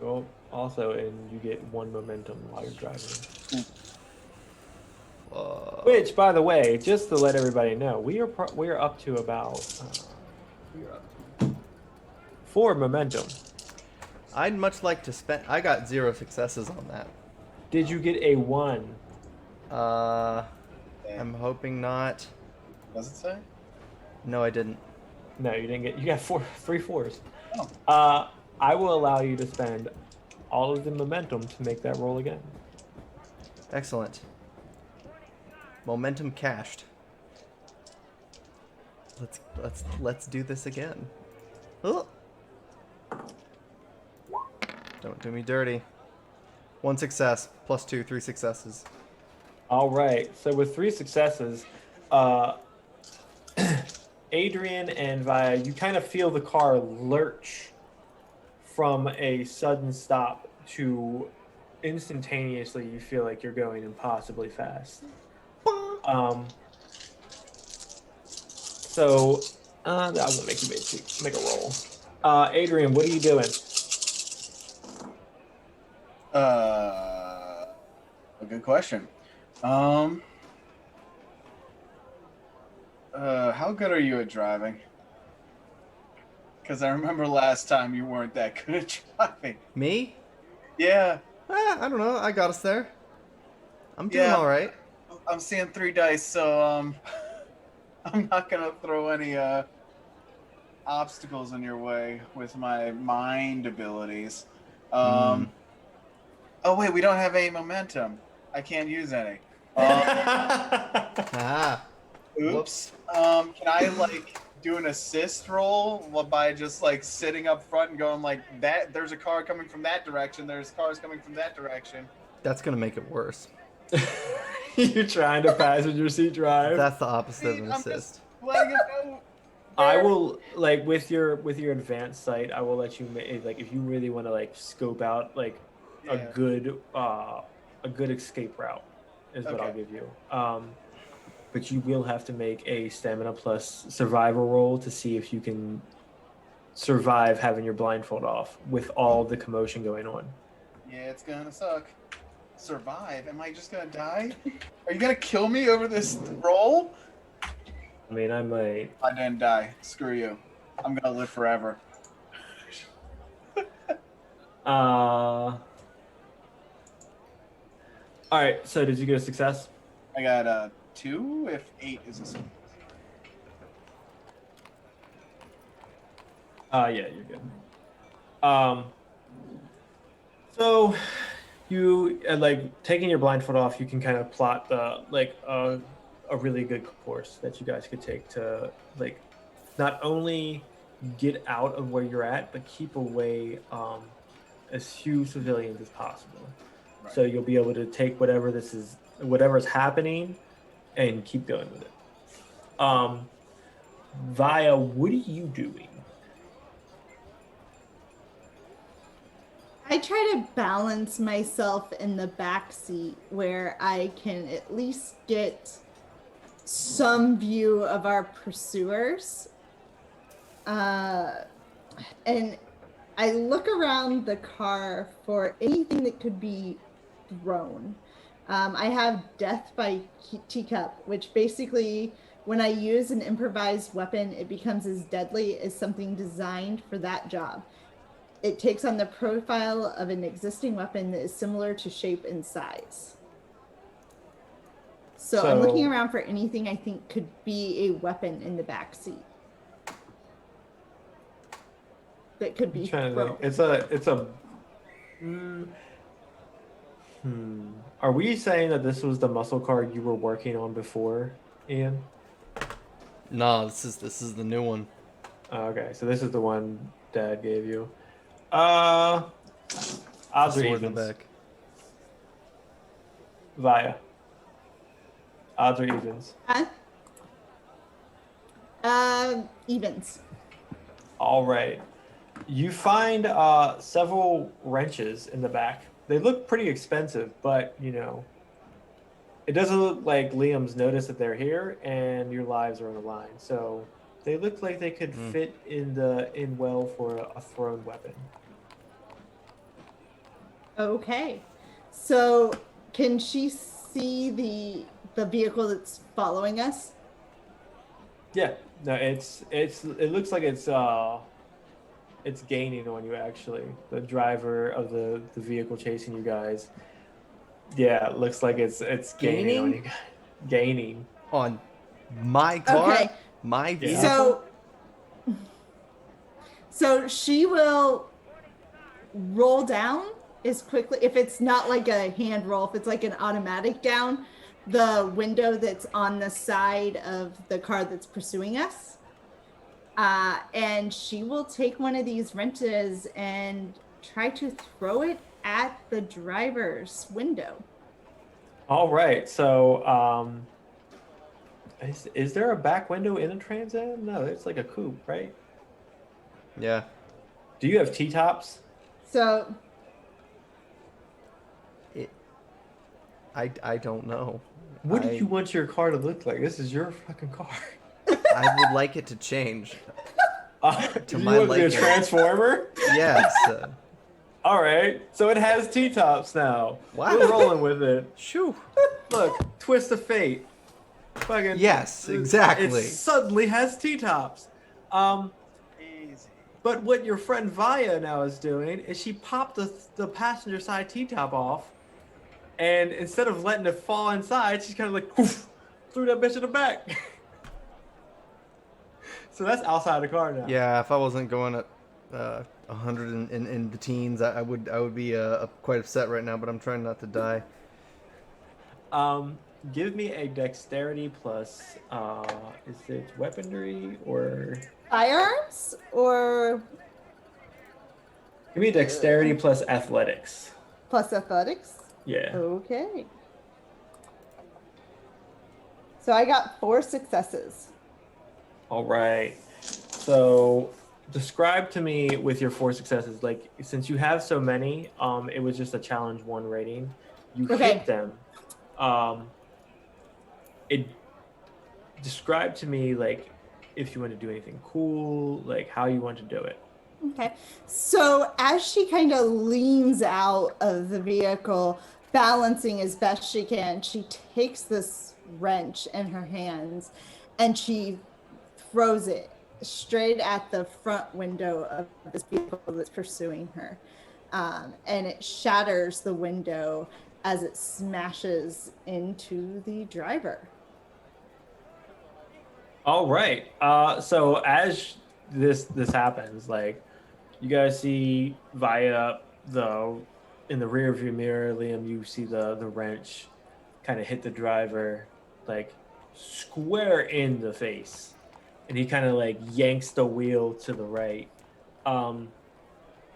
Well, also, and you get 1 momentum while you're driving. Which, by the way, just to let everybody know, we are up to about 4 momentum. I'd much like to spend. I got 0 successes on that. Did you get a 1? I'm hoping not. Does it say? No, I didn't. No, you didn't get. You got 3 4s. Oh. I will allow you to spend all of the momentum to make that roll again. Excellent. Momentum cashed. Let's do this again. Oh. Don't do me dirty. 1 success, +2, 3 successes. All right. So with 3 successes, Adrian and Vaya, you kind of feel the car lurch from a sudden stop to instantaneously you feel like you're going impossibly fast. So I'm gonna make you make a roll. Adrian, what are you doing? A good question. How good are you at driving? Because I remember last time you weren't that good at driving. Me? Yeah. I don't know. I got us there. I'm doing Yeah. all right. I'm seeing 3 dice, so I'm not gonna throw any obstacles in your way with my mind abilities. Oh wait, we don't have any momentum. I can't use any. Ah. Oops. Can I like do an assist roll by just like sitting up front and going like that? There's a car coming from that direction. There's cars coming from that direction. That's gonna make it worse. You're trying to passenger seat drive. That's the opposite of an I'm assist. just letting it go. I will like with your advanced sight. I will let you like if you really want to like scope out like a good escape route is what I'll give you. But you will have to make a stamina plus survival roll to see if you can survive having your blindfold off with all the commotion going on. Yeah, it's gonna suck. Survive? Am I just gonna die? Are you gonna kill me over this roll? I mean, I might. I didn't die. Screw you. I'm gonna live forever. All right. So did you get a success? I got 2 if 8 is a success. Yeah, you're good. So you like taking your blindfold off, you can kind of plot the like a really good course that you guys could take to like not only get out of where you're at, but keep away as few civilians as possible. Right. So you'll be able to take whatever is happening and keep going with it. Vaya, what are you doing? I try to balance myself in the back seat where I can at least get some view of our pursuers. And I look around the car for anything that could be thrown. I have Death by Teacup, which basically, when I use an improvised weapon, it becomes as deadly as something designed for that job. it takes on the profile of an existing weapon that is similar to shape and size. So I'm looking around for anything I think could be a weapon in the back seat that could be thrown. It's a. Are we saying that this was the muscle car you were working on before, Ian? No, this is the new one. Okay, so this is the one Dad gave you. Odds or Sword in the evens? back. Vaya. Odds or evens? Evens. All right. You find several wrenches in the back. They look pretty expensive, but you know, it doesn't look like Liam's noticed that they're here, and your lives are on the line. So they look like they could fit in well for a thrown weapon. Okay. So can she see the vehicle that's following us? Yeah. No, it looks like it's gaining on you actually. The driver of the vehicle chasing you guys. Yeah, it looks like it's gaining on you guys. Gaining. On my car? Okay. My vehicle? So she will roll down as quickly, if it's not like a hand roll, if it's like an automatic down, the window that's on the side of the car that's pursuing us. And she will take one of these wrenches and try to throw it at the driver's window. All right. So, is there a back window in a Trans Am? No, it's like a coupe, right? Yeah. Do you have T-tops? So I don't know. What do you want your car to look like? This is your fucking car. I would like it to change. To my liking. A transformer? Yes. All right. So it has T-tops now. Wow. We're rolling with it. Shoo. Look, twist of fate. Fucking. Yes, exactly. It suddenly has T-tops. Easy. But what your friend Vaya now is doing is she popped the passenger side T-top off, and instead of letting it fall inside, she's kind of like, poof, threw that bitch in the back. So that's outside the car now. Yeah, if I wasn't going at 100 in the teens, I would be quite upset right now. But I'm trying not to die. Give me a dexterity plus. Is it weaponry or firearms or? Give me dexterity plus athletics. Plus athletics? Yeah. Okay. So I got 4 successes. All right. So describe to me with your 4 successes, like since you have so many, it was just a challenge 1 rating. You hit them. It describe to me like if you want to do anything cool, like how you want to do it. Okay. So as she kind of leans out of the vehicle, balancing as best she can, she takes this wrench in her hands and she throws it straight at the front window of this vehicle that's pursuing her. And it shatters the window as it smashes into the driver. All right. So as this happens, like you guys see Vaya in the rear view mirror, Liam, you see the wrench kind of hit the driver like square in the face, and he kind of like yanks the wheel to the right.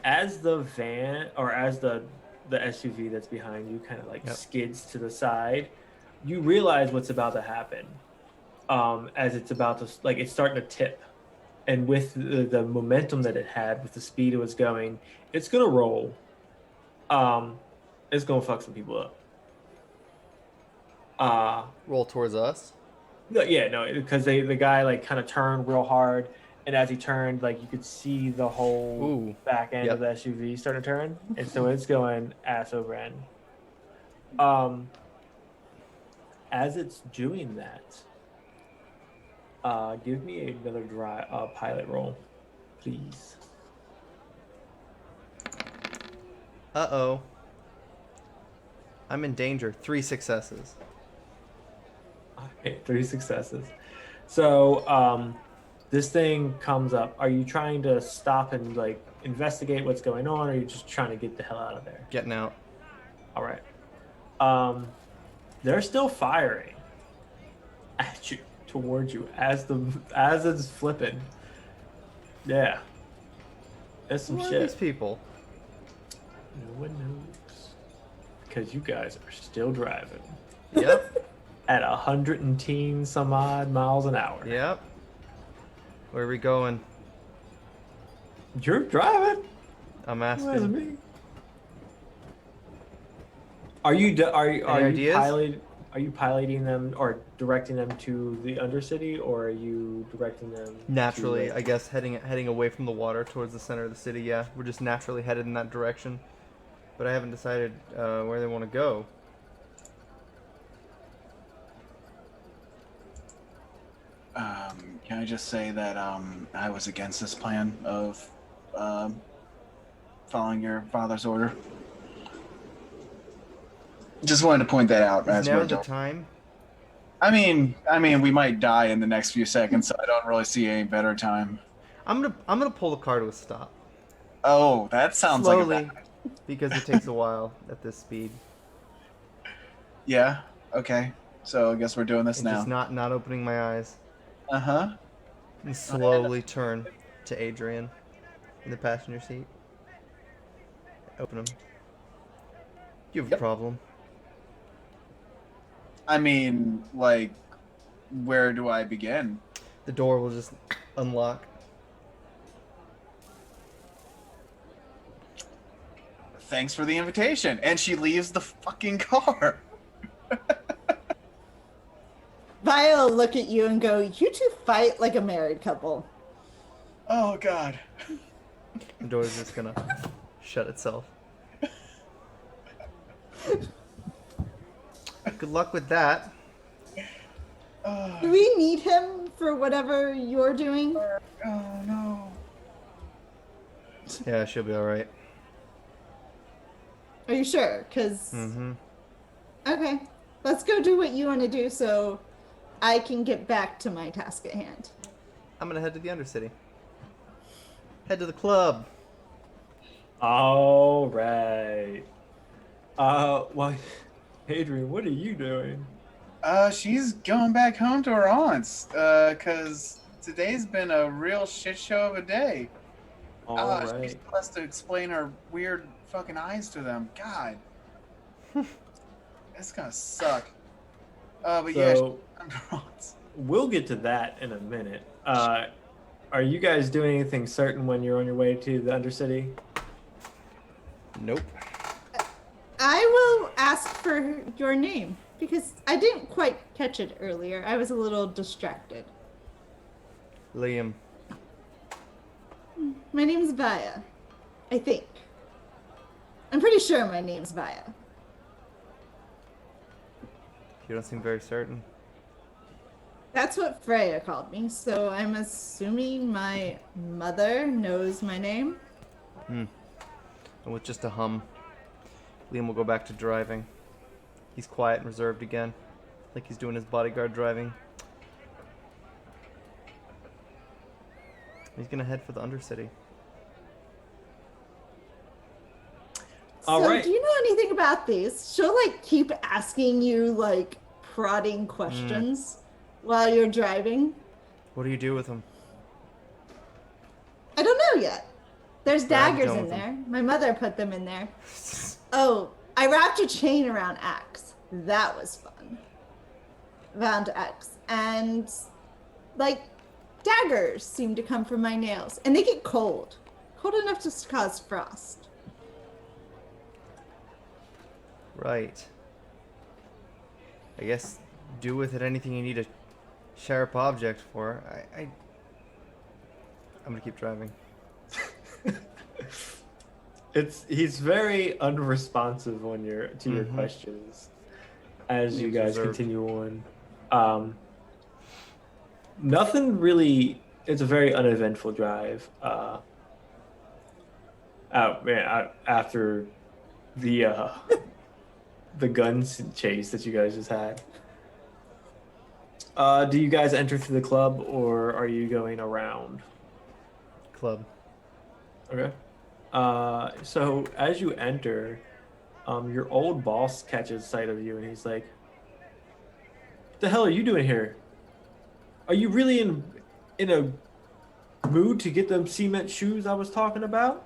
As the van or as the SUV that's behind you kind of like skids to the side, you realize what's about to happen. As it's about to, like, it's starting to tip, and with the momentum that it had, with the speed it was going, it's gonna roll. It's gonna fuck some people up. Roll towards us. No, because the guy like kind of turned real hard, and as he turned, like you could see the whole back end of the SUV starting to turn, and so it's going ass over end. As it's doing that, give me another pilot roll, please. Uh-oh. I'm in danger. 3 successes. Okay, 3 successes. So this thing comes up. Are you trying to stop and like investigate what's going on, or are you just trying to get the hell out of there? Getting out. All right. Um, they're still firing at you, towards you as it's flipping. Yeah, that's some Who are shit. these people? No one knows, because you guys are still driving Yep. at 110 some odd miles an hour. Yep. Where are we going? You're driving. I'm That's asking. me. Are you ideas? are you piloting them or directing them to the Undercity, or are you directing them Naturally, to, I guess heading away from the water towards the center of the city. Yeah, we're just naturally headed in that direction. But I haven't decided where they want to go. Can I just say that I was against this plan of following your father's order? Just wanted to point that out Is as now we're the going. time? I mean, we might die in the next few seconds, so I don't really see any better time. I'm gonna pull the car to a stop. Oh, that sounds like a Slowly, bad... because it takes a while at this speed. Yeah. Okay. So I guess we're doing this And now. just not opening my eyes. Uh-huh. And slowly turn to Adrian in the passenger seat. Open them. You have a problem. I mean, like, where do I begin? The door will just unlock. Thanks for the invitation. And she leaves the fucking car. Vaya will look at you and go, "You two fight like a married couple." Oh, God. The door is just gonna shut itself. Good luck with that. Do we need him for whatever you're doing? Oh, no. Yeah, she'll be alright. Are you sure? Because, Mm-hmm. okay, let's go do what you want to do so I can get back to my task at hand. I'm gonna head to the Undercity. Head to the club. All right. Well, Adrian, what are you doing? She's going back home to her aunt's, cause today's been a real shit show of a day. All She right. still has to explain her weird fucking eyes to them. God. It's gonna suck. But yeah, she's So going to her aunt's. we'll get to that in a minute. Are you guys doing anything certain when you're on your way to the Undercity? Nope. I will ask for your name because I didn't quite catch it earlier. I was a little distracted. Liam. My name's Vaya, I think. I'm pretty sure my name's Vaya. You don't seem very certain. That's what Freya called me, so I'm assuming my mother knows my name. And with just a hum, Liam will go back to driving. He's quiet and reserved again, like he's doing his bodyguard driving. He's gonna head for the Undercity. All So right. do you know anything about these? She'll like keep asking you like prodding questions while you're driving. What do you do with him? I don't know yet. There's But I'm daggers done in with there. My mother put them in there. Oh, I wrapped a chain around X. That was fun. Around X. And like daggers seem to come from my nails. And they get cold. Cold enough to cause frost. Right. I guess do with it anything you need a sharp object for. I'm gonna keep driving. He's very unresponsive when you're to your questions as you Seems guys reserved. continue on. Nothing really. It's a very uneventful drive. After the guns chase that you guys just had. Do you guys enter through the club or are you going around? Club. Okay. So as you enter, your old boss catches sight of you and he's like, "What the hell are you doing here? Are you really in a mood to get them cement shoes I was talking about?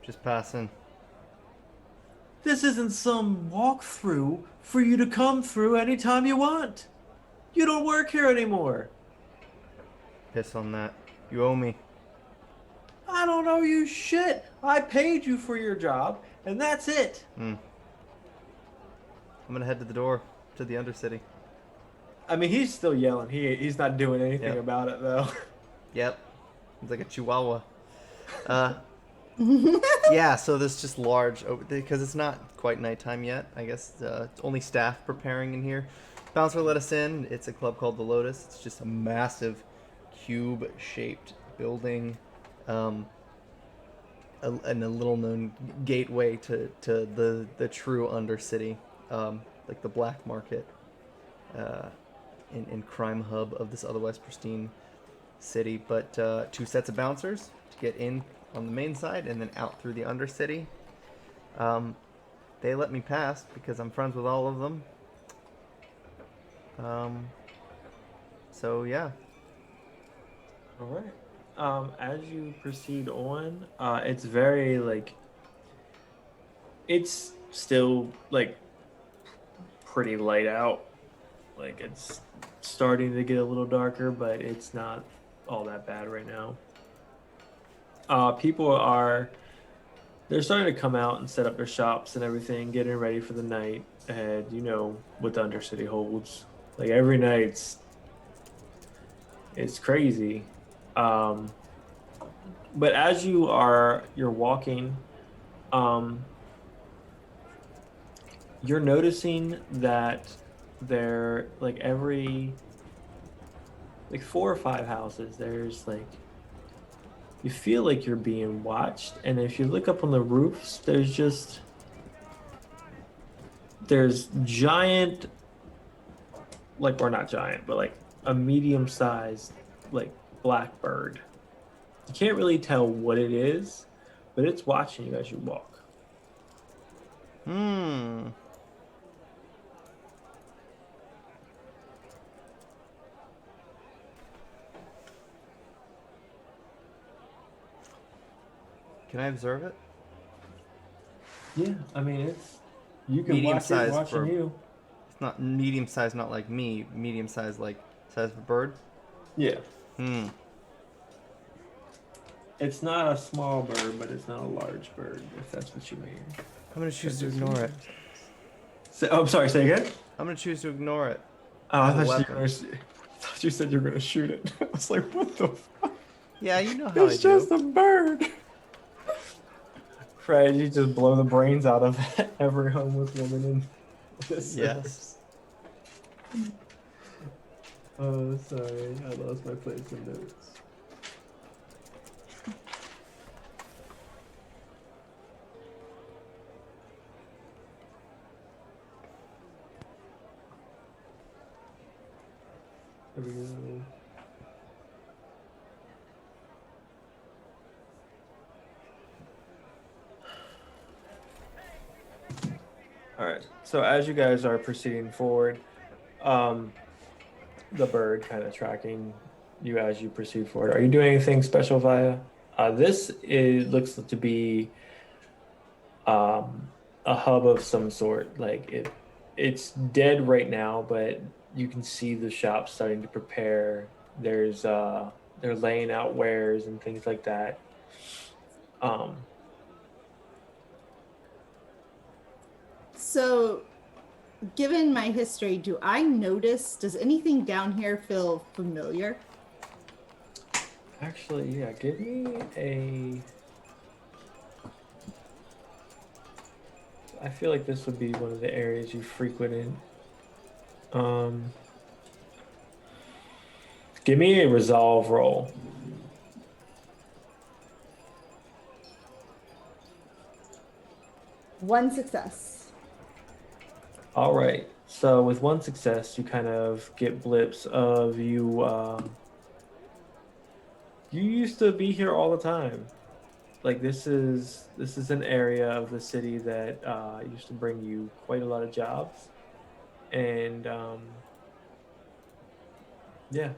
Just passing. This isn't some walkthrough for you to come through anytime you want. You don't work here anymore." Piss on that. You owe me. "I don't owe you shit. I paid you for your job, and that's it." I'm gonna head to the door to the Undercity. I mean, he's still yelling. He's not doing anything Yep. about it, though. Yep. It's like a chihuahua. Yeah, so there's just large, because it's not quite nighttime yet, I guess. It's only staff preparing in here. Bouncer let us in. It's a club called the Lotus. It's just a massive cube-shaped building, and a little-known gateway to the true Undercity, like the black market and crime hub of this otherwise pristine city. But 2 sets of bouncers to get in on the main side and then out through the Undercity. They let me pass because I'm friends with all of them. So yeah. All right. As you proceed on, it's very like it's still like pretty light out. Like it's starting to get a little darker, but it's not all that bad right now. People they're starting to come out and set up their shops and everything, getting ready for the night. And you know what the Undercity holds. Like every night's it's crazy. But as you're walking, you're noticing that there like every like 4 or 5 houses there's like you feel like you're being watched, and if you look up on the roofs there's giant, like, or not giant, but like a medium-sized like black bird. You can't really tell what it is, but it's watching you as you walk. Can I observe it? Yeah, I mean it's you can Medium watch it size watching for- you. It's not medium size, not like me. Medium size, like size of a bird. Yeah. It's It's not a small bird, but it's not a large bird, if that's what you mean. I'm gonna choose to ignore it. I'm sorry, say again? I'm gonna choose to ignore it. Oh, I Have a thought weapon. I thought you said you were going to shoot it. I was like, what the fuck? Yeah, you know how It's I do. just a bird. Fred, you just blow the brains out of every homeless woman in this. Yes. Oh, sorry. I lost my place in notes. There we go. All right. So as you guys are proceeding forward, the bird kind of tracking you as you proceed forward. Are you doing anything special, Vaya? Looks to be a hub of some sort. Like it's dead right now, but you can see the shop starting to prepare. They're laying out wares and things like that. So, given my history, does anything down here feel familiar? Actually, yeah, give me a. I feel like this would be one of the areas you frequented. Give me a resolve roll. 1 success. All right. So with 1 success, you kind of get blips of you. You used to be here all the time. Like this is an area of the city that used to bring you quite a lot of jobs, and yeah,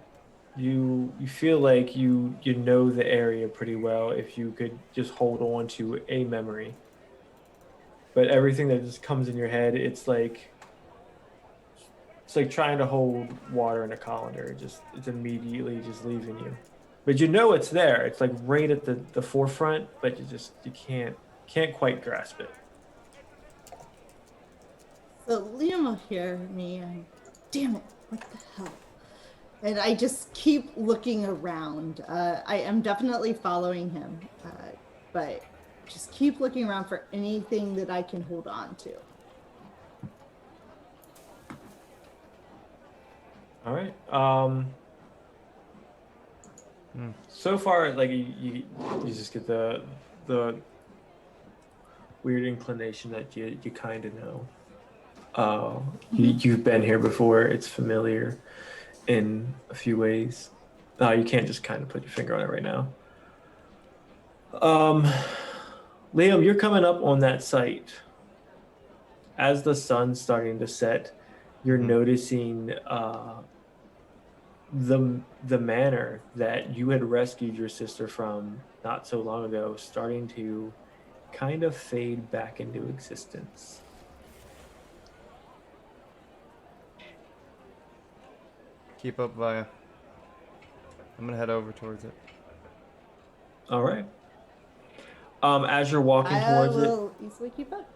you feel like you know the area pretty well if you could just hold on to a memory. But everything that just comes in your head, it's like trying to hold water in a colander. It's immediately just leaving you. But you know it's there. It's like right at the forefront, but you can't quite grasp it. So Liam will hear me and, damn it, what the hell? And I just keep looking around. I am definitely following him, but just keep looking around for anything that I can hold on to. All right. So far, like you just get the weird inclination that you kind of know. You've been here before. It's familiar in a few ways. You can't just kind of put your finger on it right now. Liam, you're coming up on that site. As the sun's starting to set, you're noticing the manor that you had rescued your sister from not so long ago starting to kind of fade back into existence. Keep up, Vaya. I'm gonna head over towards it. All right. As you're walking I towards it, will easily keep up.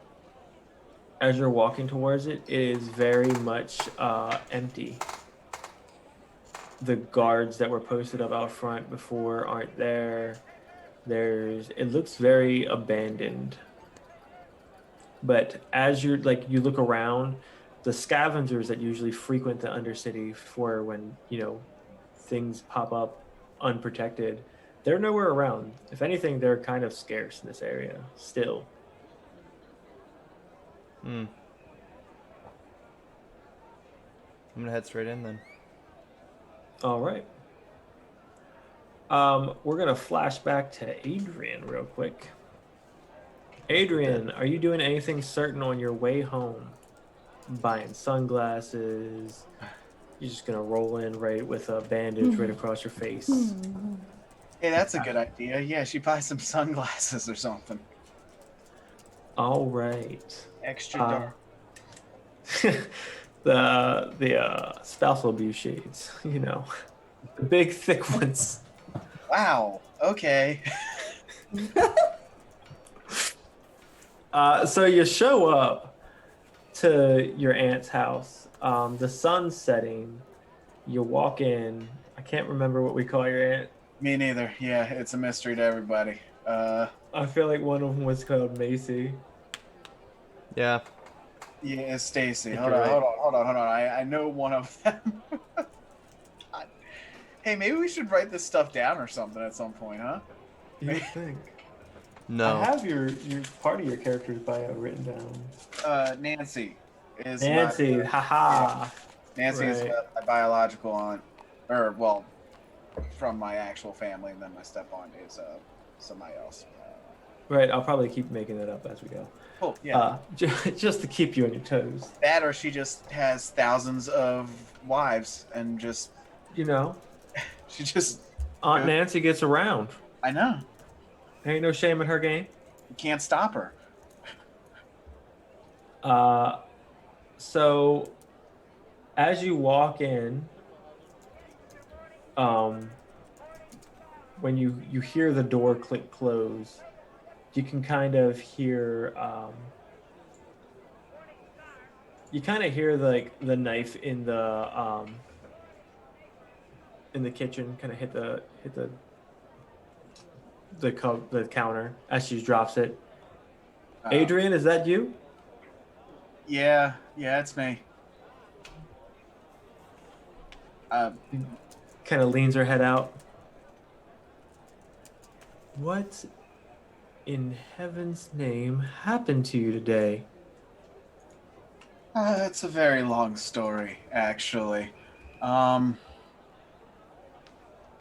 as you're walking towards it, it is very much empty. The guards that were posted up out front before aren't there. It looks very abandoned. But as you look around, the scavengers that usually frequent the Undercity for when, things pop up unprotected, they're nowhere around. If anything, they're kind of scarce in this area still. I'm gonna head straight in then. All right. We're gonna flash back to Adrian real quick. Adrian, are you doing anything certain on your way home? Buying sunglasses? You're just gonna roll in right with a bandage right across your face. Hey, that's a good idea. Yeah, she buys some sunglasses or something. All right. Extra dark. The spousal abuse shades, the big thick ones. Wow. Okay. So you show up to your aunt's house. The sun's setting. You walk in. I can't remember what we call your aunt. Me neither. Yeah, it's a mystery to everybody. I feel like one of them was called Macy. Yeah. Yeah, Stacy. Think Hold you're on. I know one of them. Hey, maybe we should write this stuff down or something at some point, huh? You think? No. I have your part of your character's bio written down. Nancy is Nancy, my, haha. Nancy is Right. my biological aunt, or well, from my actual family, and then my step aunt is somebody else. Right, I'll probably keep making that up as we go. Cool. Yeah. Just to keep you on your toes. That, or she just has thousands of wives and just she just. Aunt Nancy gets around. I know. There ain't no shame in her game. You can't stop her. So as you walk in, when you hear the door click close, you can kind of hear like the knife in the kitchen kind of hit the counter as she drops it. Adrian, is that you? Yeah, it's me. Kind of leans her head out. What in heaven's name happened to you today? It's a very long story, actually. Um,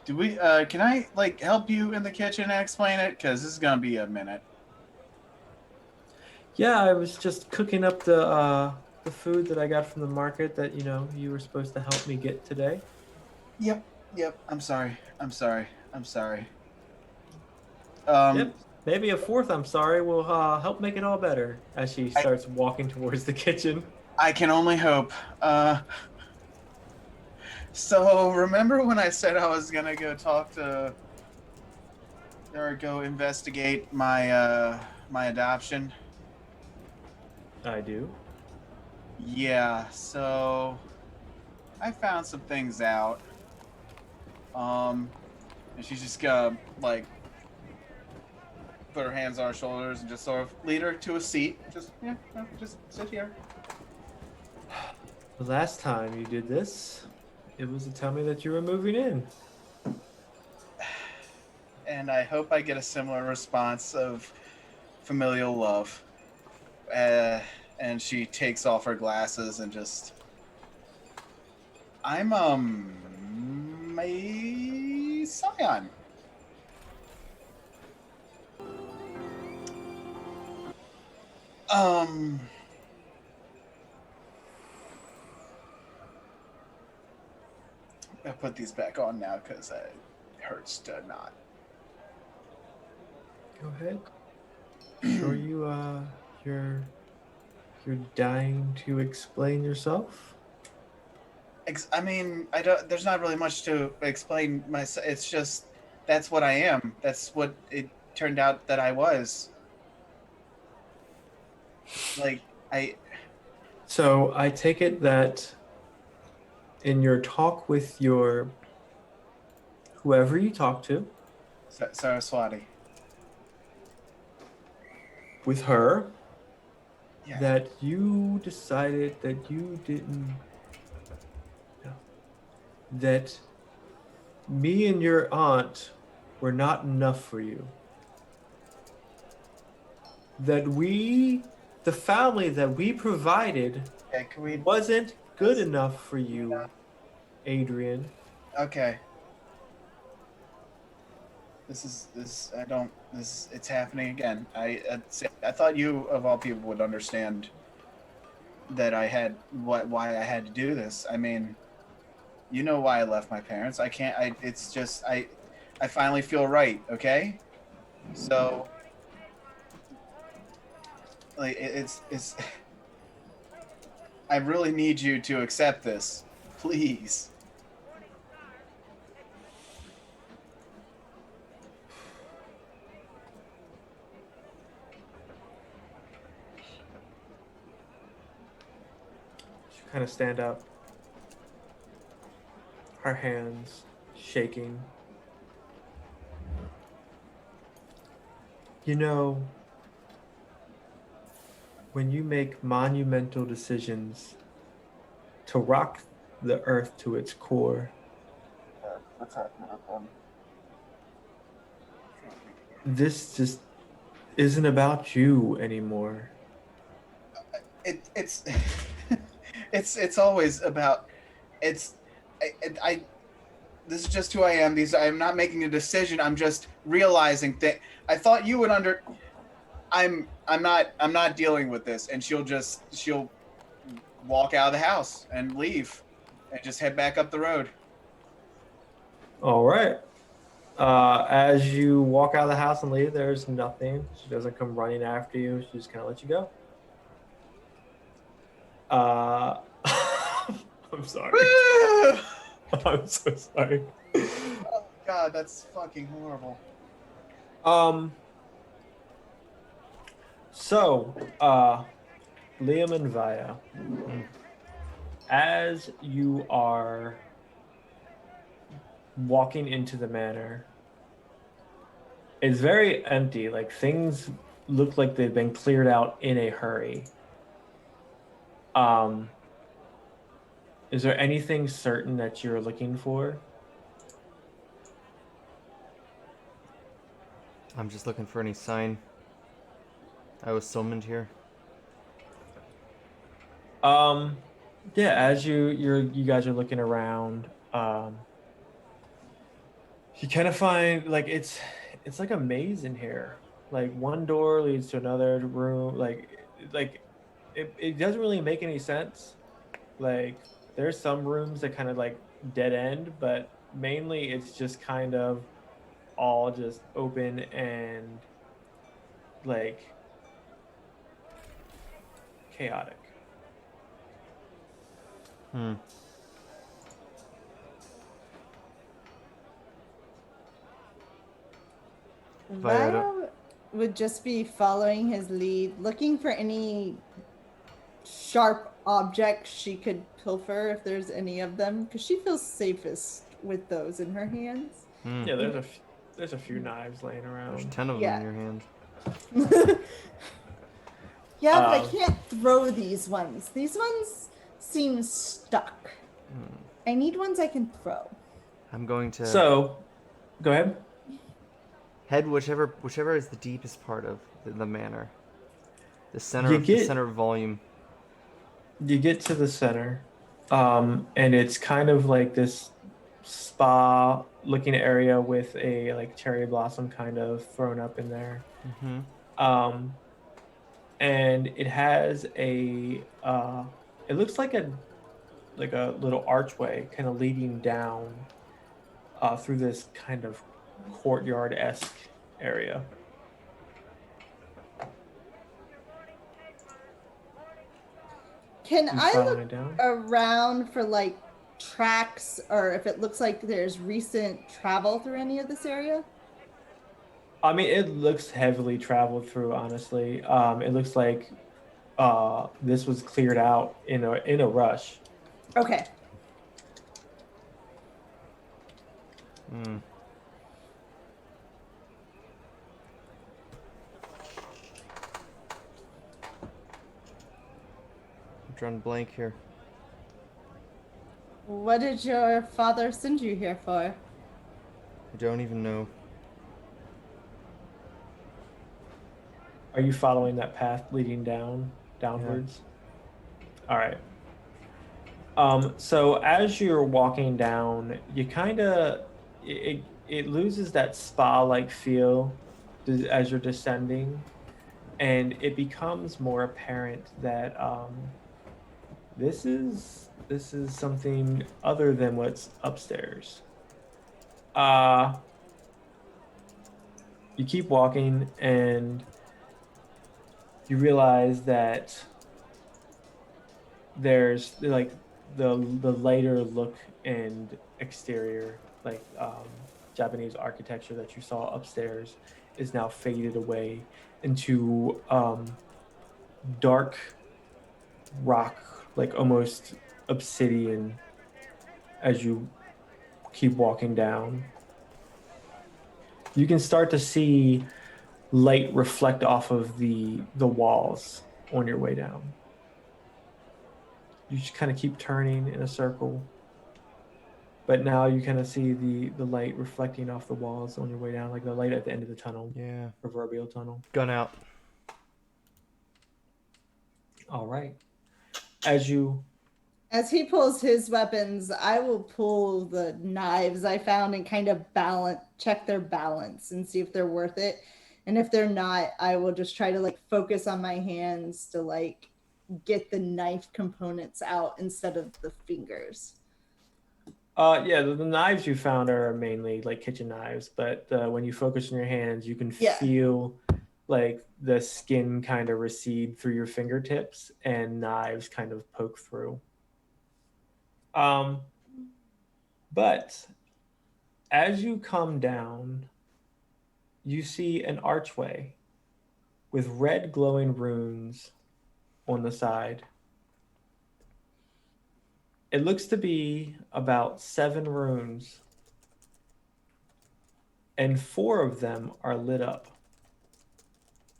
do we? Can I like help you in the kitchen and explain it? Because this is gonna be a minute. Yeah, I was just cooking up the food that I got from the market that you were supposed to help me get today. Yep. Yep. I'm sorry. I'm sorry. I'm sorry. Um, Yep. Maybe a fourth I'm sorry will help make it all better as she I starts walking towards the kitchen. I can only hope. So remember when I said I was gonna go talk to or go investigate my adoption? I do. Yeah. So I found some things out. Um, and she's just gonna like put her hands on her shoulders and just sort of lead her to a seat. Just yeah, no, just sit here. The last time you did this, it was to tell me that you were moving in. And I hope I get a similar response of familial love. Uh, and she takes off her glasses and just, I'm a Scion. Um, I put these back on now because it hurts to not. Go ahead. Sure you're dying to explain yourself? I mean, I don't. There's not really much to explain. Myself. It's just that's what I am. That's what it turned out that I was. Like I. So I take it that in your talk with your whoever you talk to, Saraswati. with her, Yeah. that you decided that you didn't no, that me and your aunt were not enough for you. That the family that we provided Okay. Can we? wasn't good That's, enough for can we not? you, Adrian. Okay. This is this. I don't. This. It's happening again. I thought you of all people would understand that I had why I had to do this. I mean, you know why I left my parents. I can't. I. It's just I finally feel right. Okay. So like it's. I really need you to accept this, please. She kind of stand up, her hands shaking. You know, when you make monumental decisions to rock the earth to its core, What's happening? this just isn't about you anymore. It's it's always about it's I this is just who I am. These I'm not making a decision. I'm just realizing that I thought you would under. I'm not dealing with this, and she'll walk out of the house and leave, and just head back up the road. All right. As you walk out of the house and leave, there's nothing. She doesn't come running after you. She just kind of lets you go. I'm sorry. Oh I'm so sorry. God, that's fucking horrible. Um. So, Liam and Vaya, as you are walking into the manor, it's very empty. Like things look like they've been cleared out in a hurry. Um, is there anything certain that you're looking for? I'm just looking for any sign I was summoned here. Yeah, as you guys are looking around, you kind of find like it's like a maze in here. Like one door leads to another room. Like it doesn't really make any sense. Like there's some rooms that kind of like dead end, but mainly it's just kind of all just open and like chaotic. Hmm. Vaya, I don't- Vaya would just be following his lead, looking for any sharp objects she could pilfer if there's any of them, because she feels safest with those in her hands. Hmm. Yeah, there's a few knives laying There's around. 10 of them Yeah. in your hand. Yeah, but I Um, can't throw these ones. These ones seem stuck. I need ones I can throw. I'm going to So, go ahead. head whichever is the deepest part of the manor. The center You of the get center of volume. you get to the center, and it's kind of like this spa looking area with a like cherry blossom kind of thrown up in there. Mm-hmm. Um, and it has it looks like a little archway kind of leading down through this kind of courtyard-esque area. Can You I following look it down? around for like tracks or if it looks like there's recent travel through any of this area? I mean, it looks heavily traveled through, honestly. It looks like this was cleared out in a rush. Okay. Hmm. I'm drawing blank here. What did your father send you here for? I don't even know. Are you following that path leading Yeah. downwards? All right. So as you're walking down, you kind of it loses that spa-like feel as you're descending, and it becomes more apparent that this is something other than what's upstairs. Uh, you keep walking, and you realize that there's like the lighter look and exterior, like Japanese architecture that you saw upstairs, is now faded away into dark rock, like almost obsidian, as you keep walking down. You can start to see light reflect off of the walls on your way down. You just kind of keep turning in a circle, but now you kind of see the light reflecting off the walls on your way down, like the light at the end of the tunnel, Yeah. proverbial tunnel. Gun out. All right. As you As he pulls his weapons, I will pull the knives I found and kind of check their balance and see if they're worth it. And if they're not, I will just try to like focus on my hands to like get the knife components out instead of the fingers. yeah, the knives you found are mainly like kitchen knives, but when you focus on your hands, you can Yeah. feel like the skin kind of recede through your fingertips and knives kind of poke through. Um, but as you come down, you see an archway with red glowing runes on the side. It looks to be about 7 runes, and 4 of them are lit up,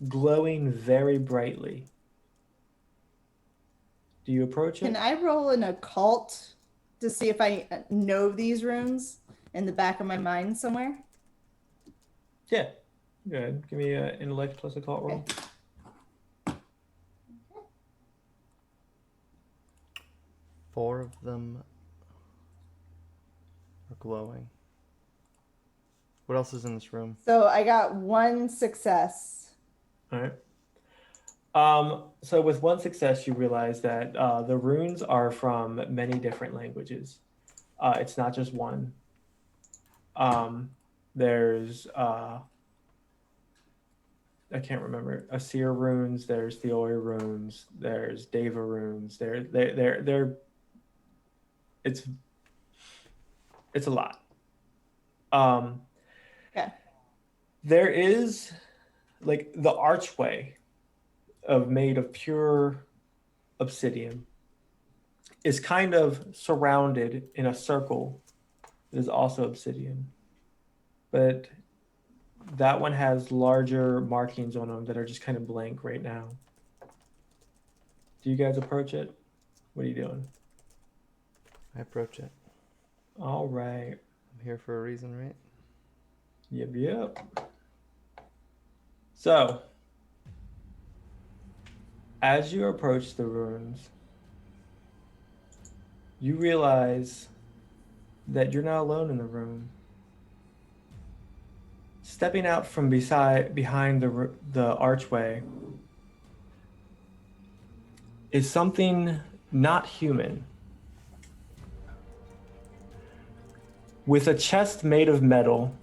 glowing very brightly. Do you approach Can it? I roll an occult to see if I know these runes in the back of my mind somewhere? Yeah. Good. Give me an intellect plus occult roll. Okay. 4 of them are glowing. What else is in this room? So I got 1 success. All right. So with 1 success, you realize that the runes are from many different languages. It's not just one. There's I can't remember, Asir runes. There's Theoi runes. There's Deva runes. They're it's a lot. Okay. There is like the archway made of pure obsidian is kind of surrounded in a circle that is also obsidian, but that one has larger markings on them that are just kind of blank right now. Do you guys approach it? What are you doing? I approach it. All right. I'm here for a reason, right? Yep. So, as you approach the ruins, you realize that you're not alone in the room. Stepping out from behind the archway is something not human. With a chest made of metal,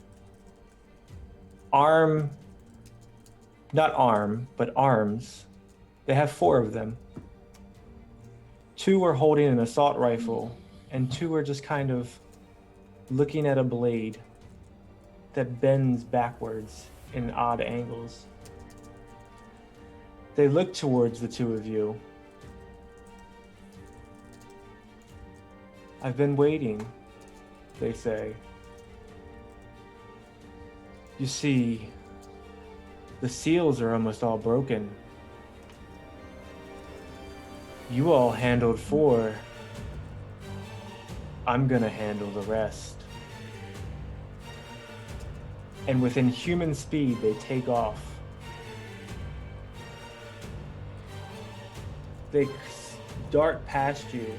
not arm, but arms. They have 4 of them. 2 are holding an assault rifle, and 2 are just kind of looking at a blade that bends backwards in odd angles. They look towards the 2 of you. I've been waiting, they say. You see, the seals are almost all broken. You all handled 4. I'm gonna handle the rest. And within human speed, they take off. They dart past you,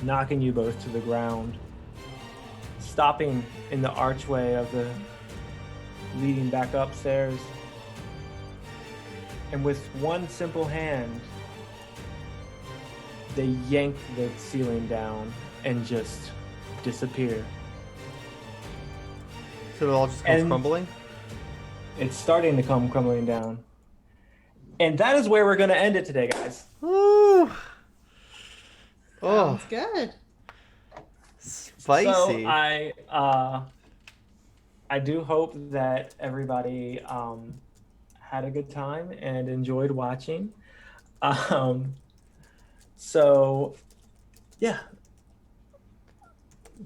knocking you both to the ground, stopping in the archway of the leading back upstairs. And with one simple hand, they yank the ceiling down and just disappear. So it all just comes And- crumbling? It's starting to come crumbling down. And that is where we're going to end it today, guys. Ooh. Oh, Sounds good. spicy. So I do hope that everybody had a good time and enjoyed watching. So yeah,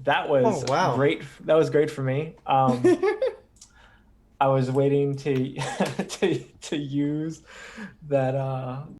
that was great. That was great for me. I was waiting to to use that